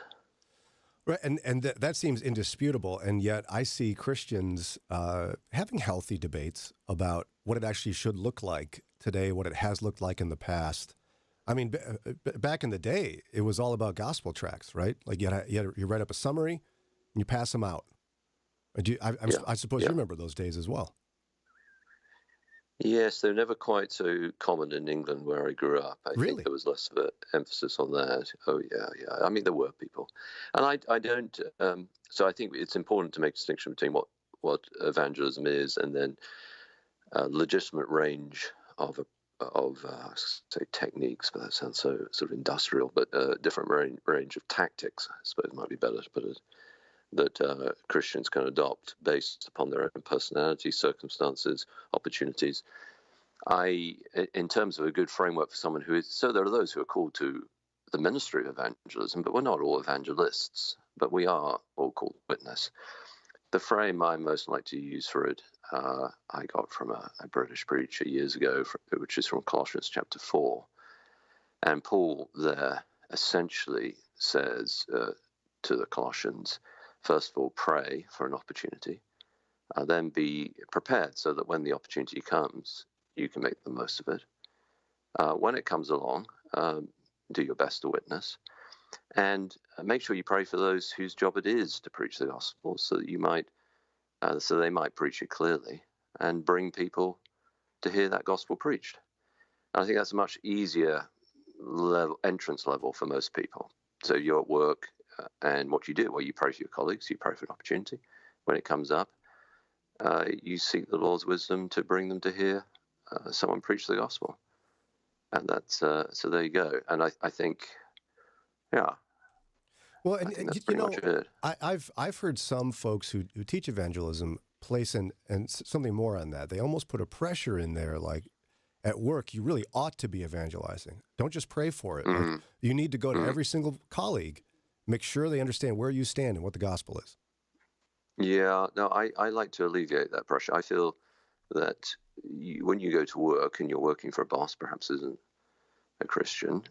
Right, and that seems indisputable, and yet I see Christians having healthy debates about what it actually should look like today, what it has looked like in the past. I mean, back in the day, it was all about gospel tracts, right? Like you write up a summary, and you pass them out. I suppose you remember those days as well. Yes, they're never quite so common in England where I grew up. I Really? think there was less of an emphasis on that. Oh, yeah. I mean, there were people. And I don't, so I think it's important to make a distinction between what evangelism is and then a legitimate range of say techniques, but that sounds so sort of industrial, but a different range of tactics, I suppose might be better to put it, that Christians can adopt based upon their own personality, circumstances, opportunities. In terms of a good framework for someone who is, so there are those who are called to the ministry of evangelism, but we're not all evangelists, but we are all called to witness. The frame I most like to use for it, I got from a British preacher years ago, which is from Colossians chapter 4. And Paul there essentially says to the Colossians, first of all, pray for an opportunity, then be prepared so that when the opportunity comes, you can make the most of it. When it comes along, do your best to witness, and make sure you pray for those whose job it is to preach the gospel, so that you might, so they might preach it clearly and bring people to hear that gospel preached. And I think that's a much easier entrance level for most people. So you're at work. And what you do, well, you pray for your colleagues, you pray for an opportunity. When it comes up, you seek the Lord's wisdom to bring them to hear someone preach the gospel. And that's, so there you go. And I think, yeah. Well, and you know, I've heard some folks who teach evangelism place and something more on that. They almost put a pressure in there, like at work, you really ought to be evangelizing. Don't just pray for it. Mm-hmm. Like, you need to go to every single colleague. Make sure they understand where you stand and what the gospel is. Yeah, no, I like to alleviate that pressure. I feel that when you go to work and you're working for a boss, perhaps isn't a Christian,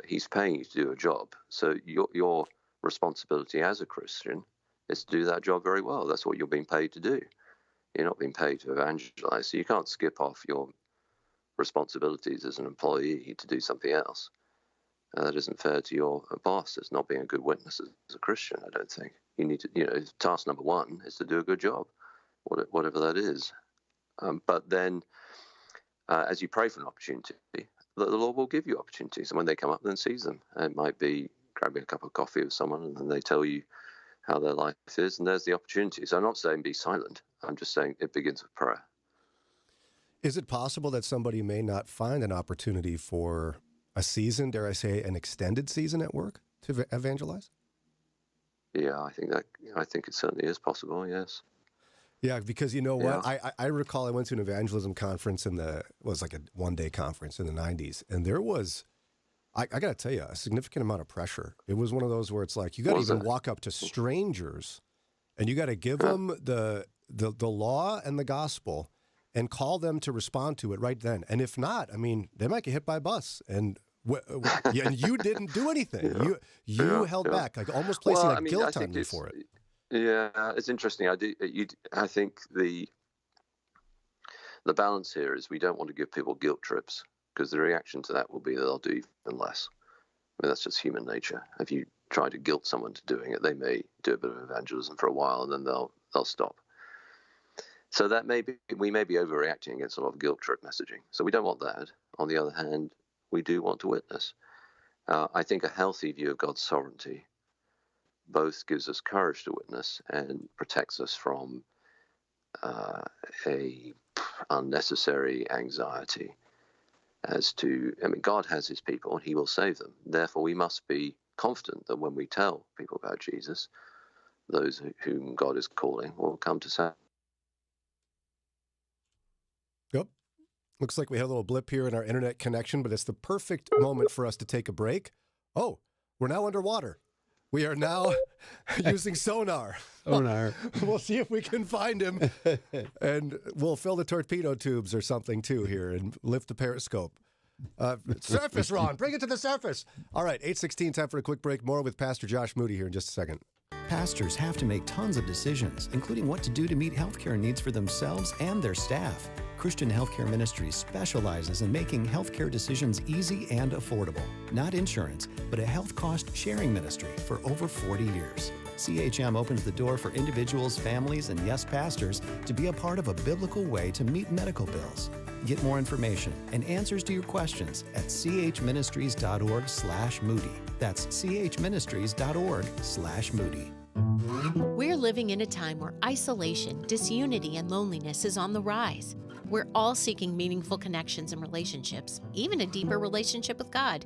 he's paying you to do a job. So your responsibility as a Christian is to do that job very well. That's what you're being paid to do. You're not being paid to evangelize. So you can't skip off your responsibilities as an employee to do something else. That isn't fair to your boss. It's not being a good witness as a Christian, I don't think. You need to, task number one is to do a good job, whatever that is. But then, as you pray for an opportunity, the Lord will give you opportunities. And when they come up, then seize them. It might be grabbing a cup of coffee with someone and then they tell you how their life is, and there's the opportunity. So I'm not saying be silent. I'm just saying it begins with prayer. Is it possible that somebody may not find an opportunity for a season, dare I say, an extended season at work to evangelize? Yeah, I think it certainly is possible. Yes. Yeah, because you know what? I recall I went to an evangelism conference was like a one-day conference in the 90s, and there was, I got to tell you, a significant amount of pressure. It was one of those where it's like you got to even walk up to strangers, and you got to give them the law and the gospel, and call them to respond to it right then. And if not, I mean, they might get hit by a bus, and you didn't do anything. You held back, like almost placing guilt on me for it. Yeah, it's interesting. I think the balance here is we don't want to give people guilt trips, because the reaction to that will be that they'll do even less. I mean, that's just human nature. If you try to guilt someone to doing it, they may do a bit of evangelism for a while and then they'll stop. So we may be overreacting against a lot of guilt trip messaging. So we don't want that. On the other hand, we do want to witness. I think a healthy view of God's sovereignty both gives us courage to witness and protects us from a unnecessary anxiety as to, I mean, God has his people and he will save them. Therefore, we must be confident that when we tell people about Jesus, those whom God is calling will come to salvation. Yep. Looks like we had a little blip here in our internet connection, but it's the perfect moment for us to take a break. Oh, we're now underwater. We are now using sonar. We'll see if we can find him. And we'll fill the torpedo tubes or something, too, here, and lift the periscope. Surface, Ron. Bring it to the surface. All right, 8:16, time for a quick break. More with Pastor Josh Moody here in just a second. Pastors have to make tons of decisions, including what to do to meet healthcare needs for themselves and their staff. Christian Healthcare Ministries specializes in making healthcare decisions easy and affordable. Not insurance, but a health cost sharing ministry for over 40 years. CHM opens the door for individuals, families, and yes, pastors to be a part of a biblical way to meet medical bills. Get more information and answers to your questions at chministries.org/Moody. That's chministries.org/Moody. We're living in a time where isolation, disunity, and loneliness is on the rise. We're all seeking meaningful connections and relationships, even a deeper relationship with God.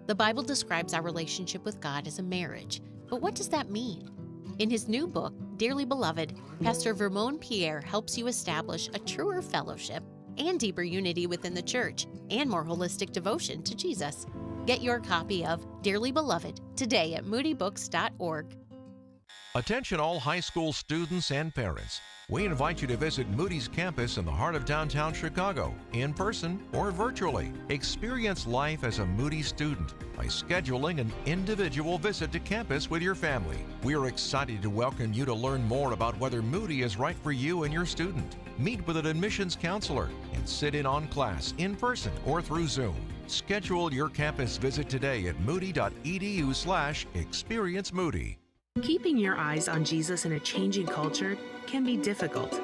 The Bible describes our relationship with God as a marriage, but what does that mean? In his new book, Dearly Beloved, Pastor Vermon Pierre helps you establish a truer fellowship and deeper unity within the church and more holistic devotion to Jesus. Get your copy of Dearly Beloved today at moodybooks.org. Attention all high school students and parents. We invite you to visit Moody's campus in the heart of downtown Chicago, in person or virtually. Experience life as a Moody student by scheduling an individual visit to campus with your family. We are excited to welcome you to learn more about whether Moody is right for you and your student. Meet with an admissions counselor and sit in on class in person or through Zoom. Schedule your campus visit today at moody.edu/experience-moody. Keeping your eyes on Jesus in a changing culture can be difficult.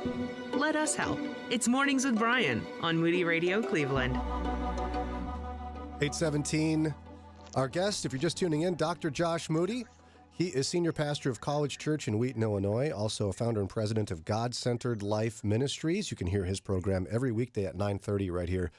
Let us help. It's Mornings with Brian on Moody Radio Cleveland. 8:17. Our guest, if you're just tuning in, Dr. Josh Moody. He is senior pastor of College Church in Wheaton, Illinois, also a founder and president of God-Centered Life Ministries. You can hear his program every weekday at 9:30 right here.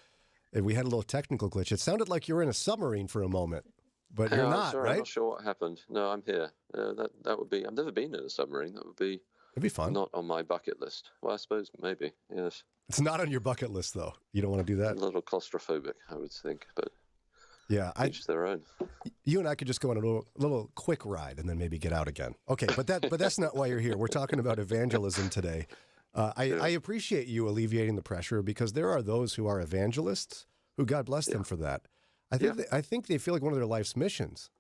And we had a little technical glitch. It sounded like you were in a submarine for a moment. But you're not, sorry, right? I'm not sure what happened. No, I'm here. That would be. I've never been in a submarine. That would be. It'd be fun. Not on my bucket list. Well, I suppose maybe. Yes. It's not on your bucket list, though. You don't want to do that. A little claustrophobic, I would think, but. Yeah, each their own. You and I could just go on a little quick ride and then maybe get out again. Okay, but that's not why you're here. We're talking about evangelism today. I appreciate you alleviating the pressure, because there are those who are evangelists who, God bless them for that. I think they feel like one of their life's missions,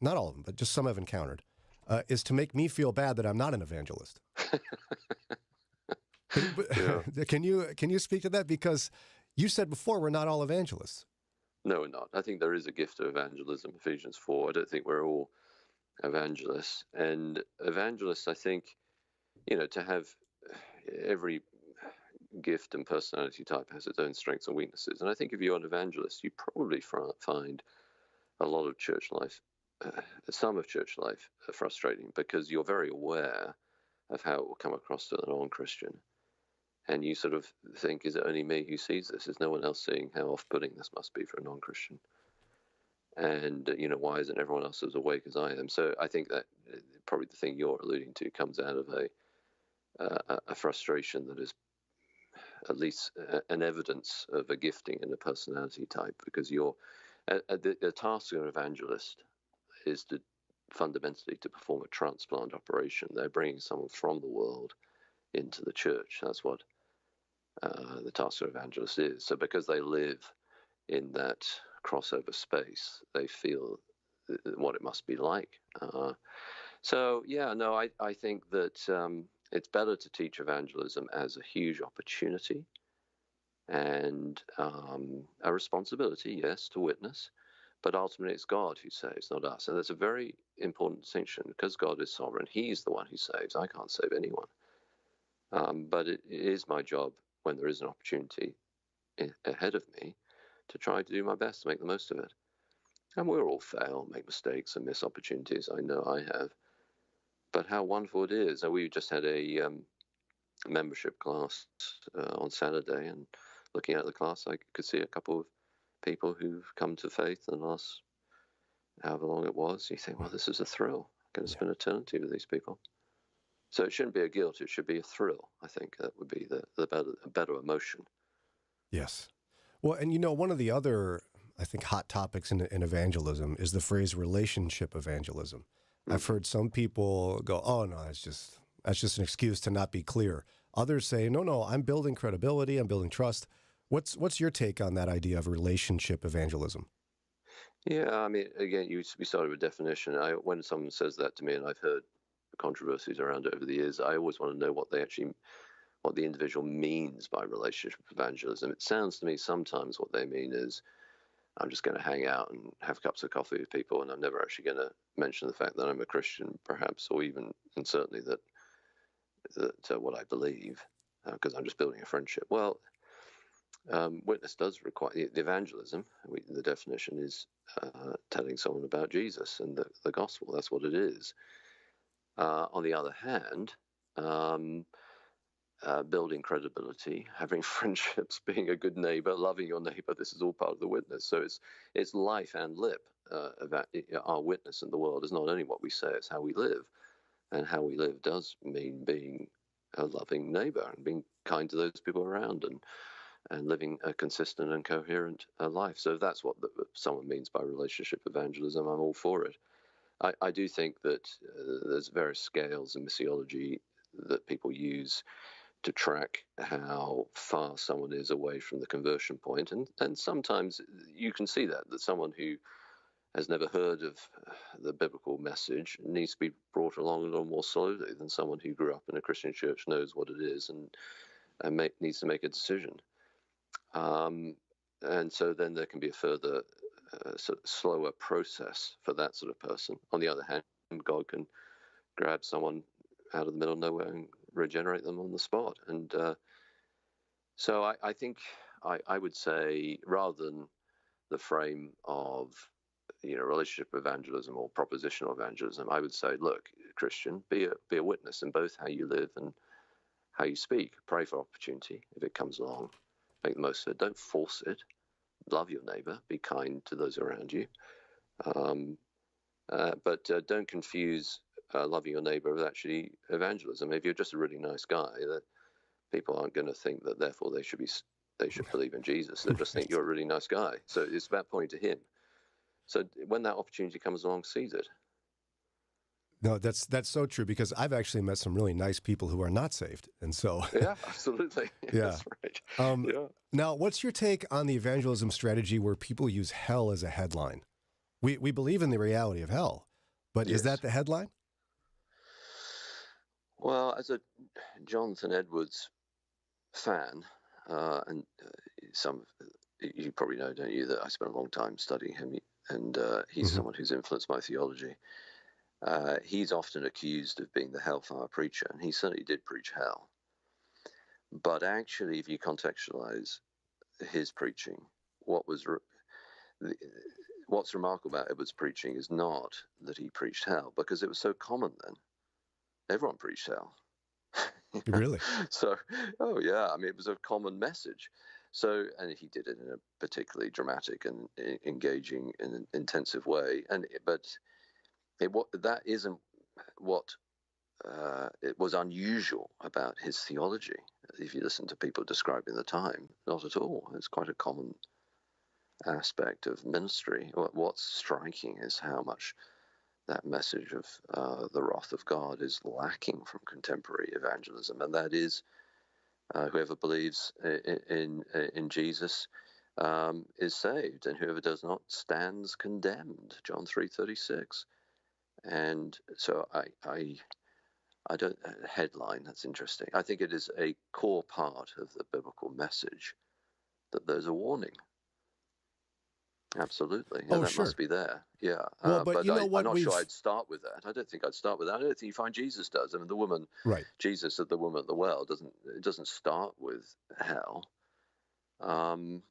not all of them, but just some I've encountered, is to make me feel bad that I'm not an evangelist. Can you speak to that? Because you said before we're not all evangelists. No, we're not. I think there is a gift of evangelism, Ephesians 4. I don't think we're all evangelists. And evangelists, I think, to have every gift and personality type has its own strengths and weaknesses. And I think if you're an evangelist, you probably find a lot of church life, some of church life, frustrating, because you're very aware of how it will come across to a non-Christian. And you sort of think, is it only me who sees this? Is no one else seeing how off-putting this must be for a non-Christian? And, why isn't everyone else as awake as I am? So I think that probably the thing you're alluding to comes out of a frustration that is at least an evidence of a gifting and a personality type, because the task of an evangelist is to fundamentally to perform a transplant operation. They're bringing someone from the world into the church. That's what the task of evangelist is. So because they live in that crossover space, they feel what it must be like. I think that it's better to teach evangelism as a huge opportunity and a responsibility, yes, to witness, but ultimately it's God who saves, not us. And that's a very important distinction, because God is sovereign. He's the one who saves. I can't save anyone. But it is my job, when there is an opportunity ahead of me, to try to do my best to make the most of it. And we'll all fail, make mistakes and miss opportunities. I know I have. But how wonderful it is. We just had a membership class on Saturday, and looking at the class, I could see a couple of people who've come to faith in the last however long it was. You think, well, this is a thrill. I'm going to spend eternity with these people. So it shouldn't be a guilt. It should be a thrill. I think that would be the better emotion. Yes. Well, and one of the other, I think, hot topics in evangelism is the phrase relationship evangelism. I've heard some people go, oh, no, that's just an excuse to not be clear. Others say, no, I'm building credibility, I'm building trust. What's your take on that idea of relationship evangelism? Yeah, I mean, again, we started with definition. When someone says that to me, and I've heard controversies around it over the years, I always want to know what the individual means by relationship evangelism. It sounds to me sometimes what they mean is, I'm just going to hang out and have cups of coffee with people, and I'm never actually going to mention the fact that I'm a Christian, perhaps, or even, and certainly that what I believe, because I'm just building a friendship. Well, witness does require the evangelism. The definition is telling someone about Jesus and the gospel. That's what it is. On the other hand, building credibility, having friendships, being a good neighbor, loving your neighbor, this is all part of the witness. So it's life and lip. Our witness in the world is not only what we say, it's how we live. And how we live does mean being a loving neighbor and being kind to those people around, and living a consistent and coherent life. So if that's what someone means by relationship evangelism, I'm all for it. I do think that there's various scales in missiology that people use to track how far someone is away from the conversion point. And sometimes you can see that someone who has never heard of the biblical message needs to be brought along a little more slowly than someone who grew up in a Christian church, knows what it is, and needs to make a decision. And so then there can be a further sort of slower process for that sort of person. On the other hand, God can grab someone out of the middle of nowhere and regenerate them on the spot. And so I think I would say, rather than the frame of relationship evangelism or propositional evangelism, I would say, look, Christian, be a witness in both how you live and how you speak. Pray for opportunity if it comes along. Make the most of it. Don't force it. Love your neighbor. Be kind to those around you. But don't confuse loving your neighbor with actually evangelism. If you're just a really nice guy, that people aren't going to think that therefore they should believe in Jesus. They just think you're a really nice guy. So it's about pointing to him. So when that opportunity comes along, seize it. No, that's so true, because I've actually met some really nice people who are not saved. And so yeah, absolutely. Yeah. That's right. Now, what's your take on the evangelism strategy where people use hell as a headline? We believe in the reality of hell, but is that the headline? Well, as a Jonathan Edwards fan, and you probably know, don't you, that I spent a long time studying him, and he's someone who's influenced my theology. He's often accused of being the hellfire preacher, and he certainly did preach hell. But actually, if you contextualize his preaching, what's remarkable about Edwards' preaching is not that he preached hell, because it was so common then. Everyone preached hell. Really? So, I mean, it was a common message. So, and he did it in a particularly dramatic and engaging and intensive way. But that isn't what it was unusual about his theology. If you listen to people describing the time, not at all. It's quite a common aspect of ministry. What's striking is how much that message of the wrath of God is lacking from contemporary evangelism, and that is whoever believes in Jesus is saved, and whoever does not stands condemned. John 3:36. And so I don't headline. That's interesting. I think it is a core part of the biblical message that there's a warning. Absolutely. And that must be there. Yeah. Well, but you know what? I'm not sure I'd start with that. I don't think I'd start with that. I don't think you find Jesus does. I mean, the woman, Jesus at the woman at the well, doesn't start with hell. And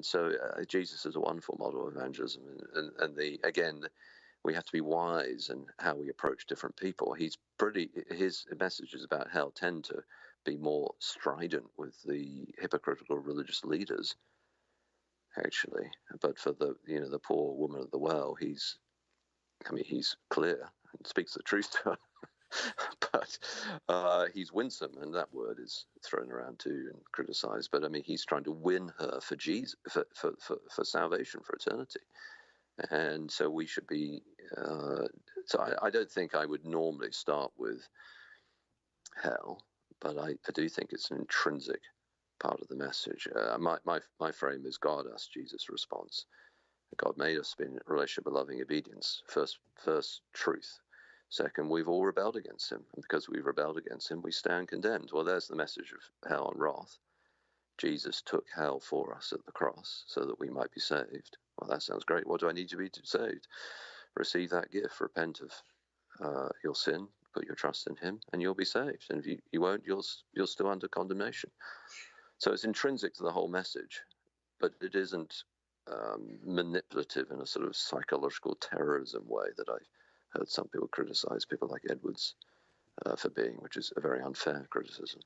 so Jesus is a wonderful model of evangelism. And again, we have to be wise in how we approach different people. His messages about hell tend to be more strident with the hypocritical religious leaders, actually. But for the poor woman at the well, he's clear and speaks the truth to her. But he's winsome, and that word is thrown around too and criticized. But I mean, he's trying to win her for Jesus, for salvation, for eternity. And so we should be. So I don't think I would normally start with hell, but I do think it's an intrinsic part of the message. My frame is God asked Jesus' response. God made us be in a relationship of loving obedience. First truth. Second, we've all rebelled against him. And because we've rebelled against him, we stand condemned. Well, there's the message of hell and wrath. Jesus took hell for us at the cross so that we might be saved. Well, that sounds great. What do I need to be saved? Receive that gift. Repent of your sin. Put your trust in him, and you'll be saved. And if you won't, you're still under condemnation. So it's intrinsic to the whole message, but it isn't manipulative in a sort of psychological terrorism way that I've heard some people criticize people like Edwards for being, which is a very unfair criticism.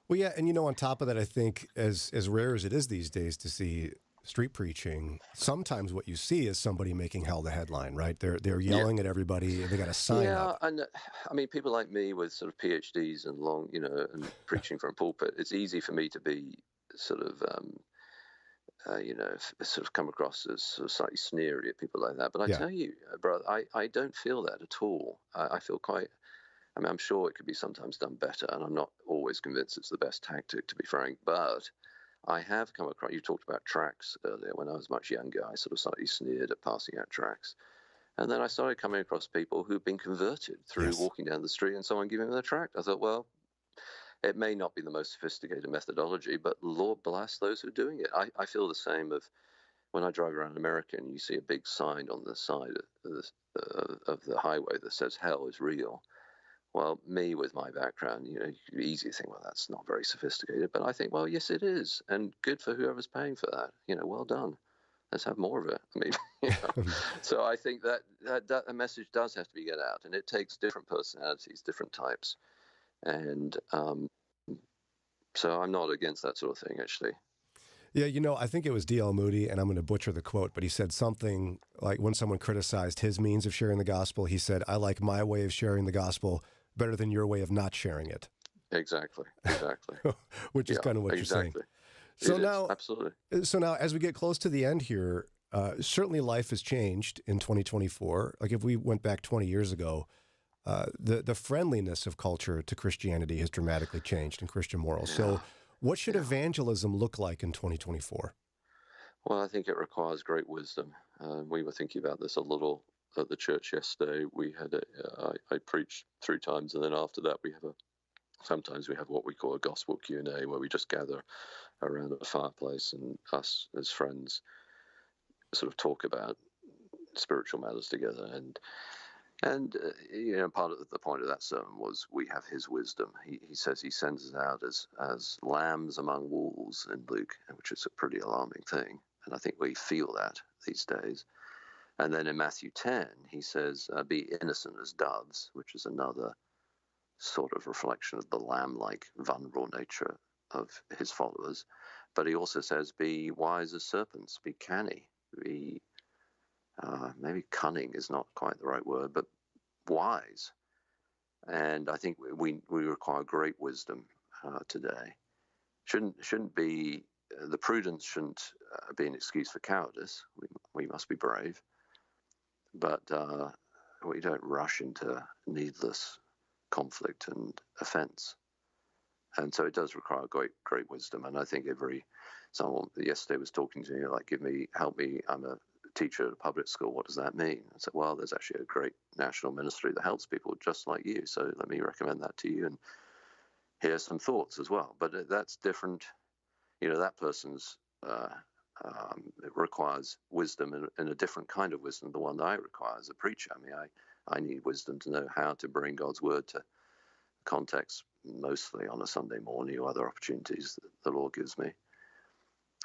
Well, yeah, and on top of that, I think as rare as it is these days to see street preaching, sometimes what you see is somebody making hell the headline, right? They're yelling at everybody, and they got a sign up. And I mean, people like me with sort of PhDs and long, and preaching from a pulpit, it's easy for me to be sort of, sort of come across as sort of slightly sneery at people like that. But I tell you, brother, I don't feel that at all. I feel quite. I mean, I'm sure it could be sometimes done better, and I'm not always convinced it's the best tactic, to be frank. But I have come across, you talked about tracts earlier. When I was much younger, I sort of slightly sneered at passing out tracts. And then I started coming across people who've been converted through walking down the street and someone giving them a tract. I thought, well, it may not be the most sophisticated methodology, but Lord bless those who are doing it. I feel the same of when I drive around America and you see a big sign on the side of the highway that says hell is real. Well, me with my background, easy to think, well, that's not very sophisticated. But I think, well, yes, it is. And good for whoever's paying for that. Well done. Let's have more of it. I mean, so I think that a message does have to be get out. And it takes different personalities, different types. And so I'm not against that sort of thing, actually. Yeah, I think it was D.L. Moody, and I'm going to butcher the quote, but he said something like when someone criticized his means of sharing the gospel, he said, I like my way of sharing the gospel better than your way of not sharing it. Exactly. Which is kind of what you're saying. So absolutely. So now, as we get close to the end here, certainly life has changed in 2024. Like if we went back 20 years ago, the friendliness of culture to Christianity has dramatically changed in Christian morals. So what should evangelism look like in 2024? Well, I think it requires great wisdom. We were thinking about this a little at the church yesterday. We had I preached 3 times, and then after that sometimes we have what we call a gospel Q&A, where we just gather around a fireplace and us as friends sort of talk about spiritual matters together. And part of the point of that sermon was we have his wisdom. He says he sends us out as lambs among wolves in Luke, which is a pretty alarming thing. And I think we feel that these days. And then in Matthew 10, he says, be innocent as doves, which is another sort of reflection of the lamb-like vulnerable nature of his followers. But he also says, be wise as serpents, be canny, be maybe cunning is not quite the right word, but wise. And I think we require great wisdom today. Shouldn't be the prudence shouldn't be an excuse for cowardice. We must be brave, but we don't rush into needless conflict and offense. And so it does require great wisdom. And I think someone yesterday was talking to me like, help me. I'm a teacher at a public school. What does that mean? I said, well, there's actually a great national ministry that helps people just like you. So let me recommend that to you and hear some thoughts as well. But that's different. That person's it requires wisdom and a different kind of wisdom, the one that I require as a preacher. I mean, I need wisdom to know how to bring God's word to context, mostly on a Sunday morning or other opportunities that the Lord gives me.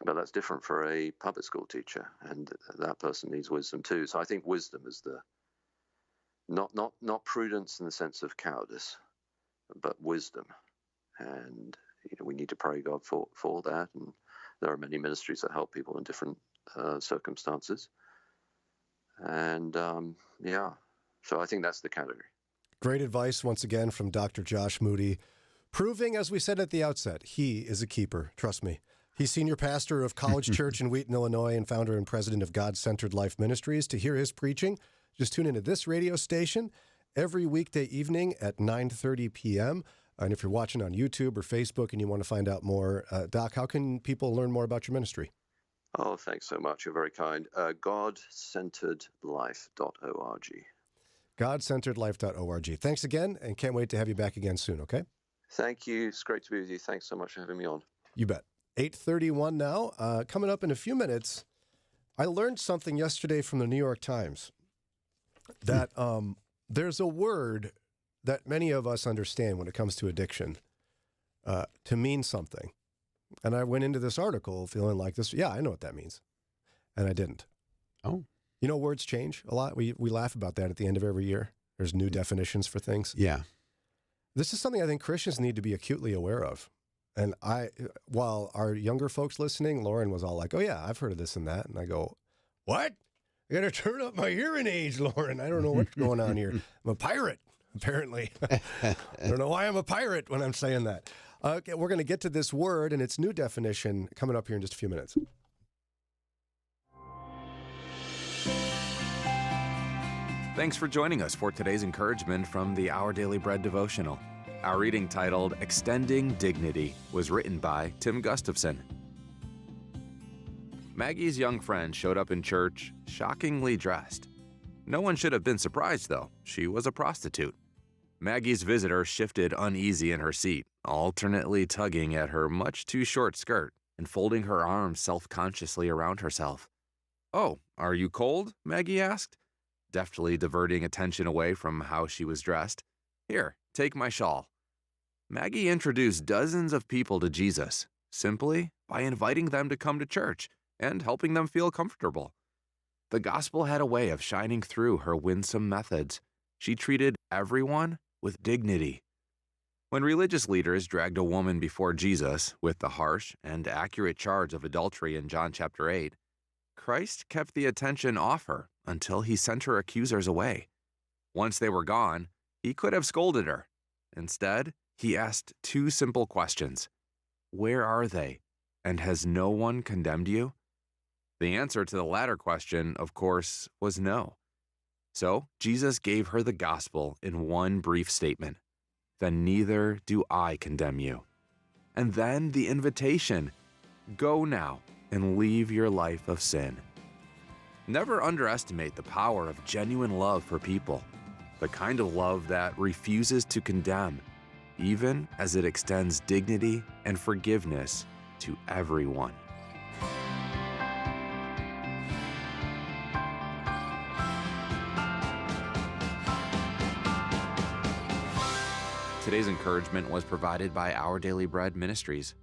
But that's different for a public school teacher, and that person needs wisdom too. So I think wisdom is not prudence in the sense of cowardice, but wisdom. And we need to pray God for that. And there are many ministries that help people in different circumstances. And so I think that's the category. Great advice once again from Dr. Josh Moody, proving, as we said at the outset, he is a keeper. Trust me. He's senior pastor of College Church in Wheaton, Illinois, and founder and president of God-Centered Life Ministries. To hear his preaching, just tune into this radio station every weekday evening at 9:30 p.m. And if you're watching on YouTube or Facebook and you want to find out more, Doc, how can people learn more about your ministry? Oh, thanks so much. You're very kind. GodCenteredLife.org. GodCenteredLife.org. Thanks again, and can't wait to have you back again soon, okay? Thank you. It's great to be with you. Thanks so much for having me on. You bet. 8:31 now. Coming up in a few minutes, I learned something yesterday from the New York Times that there's a word that many of us understand when it comes to addiction to mean something. And I went into this article feeling like this, I know what that means. And I didn't. Oh. Words change a lot. We laugh about that at the end of every year. There's new definitions for things. Yeah. This is something I think Christians need to be acutely aware of. And while our younger folks listening, Lauren was all like, oh yeah, I've heard of this and that. And I go, what? I got to turn up my hearing aids, Lauren. I don't know what's going on here. I'm a pirate, apparently. I don't know why I'm a pirate when I'm saying that. Okay, we're going to get to this word and its new definition coming up here in just a few minutes. Thanks for joining us for today's encouragement from the Our Daily Bread devotional. Our reading, titled Extending Dignity, was written by Tim Gustafson. Maggie's young friend showed up in church shockingly dressed. No one should have been surprised, though. She was a prostitute. Maggie's visitor shifted uneasy in her seat, alternately tugging at her much too short skirt and folding her arms self-consciously around herself. "Oh, are you cold?" Maggie asked, deftly diverting attention away from how she was dressed. "Here, take my shawl." Maggie introduced dozens of people to Jesus, simply by inviting them to come to church and helping them feel comfortable. The gospel had a way of shining through her winsome methods. She treated everyone with dignity. When religious leaders dragged a woman before Jesus with the harsh and accurate charge of adultery in John chapter 8, Christ kept the attention off her until he sent her accusers away. Once they were gone, he could have scolded her. Instead, he asked two simple questions. Where are they? And has no one condemned you? The answer to the latter question, of course, was no. So Jesus gave her the gospel in one brief statement. Then neither do I condemn you. And then the invitation. Go now and leave your life of sin. Never underestimate the power of genuine love for people, the kind of love that refuses to condemn, even as it extends dignity and forgiveness to everyone. Today's encouragement was provided by Our Daily Bread Ministries.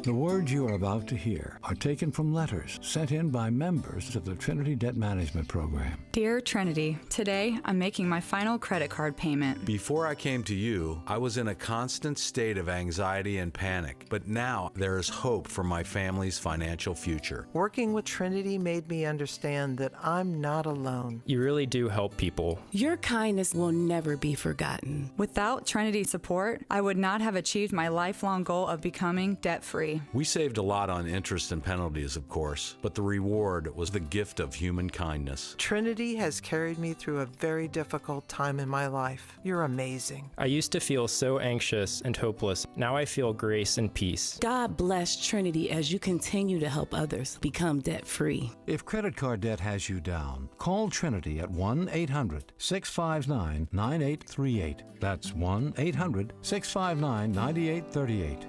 The words you are about to hear are taken from letters sent in by members of the Trinity Debt Management Program. Dear Trinity, today I'm making my final credit card payment. Before I came to you, I was in a constant state of anxiety and panic, but now there is hope for my family's financial future. Working with Trinity made me understand that I'm not alone. You really do help people. Your kindness will never be forgotten. Without Trinity support, I would not have achieved my lifelong goal of becoming debt-free. We saved a lot on interest and penalties, of course, but the reward was the gift of human kindness. Trinity has carried me through a very difficult time in my life. You're amazing. I used to feel so anxious and hopeless. Now I feel grace and peace. God bless Trinity as you continue to help others become debt-free. If credit card debt has you down, call Trinity at 1-800-659-9838. That's 1-800-659-9838.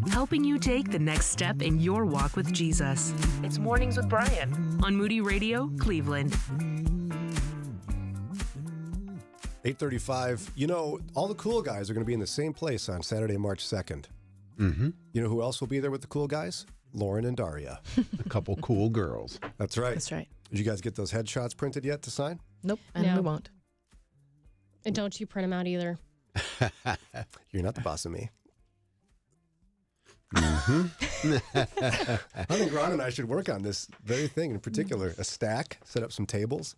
Helping you take the next step in your walk with Jesus. It's Mornings with Brian on Moody Radio, Cleveland. 8:35. You know, all the cool guys are going to be in the same place on Saturday, March 2nd. Mm-hmm. You know who else will be there with the cool guys? Lauren and Daria. A couple cool girls. That's right. That's right. Did you guys get those headshots printed yet to sign? Nope, and No. we won't. And don't you print them out either. You're not the boss of me. Mm-hmm. I think Ron and I should work on this very thing in particular. A stack, set up some tables.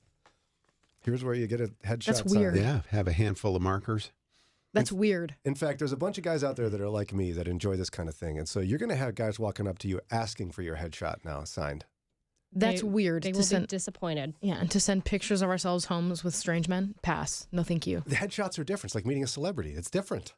Here's where you get a headshot. That's weird. Yeah, have a handful of markers. That's weird. In fact, there's a bunch of guys out there that are like me that enjoy this kind of thing. And so you're going to have guys walking up to you asking for your headshot now signed. That's weird. They to will send, be disappointed. Yeah, and to send pictures of ourselves homes with strange men, pass. No, thank you. The headshots are different. It's like meeting a celebrity. It's different.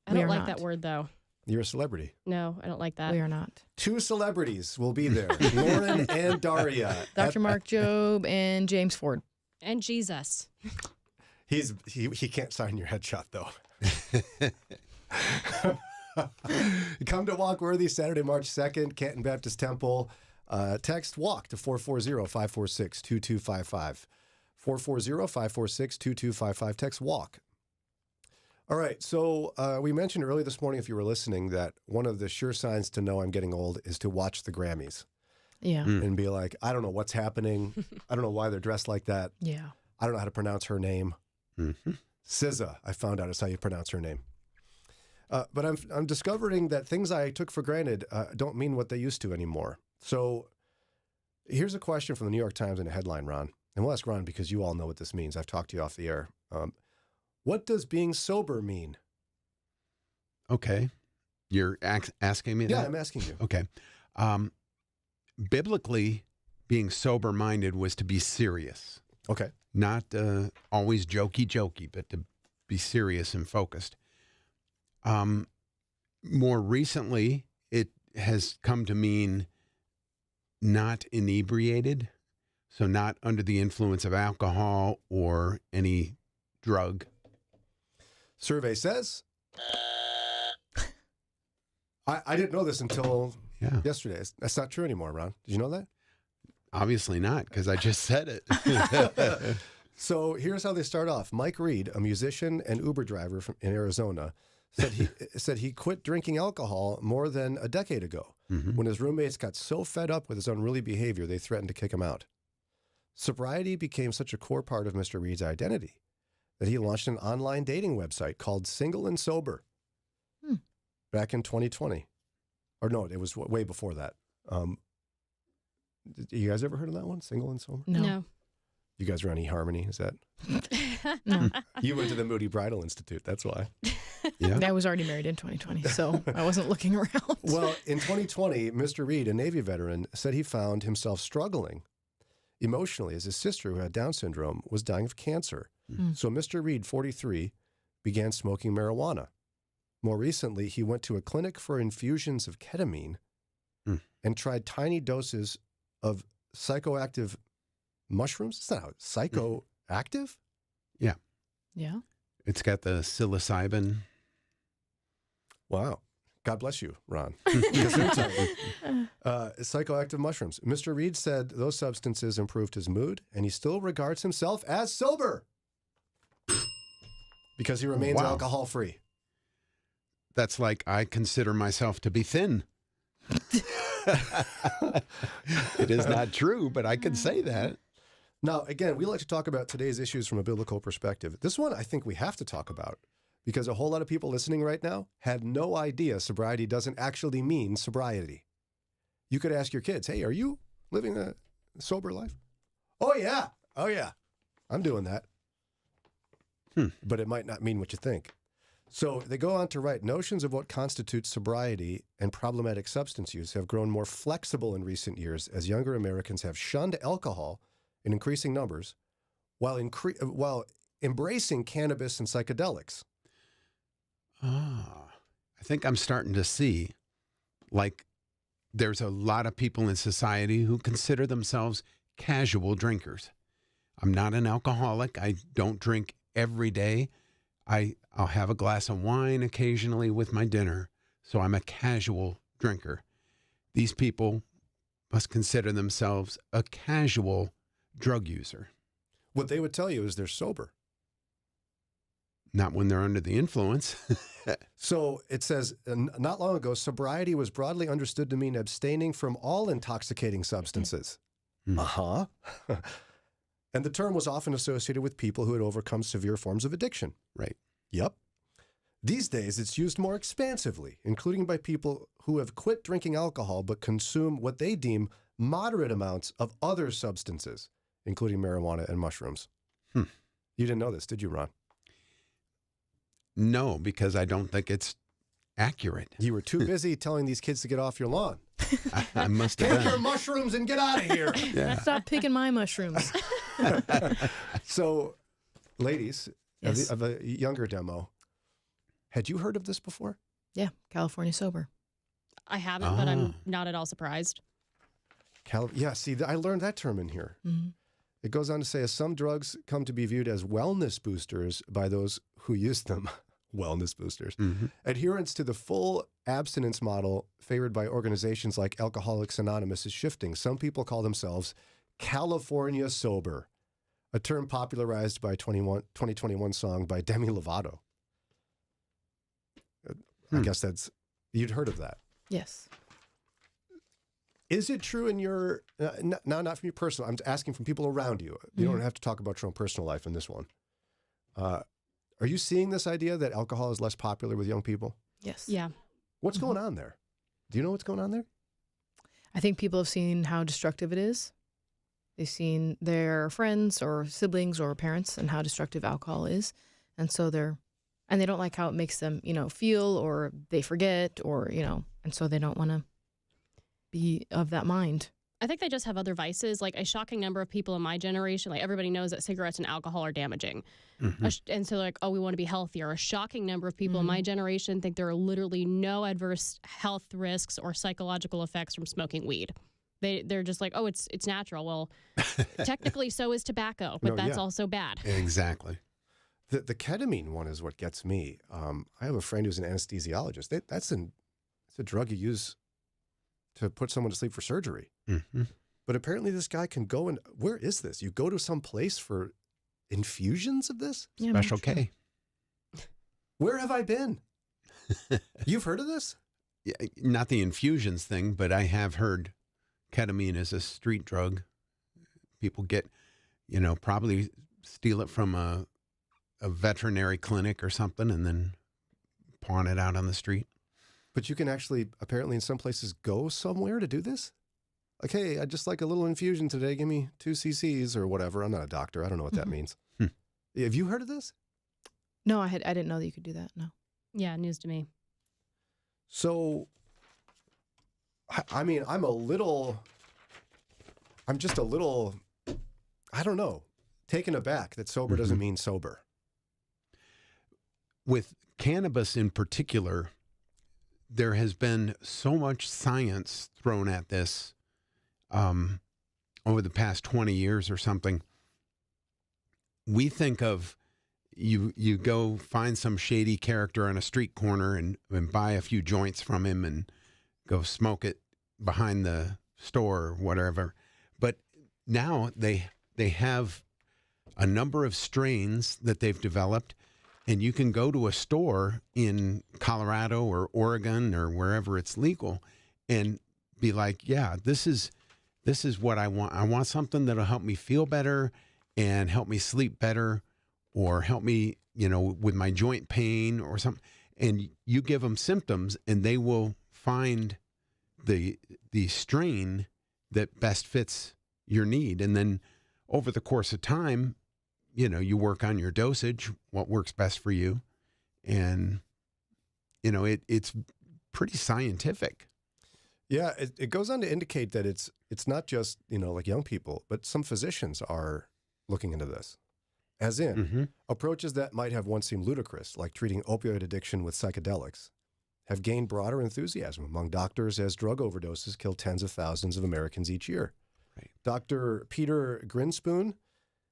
I don't like that word, though. You're a celebrity. No, I don't like that. We are not. 2 celebrities will be there. Lauren and Daria. Dr. Mark Jobe and James Ford. And Jesus. He can't sign your headshot, though. Come to Walk Worthy Saturday, March 2nd, Canton Baptist Temple. Text WALK to 440-546-2255. 440-546-2255. Text WALK. All right, so we mentioned early this morning, if you were listening, that one of the sure signs to know I'm getting old is to watch the Grammys. Yeah. And be like, I don't know what's happening. I don't know why they're dressed like that. Yeah. I don't know how to pronounce her name. Mm-hmm. SZA, I found out, is how you pronounce her name. But I'm discovering that things I took for granted don't mean what they used to anymore. So here's a question from the New York Times in a headline, Ron. And we'll ask Ron because you all know what this means. I've talked to you off the air. What does being sober mean? Okay. You're asking me that? Yeah, I'm asking you. Okay. Biblically, being sober-minded was to be serious. Okay. Not always jokey, but to be serious and focused. More recently, it has come to mean not inebriated, so not under the influence of alcohol or any drug. Survey says... I didn't know this until yesterday. That's not true anymore, Ron. Did you know that? Obviously not, because I just said it. So here's how they start off. Mike Reed, a musician and Uber driver in Arizona, said he quit drinking alcohol more than a decade ago. Mm-hmm. When his roommates got so fed up with his unruly behavior, they threatened to kick him out. Sobriety became such a core part of Mr. Reed's identity that he launched an online dating website called Single and Sober back in 2020. Or no, it was way before that. You guys ever heard of that one, Single and Sober? No. You guys are on eHarmony, is that? No. You went to the Moody Bridal Institute, that's why. Yeah. I was already married in 2020, so I wasn't looking around. Well, in 2020, Mr. Reed, a Navy veteran, said he found himself struggling emotionally as his sister, who had Down syndrome, was dying of cancer. So Mr. Reed, 43, began smoking marijuana. More recently, he went to a clinic for infusions of ketamine and tried tiny doses of psychoactive mushrooms. It's not psychoactive? Yeah. Yeah. It's got the psilocybin. Wow. God bless you, Ron. Psychoactive mushrooms. Mr. Reed said those substances improved his mood, and he still regards himself as sober because he remains alcohol-free. That's like I consider myself to be thin. It is not true, but I can say that. Now, again, we like to talk about today's issues from a biblical perspective. This one I think we have to talk about because a whole lot of people listening right now had no idea sobriety doesn't actually mean sobriety. You could ask your kids, hey, are you living a sober life? Oh, yeah. Oh, yeah. I'm doing that. But it might not mean what you think. So they go on to write, notions of what constitutes sobriety and problematic substance use have grown more flexible in recent years as younger Americans have shunned alcohol in increasing numbers while embracing cannabis and psychedelics. I think I'm starting to see, like, there's a lot of people in society who consider themselves casual drinkers. I'm not an alcoholic. I don't drink every day. I'll have a glass of wine occasionally with my dinner, so I'm a casual drinker. These people must consider themselves a casual drug user. What they would tell you is they're sober. Not when they're under the influence. So it says, not long ago, sobriety was broadly understood to mean abstaining from all intoxicating substances. Uh-huh. And the term was often associated with people who had overcome severe forms of addiction. Right. Yep. These days, it's used more expansively, including by people who have quit drinking alcohol but consume what they deem moderate amounts of other substances, including marijuana and mushrooms. You didn't know this, did you, Ron? No, because I don't think it's accurate. You were too busy telling these kids to get off your lawn. I must have Take been. your mushrooms and get out of here. Yeah. Stop picking my mushrooms. So, ladies, Yes. of a younger demo, had you heard of this before? Yeah, California sober. I haven't, but I'm not at all surprised. Yeah, see, I learned that term in here. Mm-hmm. It goes on to say, as some drugs come to be viewed as wellness boosters by those who use them, wellness boosters, adherence to the full abstinence model favored by organizations like Alcoholics Anonymous is shifting. Some people call themselves California sober, a term popularized by 2021 song by Demi Lovato. I guess you'd heard of that. Yes. Is it true in your, not from you personal, I'm asking from people around you. You don't have to talk about your own personal life in this one. Are you seeing this idea that alcohol is less popular with young people? Yes. Yeah. What's going on there? Do you know what's going on there? I think people have seen how destructive it is. They've seen their friends or siblings or parents and how destructive alcohol is. And so they don't like how it makes them, feel, or they forget, or, and so they don't want to be of that mind. I think they just have other vices. Like a shocking number of people in my generation, like everybody knows that cigarettes and alcohol are damaging. And so like, we want to be healthier. A shocking number of people in my generation think there are literally no adverse health risks or psychological effects from smoking weed. They're just like, it's natural. Well, technically so is tobacco, but that's also bad. Exactly. The ketamine one is what gets me. I have a friend who's an anesthesiologist. That's a drug you use to put someone to sleep for surgery. But apparently this guy can go and, where is this? You go to some place for infusions of this? Yeah, Special K. Where have I been? You've heard of this? Yeah, not the infusions thing, but I have heard ketamine is a street drug. People get, probably steal it from a veterinary clinic or something and then pawn it out on the street. But you can actually, apparently in some places, go somewhere to do this? Like, hey, I'd just like a little infusion today. Give me 2 cc's or whatever. I'm not a doctor. I don't know what that means. Have you heard of this? No, I didn't know that you could do that. No. Yeah, news to me. So, I mean, I'm just a little, I don't know, taken aback that sober doesn't mean sober. With cannabis in particular, there has been so much science thrown at this over the past 20 years or something. We think of you go find some shady character on a street corner and buy a few joints from him and go smoke it behind the store or whatever. But now they have a number of strains that they've developed, And you can go to a store in Colorado or Oregon or wherever it's legal and be like, yeah, this is what I want. I want something that'll help me feel better and help me sleep better or help me, with my joint pain or something. And you give them symptoms and they will find the strain that best fits your need. And then over the course of time, you work on your dosage, what works best for you. And, it's pretty scientific. Yeah, it goes on to indicate that it's not just, like young people, but some physicians are looking into this. As in, approaches that might have once seemed ludicrous, like treating opioid addiction with psychedelics, have gained broader enthusiasm among doctors as drug overdoses kill tens of thousands of Americans each year. Right. Dr. Peter Grinspoon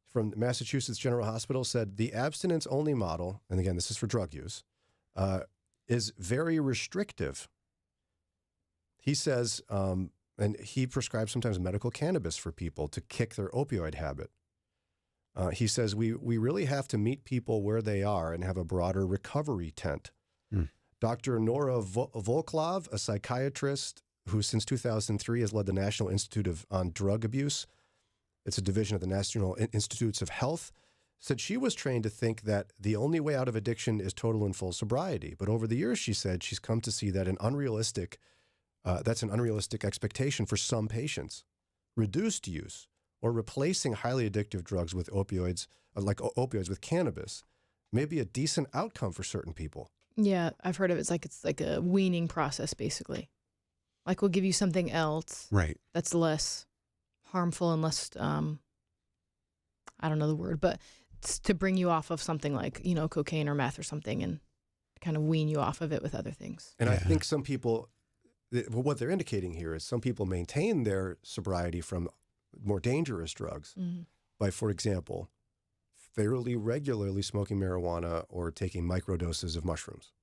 from Massachusetts General Hospital said the abstinence-only model, and again, this is for drug use, is very restrictive. He says, and he prescribes sometimes medical cannabis for people to kick their opioid habit. He says, we really have to meet people where they are and have a broader recovery tent. Dr. Nora Volklov, a psychiatrist who since 2003 has led the National Institute on Drug Abuse, it's a division of the National Institutes of Health, said she was trained to think that the only way out of addiction is total and full sobriety. But over the years, she said, she's come to see that that's an unrealistic expectation for some patients. Reduced use or replacing highly addictive drugs with opioids, like opioids with cannabis, may be a decent outcome for certain people. Yeah, I've heard of it. It's like a weaning process, basically. Like we'll give you something else, right? That's less harmful and less, I don't know the word, but it's to bring you off of something like, cocaine or meth or something and kind of wean you off of it with other things. And I think some people, what they're indicating here is some people maintain their sobriety from more dangerous drugs by, for example, fairly regularly smoking marijuana or taking microdoses of mushrooms.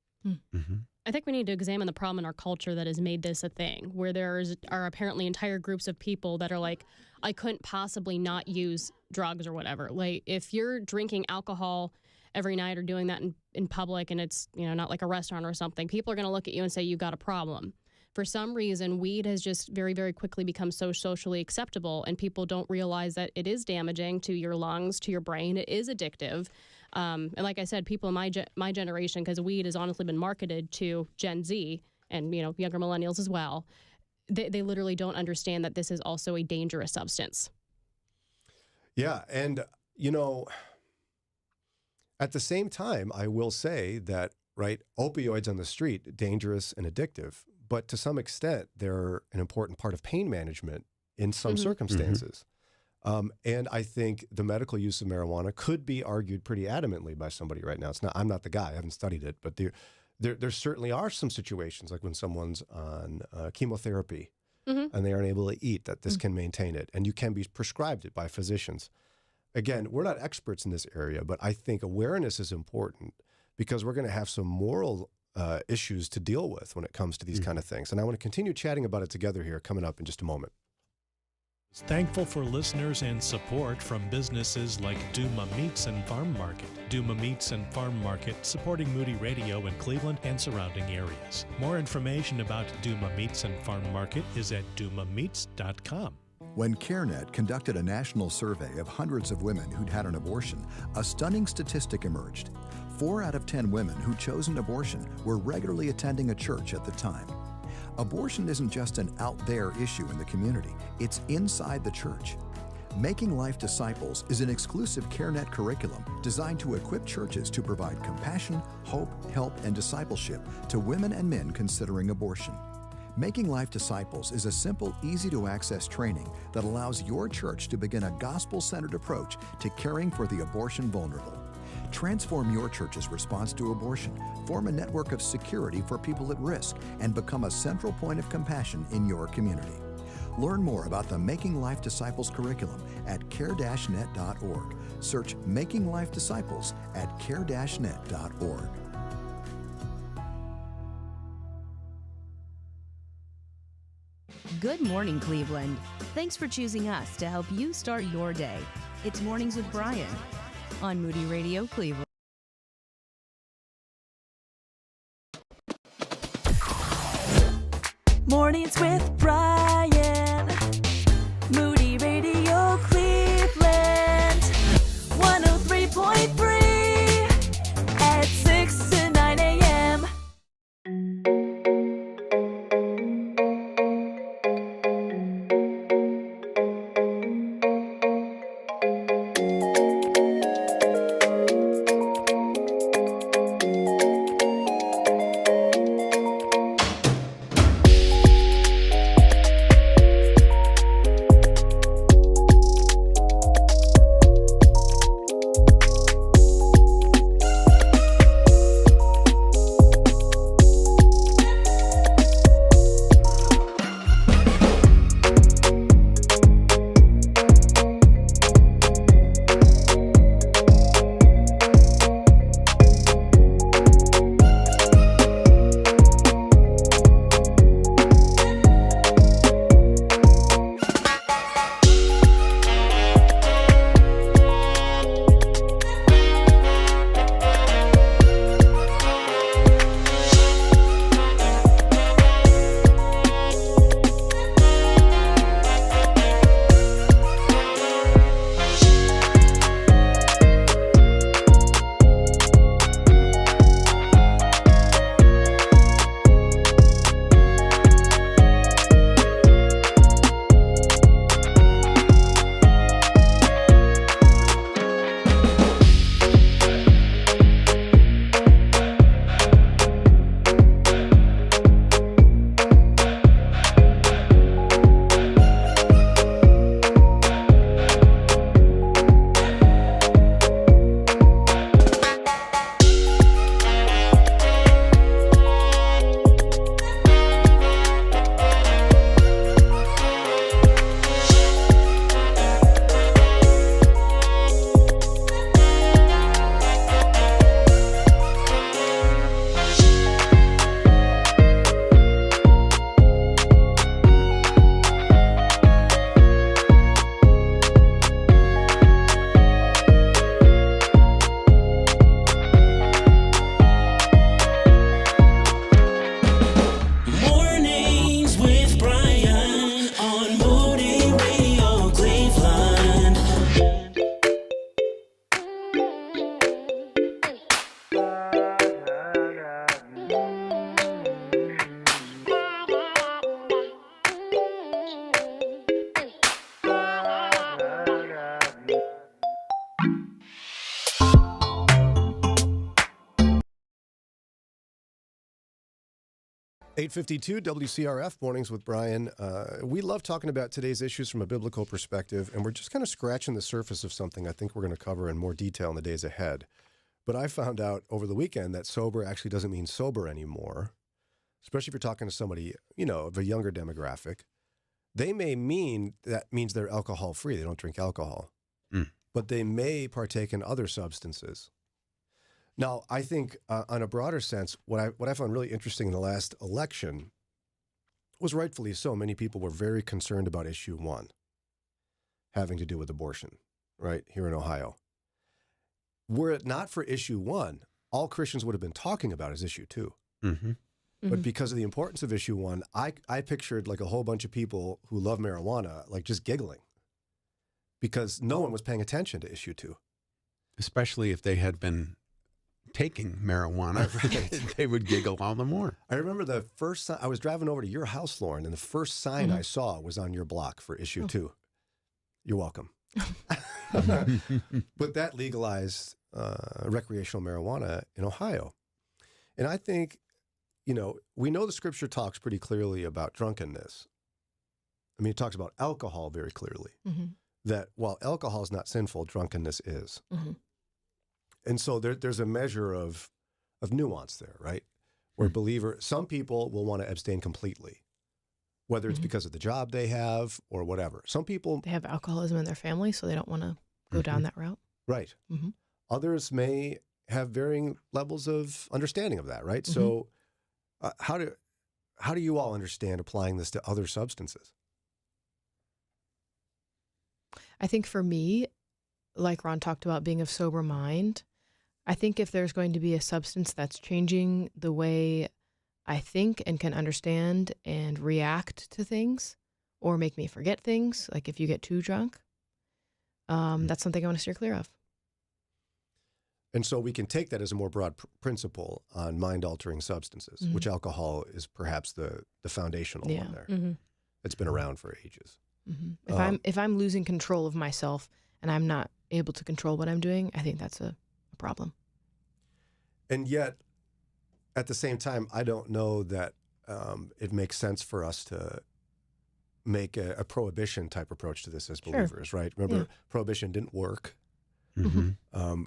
I think we need to examine the problem in our culture that has made this a thing, where there are apparently entire groups of people that are like, I couldn't possibly not use drugs or whatever. Like, if you're drinking alcohol every night or doing that in public and it's, not like a restaurant or something, people are going to look at you and say, you've got a problem. For some reason, weed has just very, very quickly become so socially acceptable, and people don't realize that it is damaging to your lungs, to your brain. It is addictive. And like I said, people in my generation, because weed has honestly been marketed to Gen Z and, younger millennials as well, they literally don't understand that this is also a dangerous substance. Yeah, and, at the same time, I will say that, right, opioids on the street, dangerous and addictive, but to some extent, they're an important part of pain management in some circumstances. And I think the medical use of marijuana could be argued pretty adamantly by somebody right now. I'm not the guy, I haven't studied it, but there certainly are some situations like when someone's on chemotherapy and they aren't able to eat, that this can maintain it. And you can be prescribed it by physicians. Again, we're not experts in this area, but I think awareness is important because we're going to have some moral issues to deal with when it comes to these kind of things. And I want to continue chatting about it together here coming up in just a moment. Thankful for listeners and support from businesses like Duma Meats and Farm Market. Duma Meats and Farm Market supporting Moody Radio in Cleveland and surrounding areas. More information about Duma Meats and Farm Market is at dumameats.com. When CareNet conducted a national survey of hundreds of women who'd had an abortion, a stunning statistic emerged. 4 out of 10 women who chose an abortion were regularly attending a church at the time. Abortion isn't just an out-there issue in the community, it's inside the church. Making Life Disciples is an exclusive CareNet curriculum designed to equip churches to provide compassion, hope, help, and discipleship to women and men considering abortion. Making Life Disciples is a simple, easy-to-access training that allows your church to begin a gospel-centered approach to caring for the abortion vulnerable. Transform your church's response to abortion, form a network of security for people at risk, and become a central point of compassion in your community. Learn more about the Making Life Disciples curriculum at care-net.org. Search Making Life Disciples at care-net.org. Good morning, Cleveland. Thanks for choosing us to help you start your day. It's Mornings with Brian on Moody Radio Cleveland. Mornings with Brian. Moody Radio Cleveland. 103.3 at 6 to 9 a.m. .852 WCRF Mornings with Brian. We love talking about today's issues from a biblical perspective, and we're just kind of scratching the surface of something I think we're going to cover in more detail in the days ahead. But I found out over the weekend that sober actually doesn't mean sober anymore, especially if you're talking to somebody, of a younger demographic. They may mean that means they're alcohol-free. They don't drink alcohol. But they may partake in other substances. Now, I think on a broader sense, what I found really interesting in the last election was rightfully so. Many people were very concerned about issue 1, having to do with abortion, right, here in Ohio. Were it not for issue 1, all Christians would have been talking about is issue 2. Mm-hmm. But because of the importance of issue 1, I pictured like a whole bunch of people who love marijuana, like just giggling because no one was paying attention to issue 2. Especially if they had been taking marijuana, they would giggle all the more. I remember the first time I was driving over to your house, Lauren, and the first sign I saw was on your block for issue 2. You're welcome. But that legalized recreational marijuana in Ohio. And I think, we know the scripture talks pretty clearly about drunkenness. I mean, it talks about alcohol very clearly. That while alcohol is not sinful, drunkenness is. And so there's a measure of nuance there, right? Where some people will want to abstain completely, whether it's because of the job they have or whatever. Some people... They have alcoholism in their family, so they don't want to go down that route. Right. Others may have varying levels of understanding of that, right? So how do you all understand applying this to other substances? I think for me, like Ron talked about being of sober mind, I think if there's going to be a substance that's changing the way I think and can understand and react to things or make me forget things, like if you get too drunk, that's something I want to steer clear of. And so we can take that as a more broad principle on mind-altering substances, Mhm. which alcohol is perhaps the foundational one there. Mhm. It's been around for ages. Mhm. If I'm losing control of myself and I'm not able to control what I'm doing, I think that's a problem. And yet, at the same time, I don't know that it makes sense for us to make a prohibition type approach to this as Sure. believers, right? Remember, Yeah. prohibition didn't work. Mhm.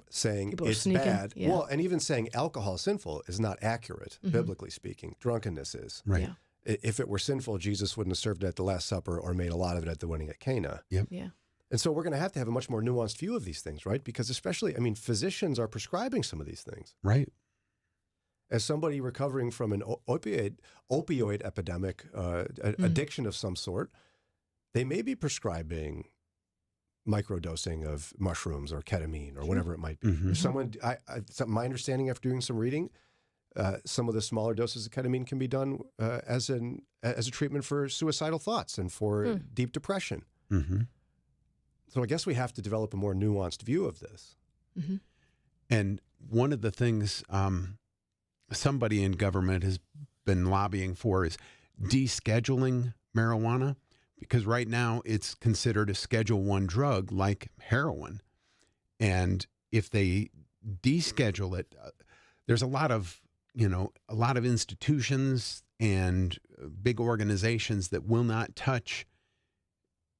Saying People are it's sneaking, bad, yeah. well, and even saying alcohol is sinful is not accurate, Mhm. biblically speaking. Drunkenness is. Right. Yeah. If it were sinful, Jesus wouldn't have served it at the Last Supper or made a lot of it at the wedding at Cana. Yep. Yeah. And so we're going to have a much more nuanced view of these things, right? Because especially, I mean, physicians are prescribing some of these things. Right. As somebody recovering from an opioid epidemic, addiction of some sort, they may be prescribing microdosing of mushrooms or ketamine or whatever it might be. Mhm. If someone, my understanding after doing some reading, some of the smaller doses of ketamine can be done as a treatment for suicidal thoughts and for deep depression. Mm-hmm. So I guess we have to develop a more nuanced view of this. Mm-hmm. And one of the things somebody in government has been lobbying for is descheduling marijuana, because right now it's considered a Schedule I drug like heroin. And if they deschedule it, there's a lot of institutions and big organizations that will not touch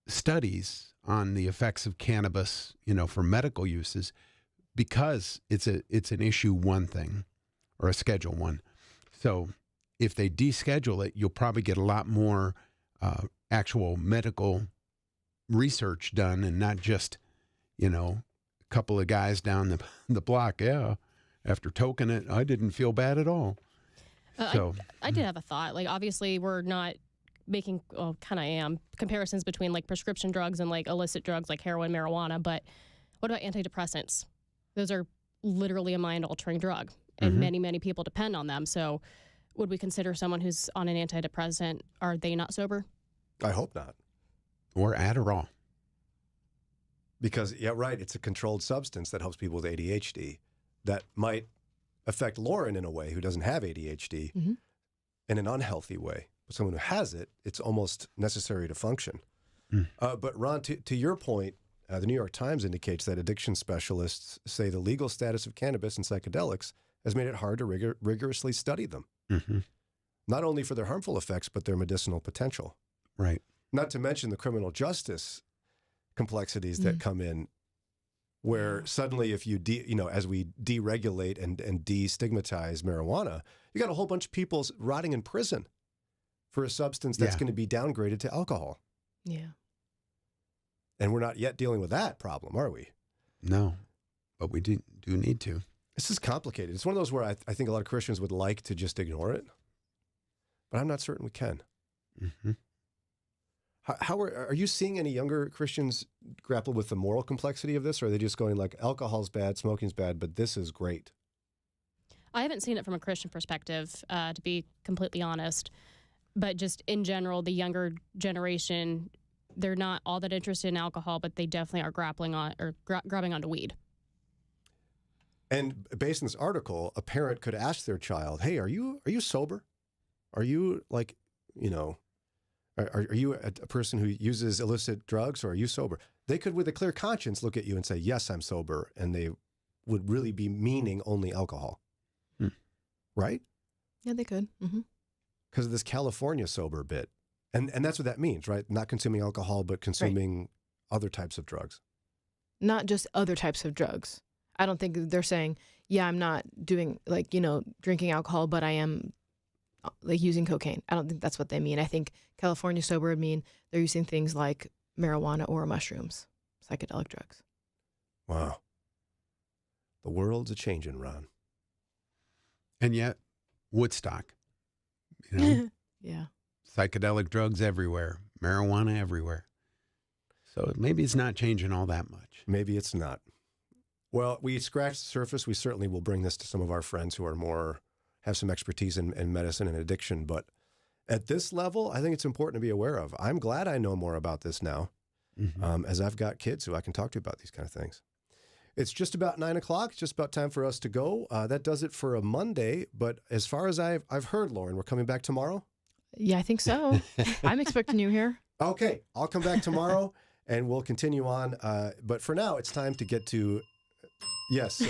studies on the effects of cannabis, for medical uses, because it's an issue one thing, or a Schedule I. So if they deschedule it, you'll probably get a lot more actual medical research done, and not just, a couple of guys down the block. Yeah, after toking it, I didn't feel bad at all. I did have a thought. Like, obviously, we're not making, comparisons between like prescription drugs and like illicit drugs like heroin, marijuana. But what about antidepressants? Those are literally a mind-altering drug, and many, many people depend on them. So would we consider someone who's on an antidepressant, are they not sober? I hope not. Or Adderall. Because, yeah, right, it's a controlled substance that helps people with ADHD that might affect Lauren in a way who doesn't have ADHD in an unhealthy way. But someone who has it, it's almost necessary to function. But Ron, to your point, the New York Times indicates that addiction specialists say the legal status of cannabis and psychedelics has made it hard to rigorously study them. Not only for their harmful effects, but their medicinal potential. Right. Not to mention the criminal justice complexities that come in, where suddenly if you, as we deregulate and destigmatize marijuana, you got a whole bunch of people rotting in prison for a substance that's going to be downgraded to alcohol. Yeah. And we're not yet dealing with that problem, are we? No, but we do need to. This is complicated. It's one of those where I think a lot of Christians would like to just ignore it, but I'm not certain we can. How are you seeing any younger Christians grapple with the moral complexity of this, or are they just going like, alcohol's bad, smoking's bad, but this is great? I haven't seen it from a Christian perspective, to be completely honest. But just in general, the younger generation, they're not all that interested in alcohol, but they definitely are grappling on or grabbing onto weed. And based on this article, a parent could ask their child, "Hey, are you sober? Are you like, are you a person who uses illicit drugs, or are you sober?" They could, with a clear conscience, look at you and say, "Yes, I'm sober," and they would really be meaning only alcohol, right? Yeah, they could. Because of this California sober bit. And that's what that means, right? Not consuming alcohol, but consuming other types of drugs. Not just other types of drugs. I don't think they're saying, yeah, I'm not doing drinking alcohol, but I am like using cocaine. I don't think that's what they mean. I think California sober would mean they're using things like marijuana or mushrooms, psychedelic drugs. Wow. The world's a changing, Ron. And yet, Woodstock, Yeah. Psychedelic drugs everywhere, marijuana everywhere. So maybe it's not changing all that much. Maybe it's not. Well, we scratched the surface. We certainly will bring this to some of our friends who are more have some expertise in medicine and addiction. But at this level, I think it's important to be aware of. I'm glad I know more about this now, as I've got kids who I can talk to about these kind of things. It's just about 9 o'clock. It's just about time for us to go. That does it for a Monday. But as far as I've heard, Lauren, we're coming back tomorrow? Yeah, I think so. I'm expecting you here. Okay, I'll come back tomorrow and we'll continue on. But for now, it's time to get to, yes.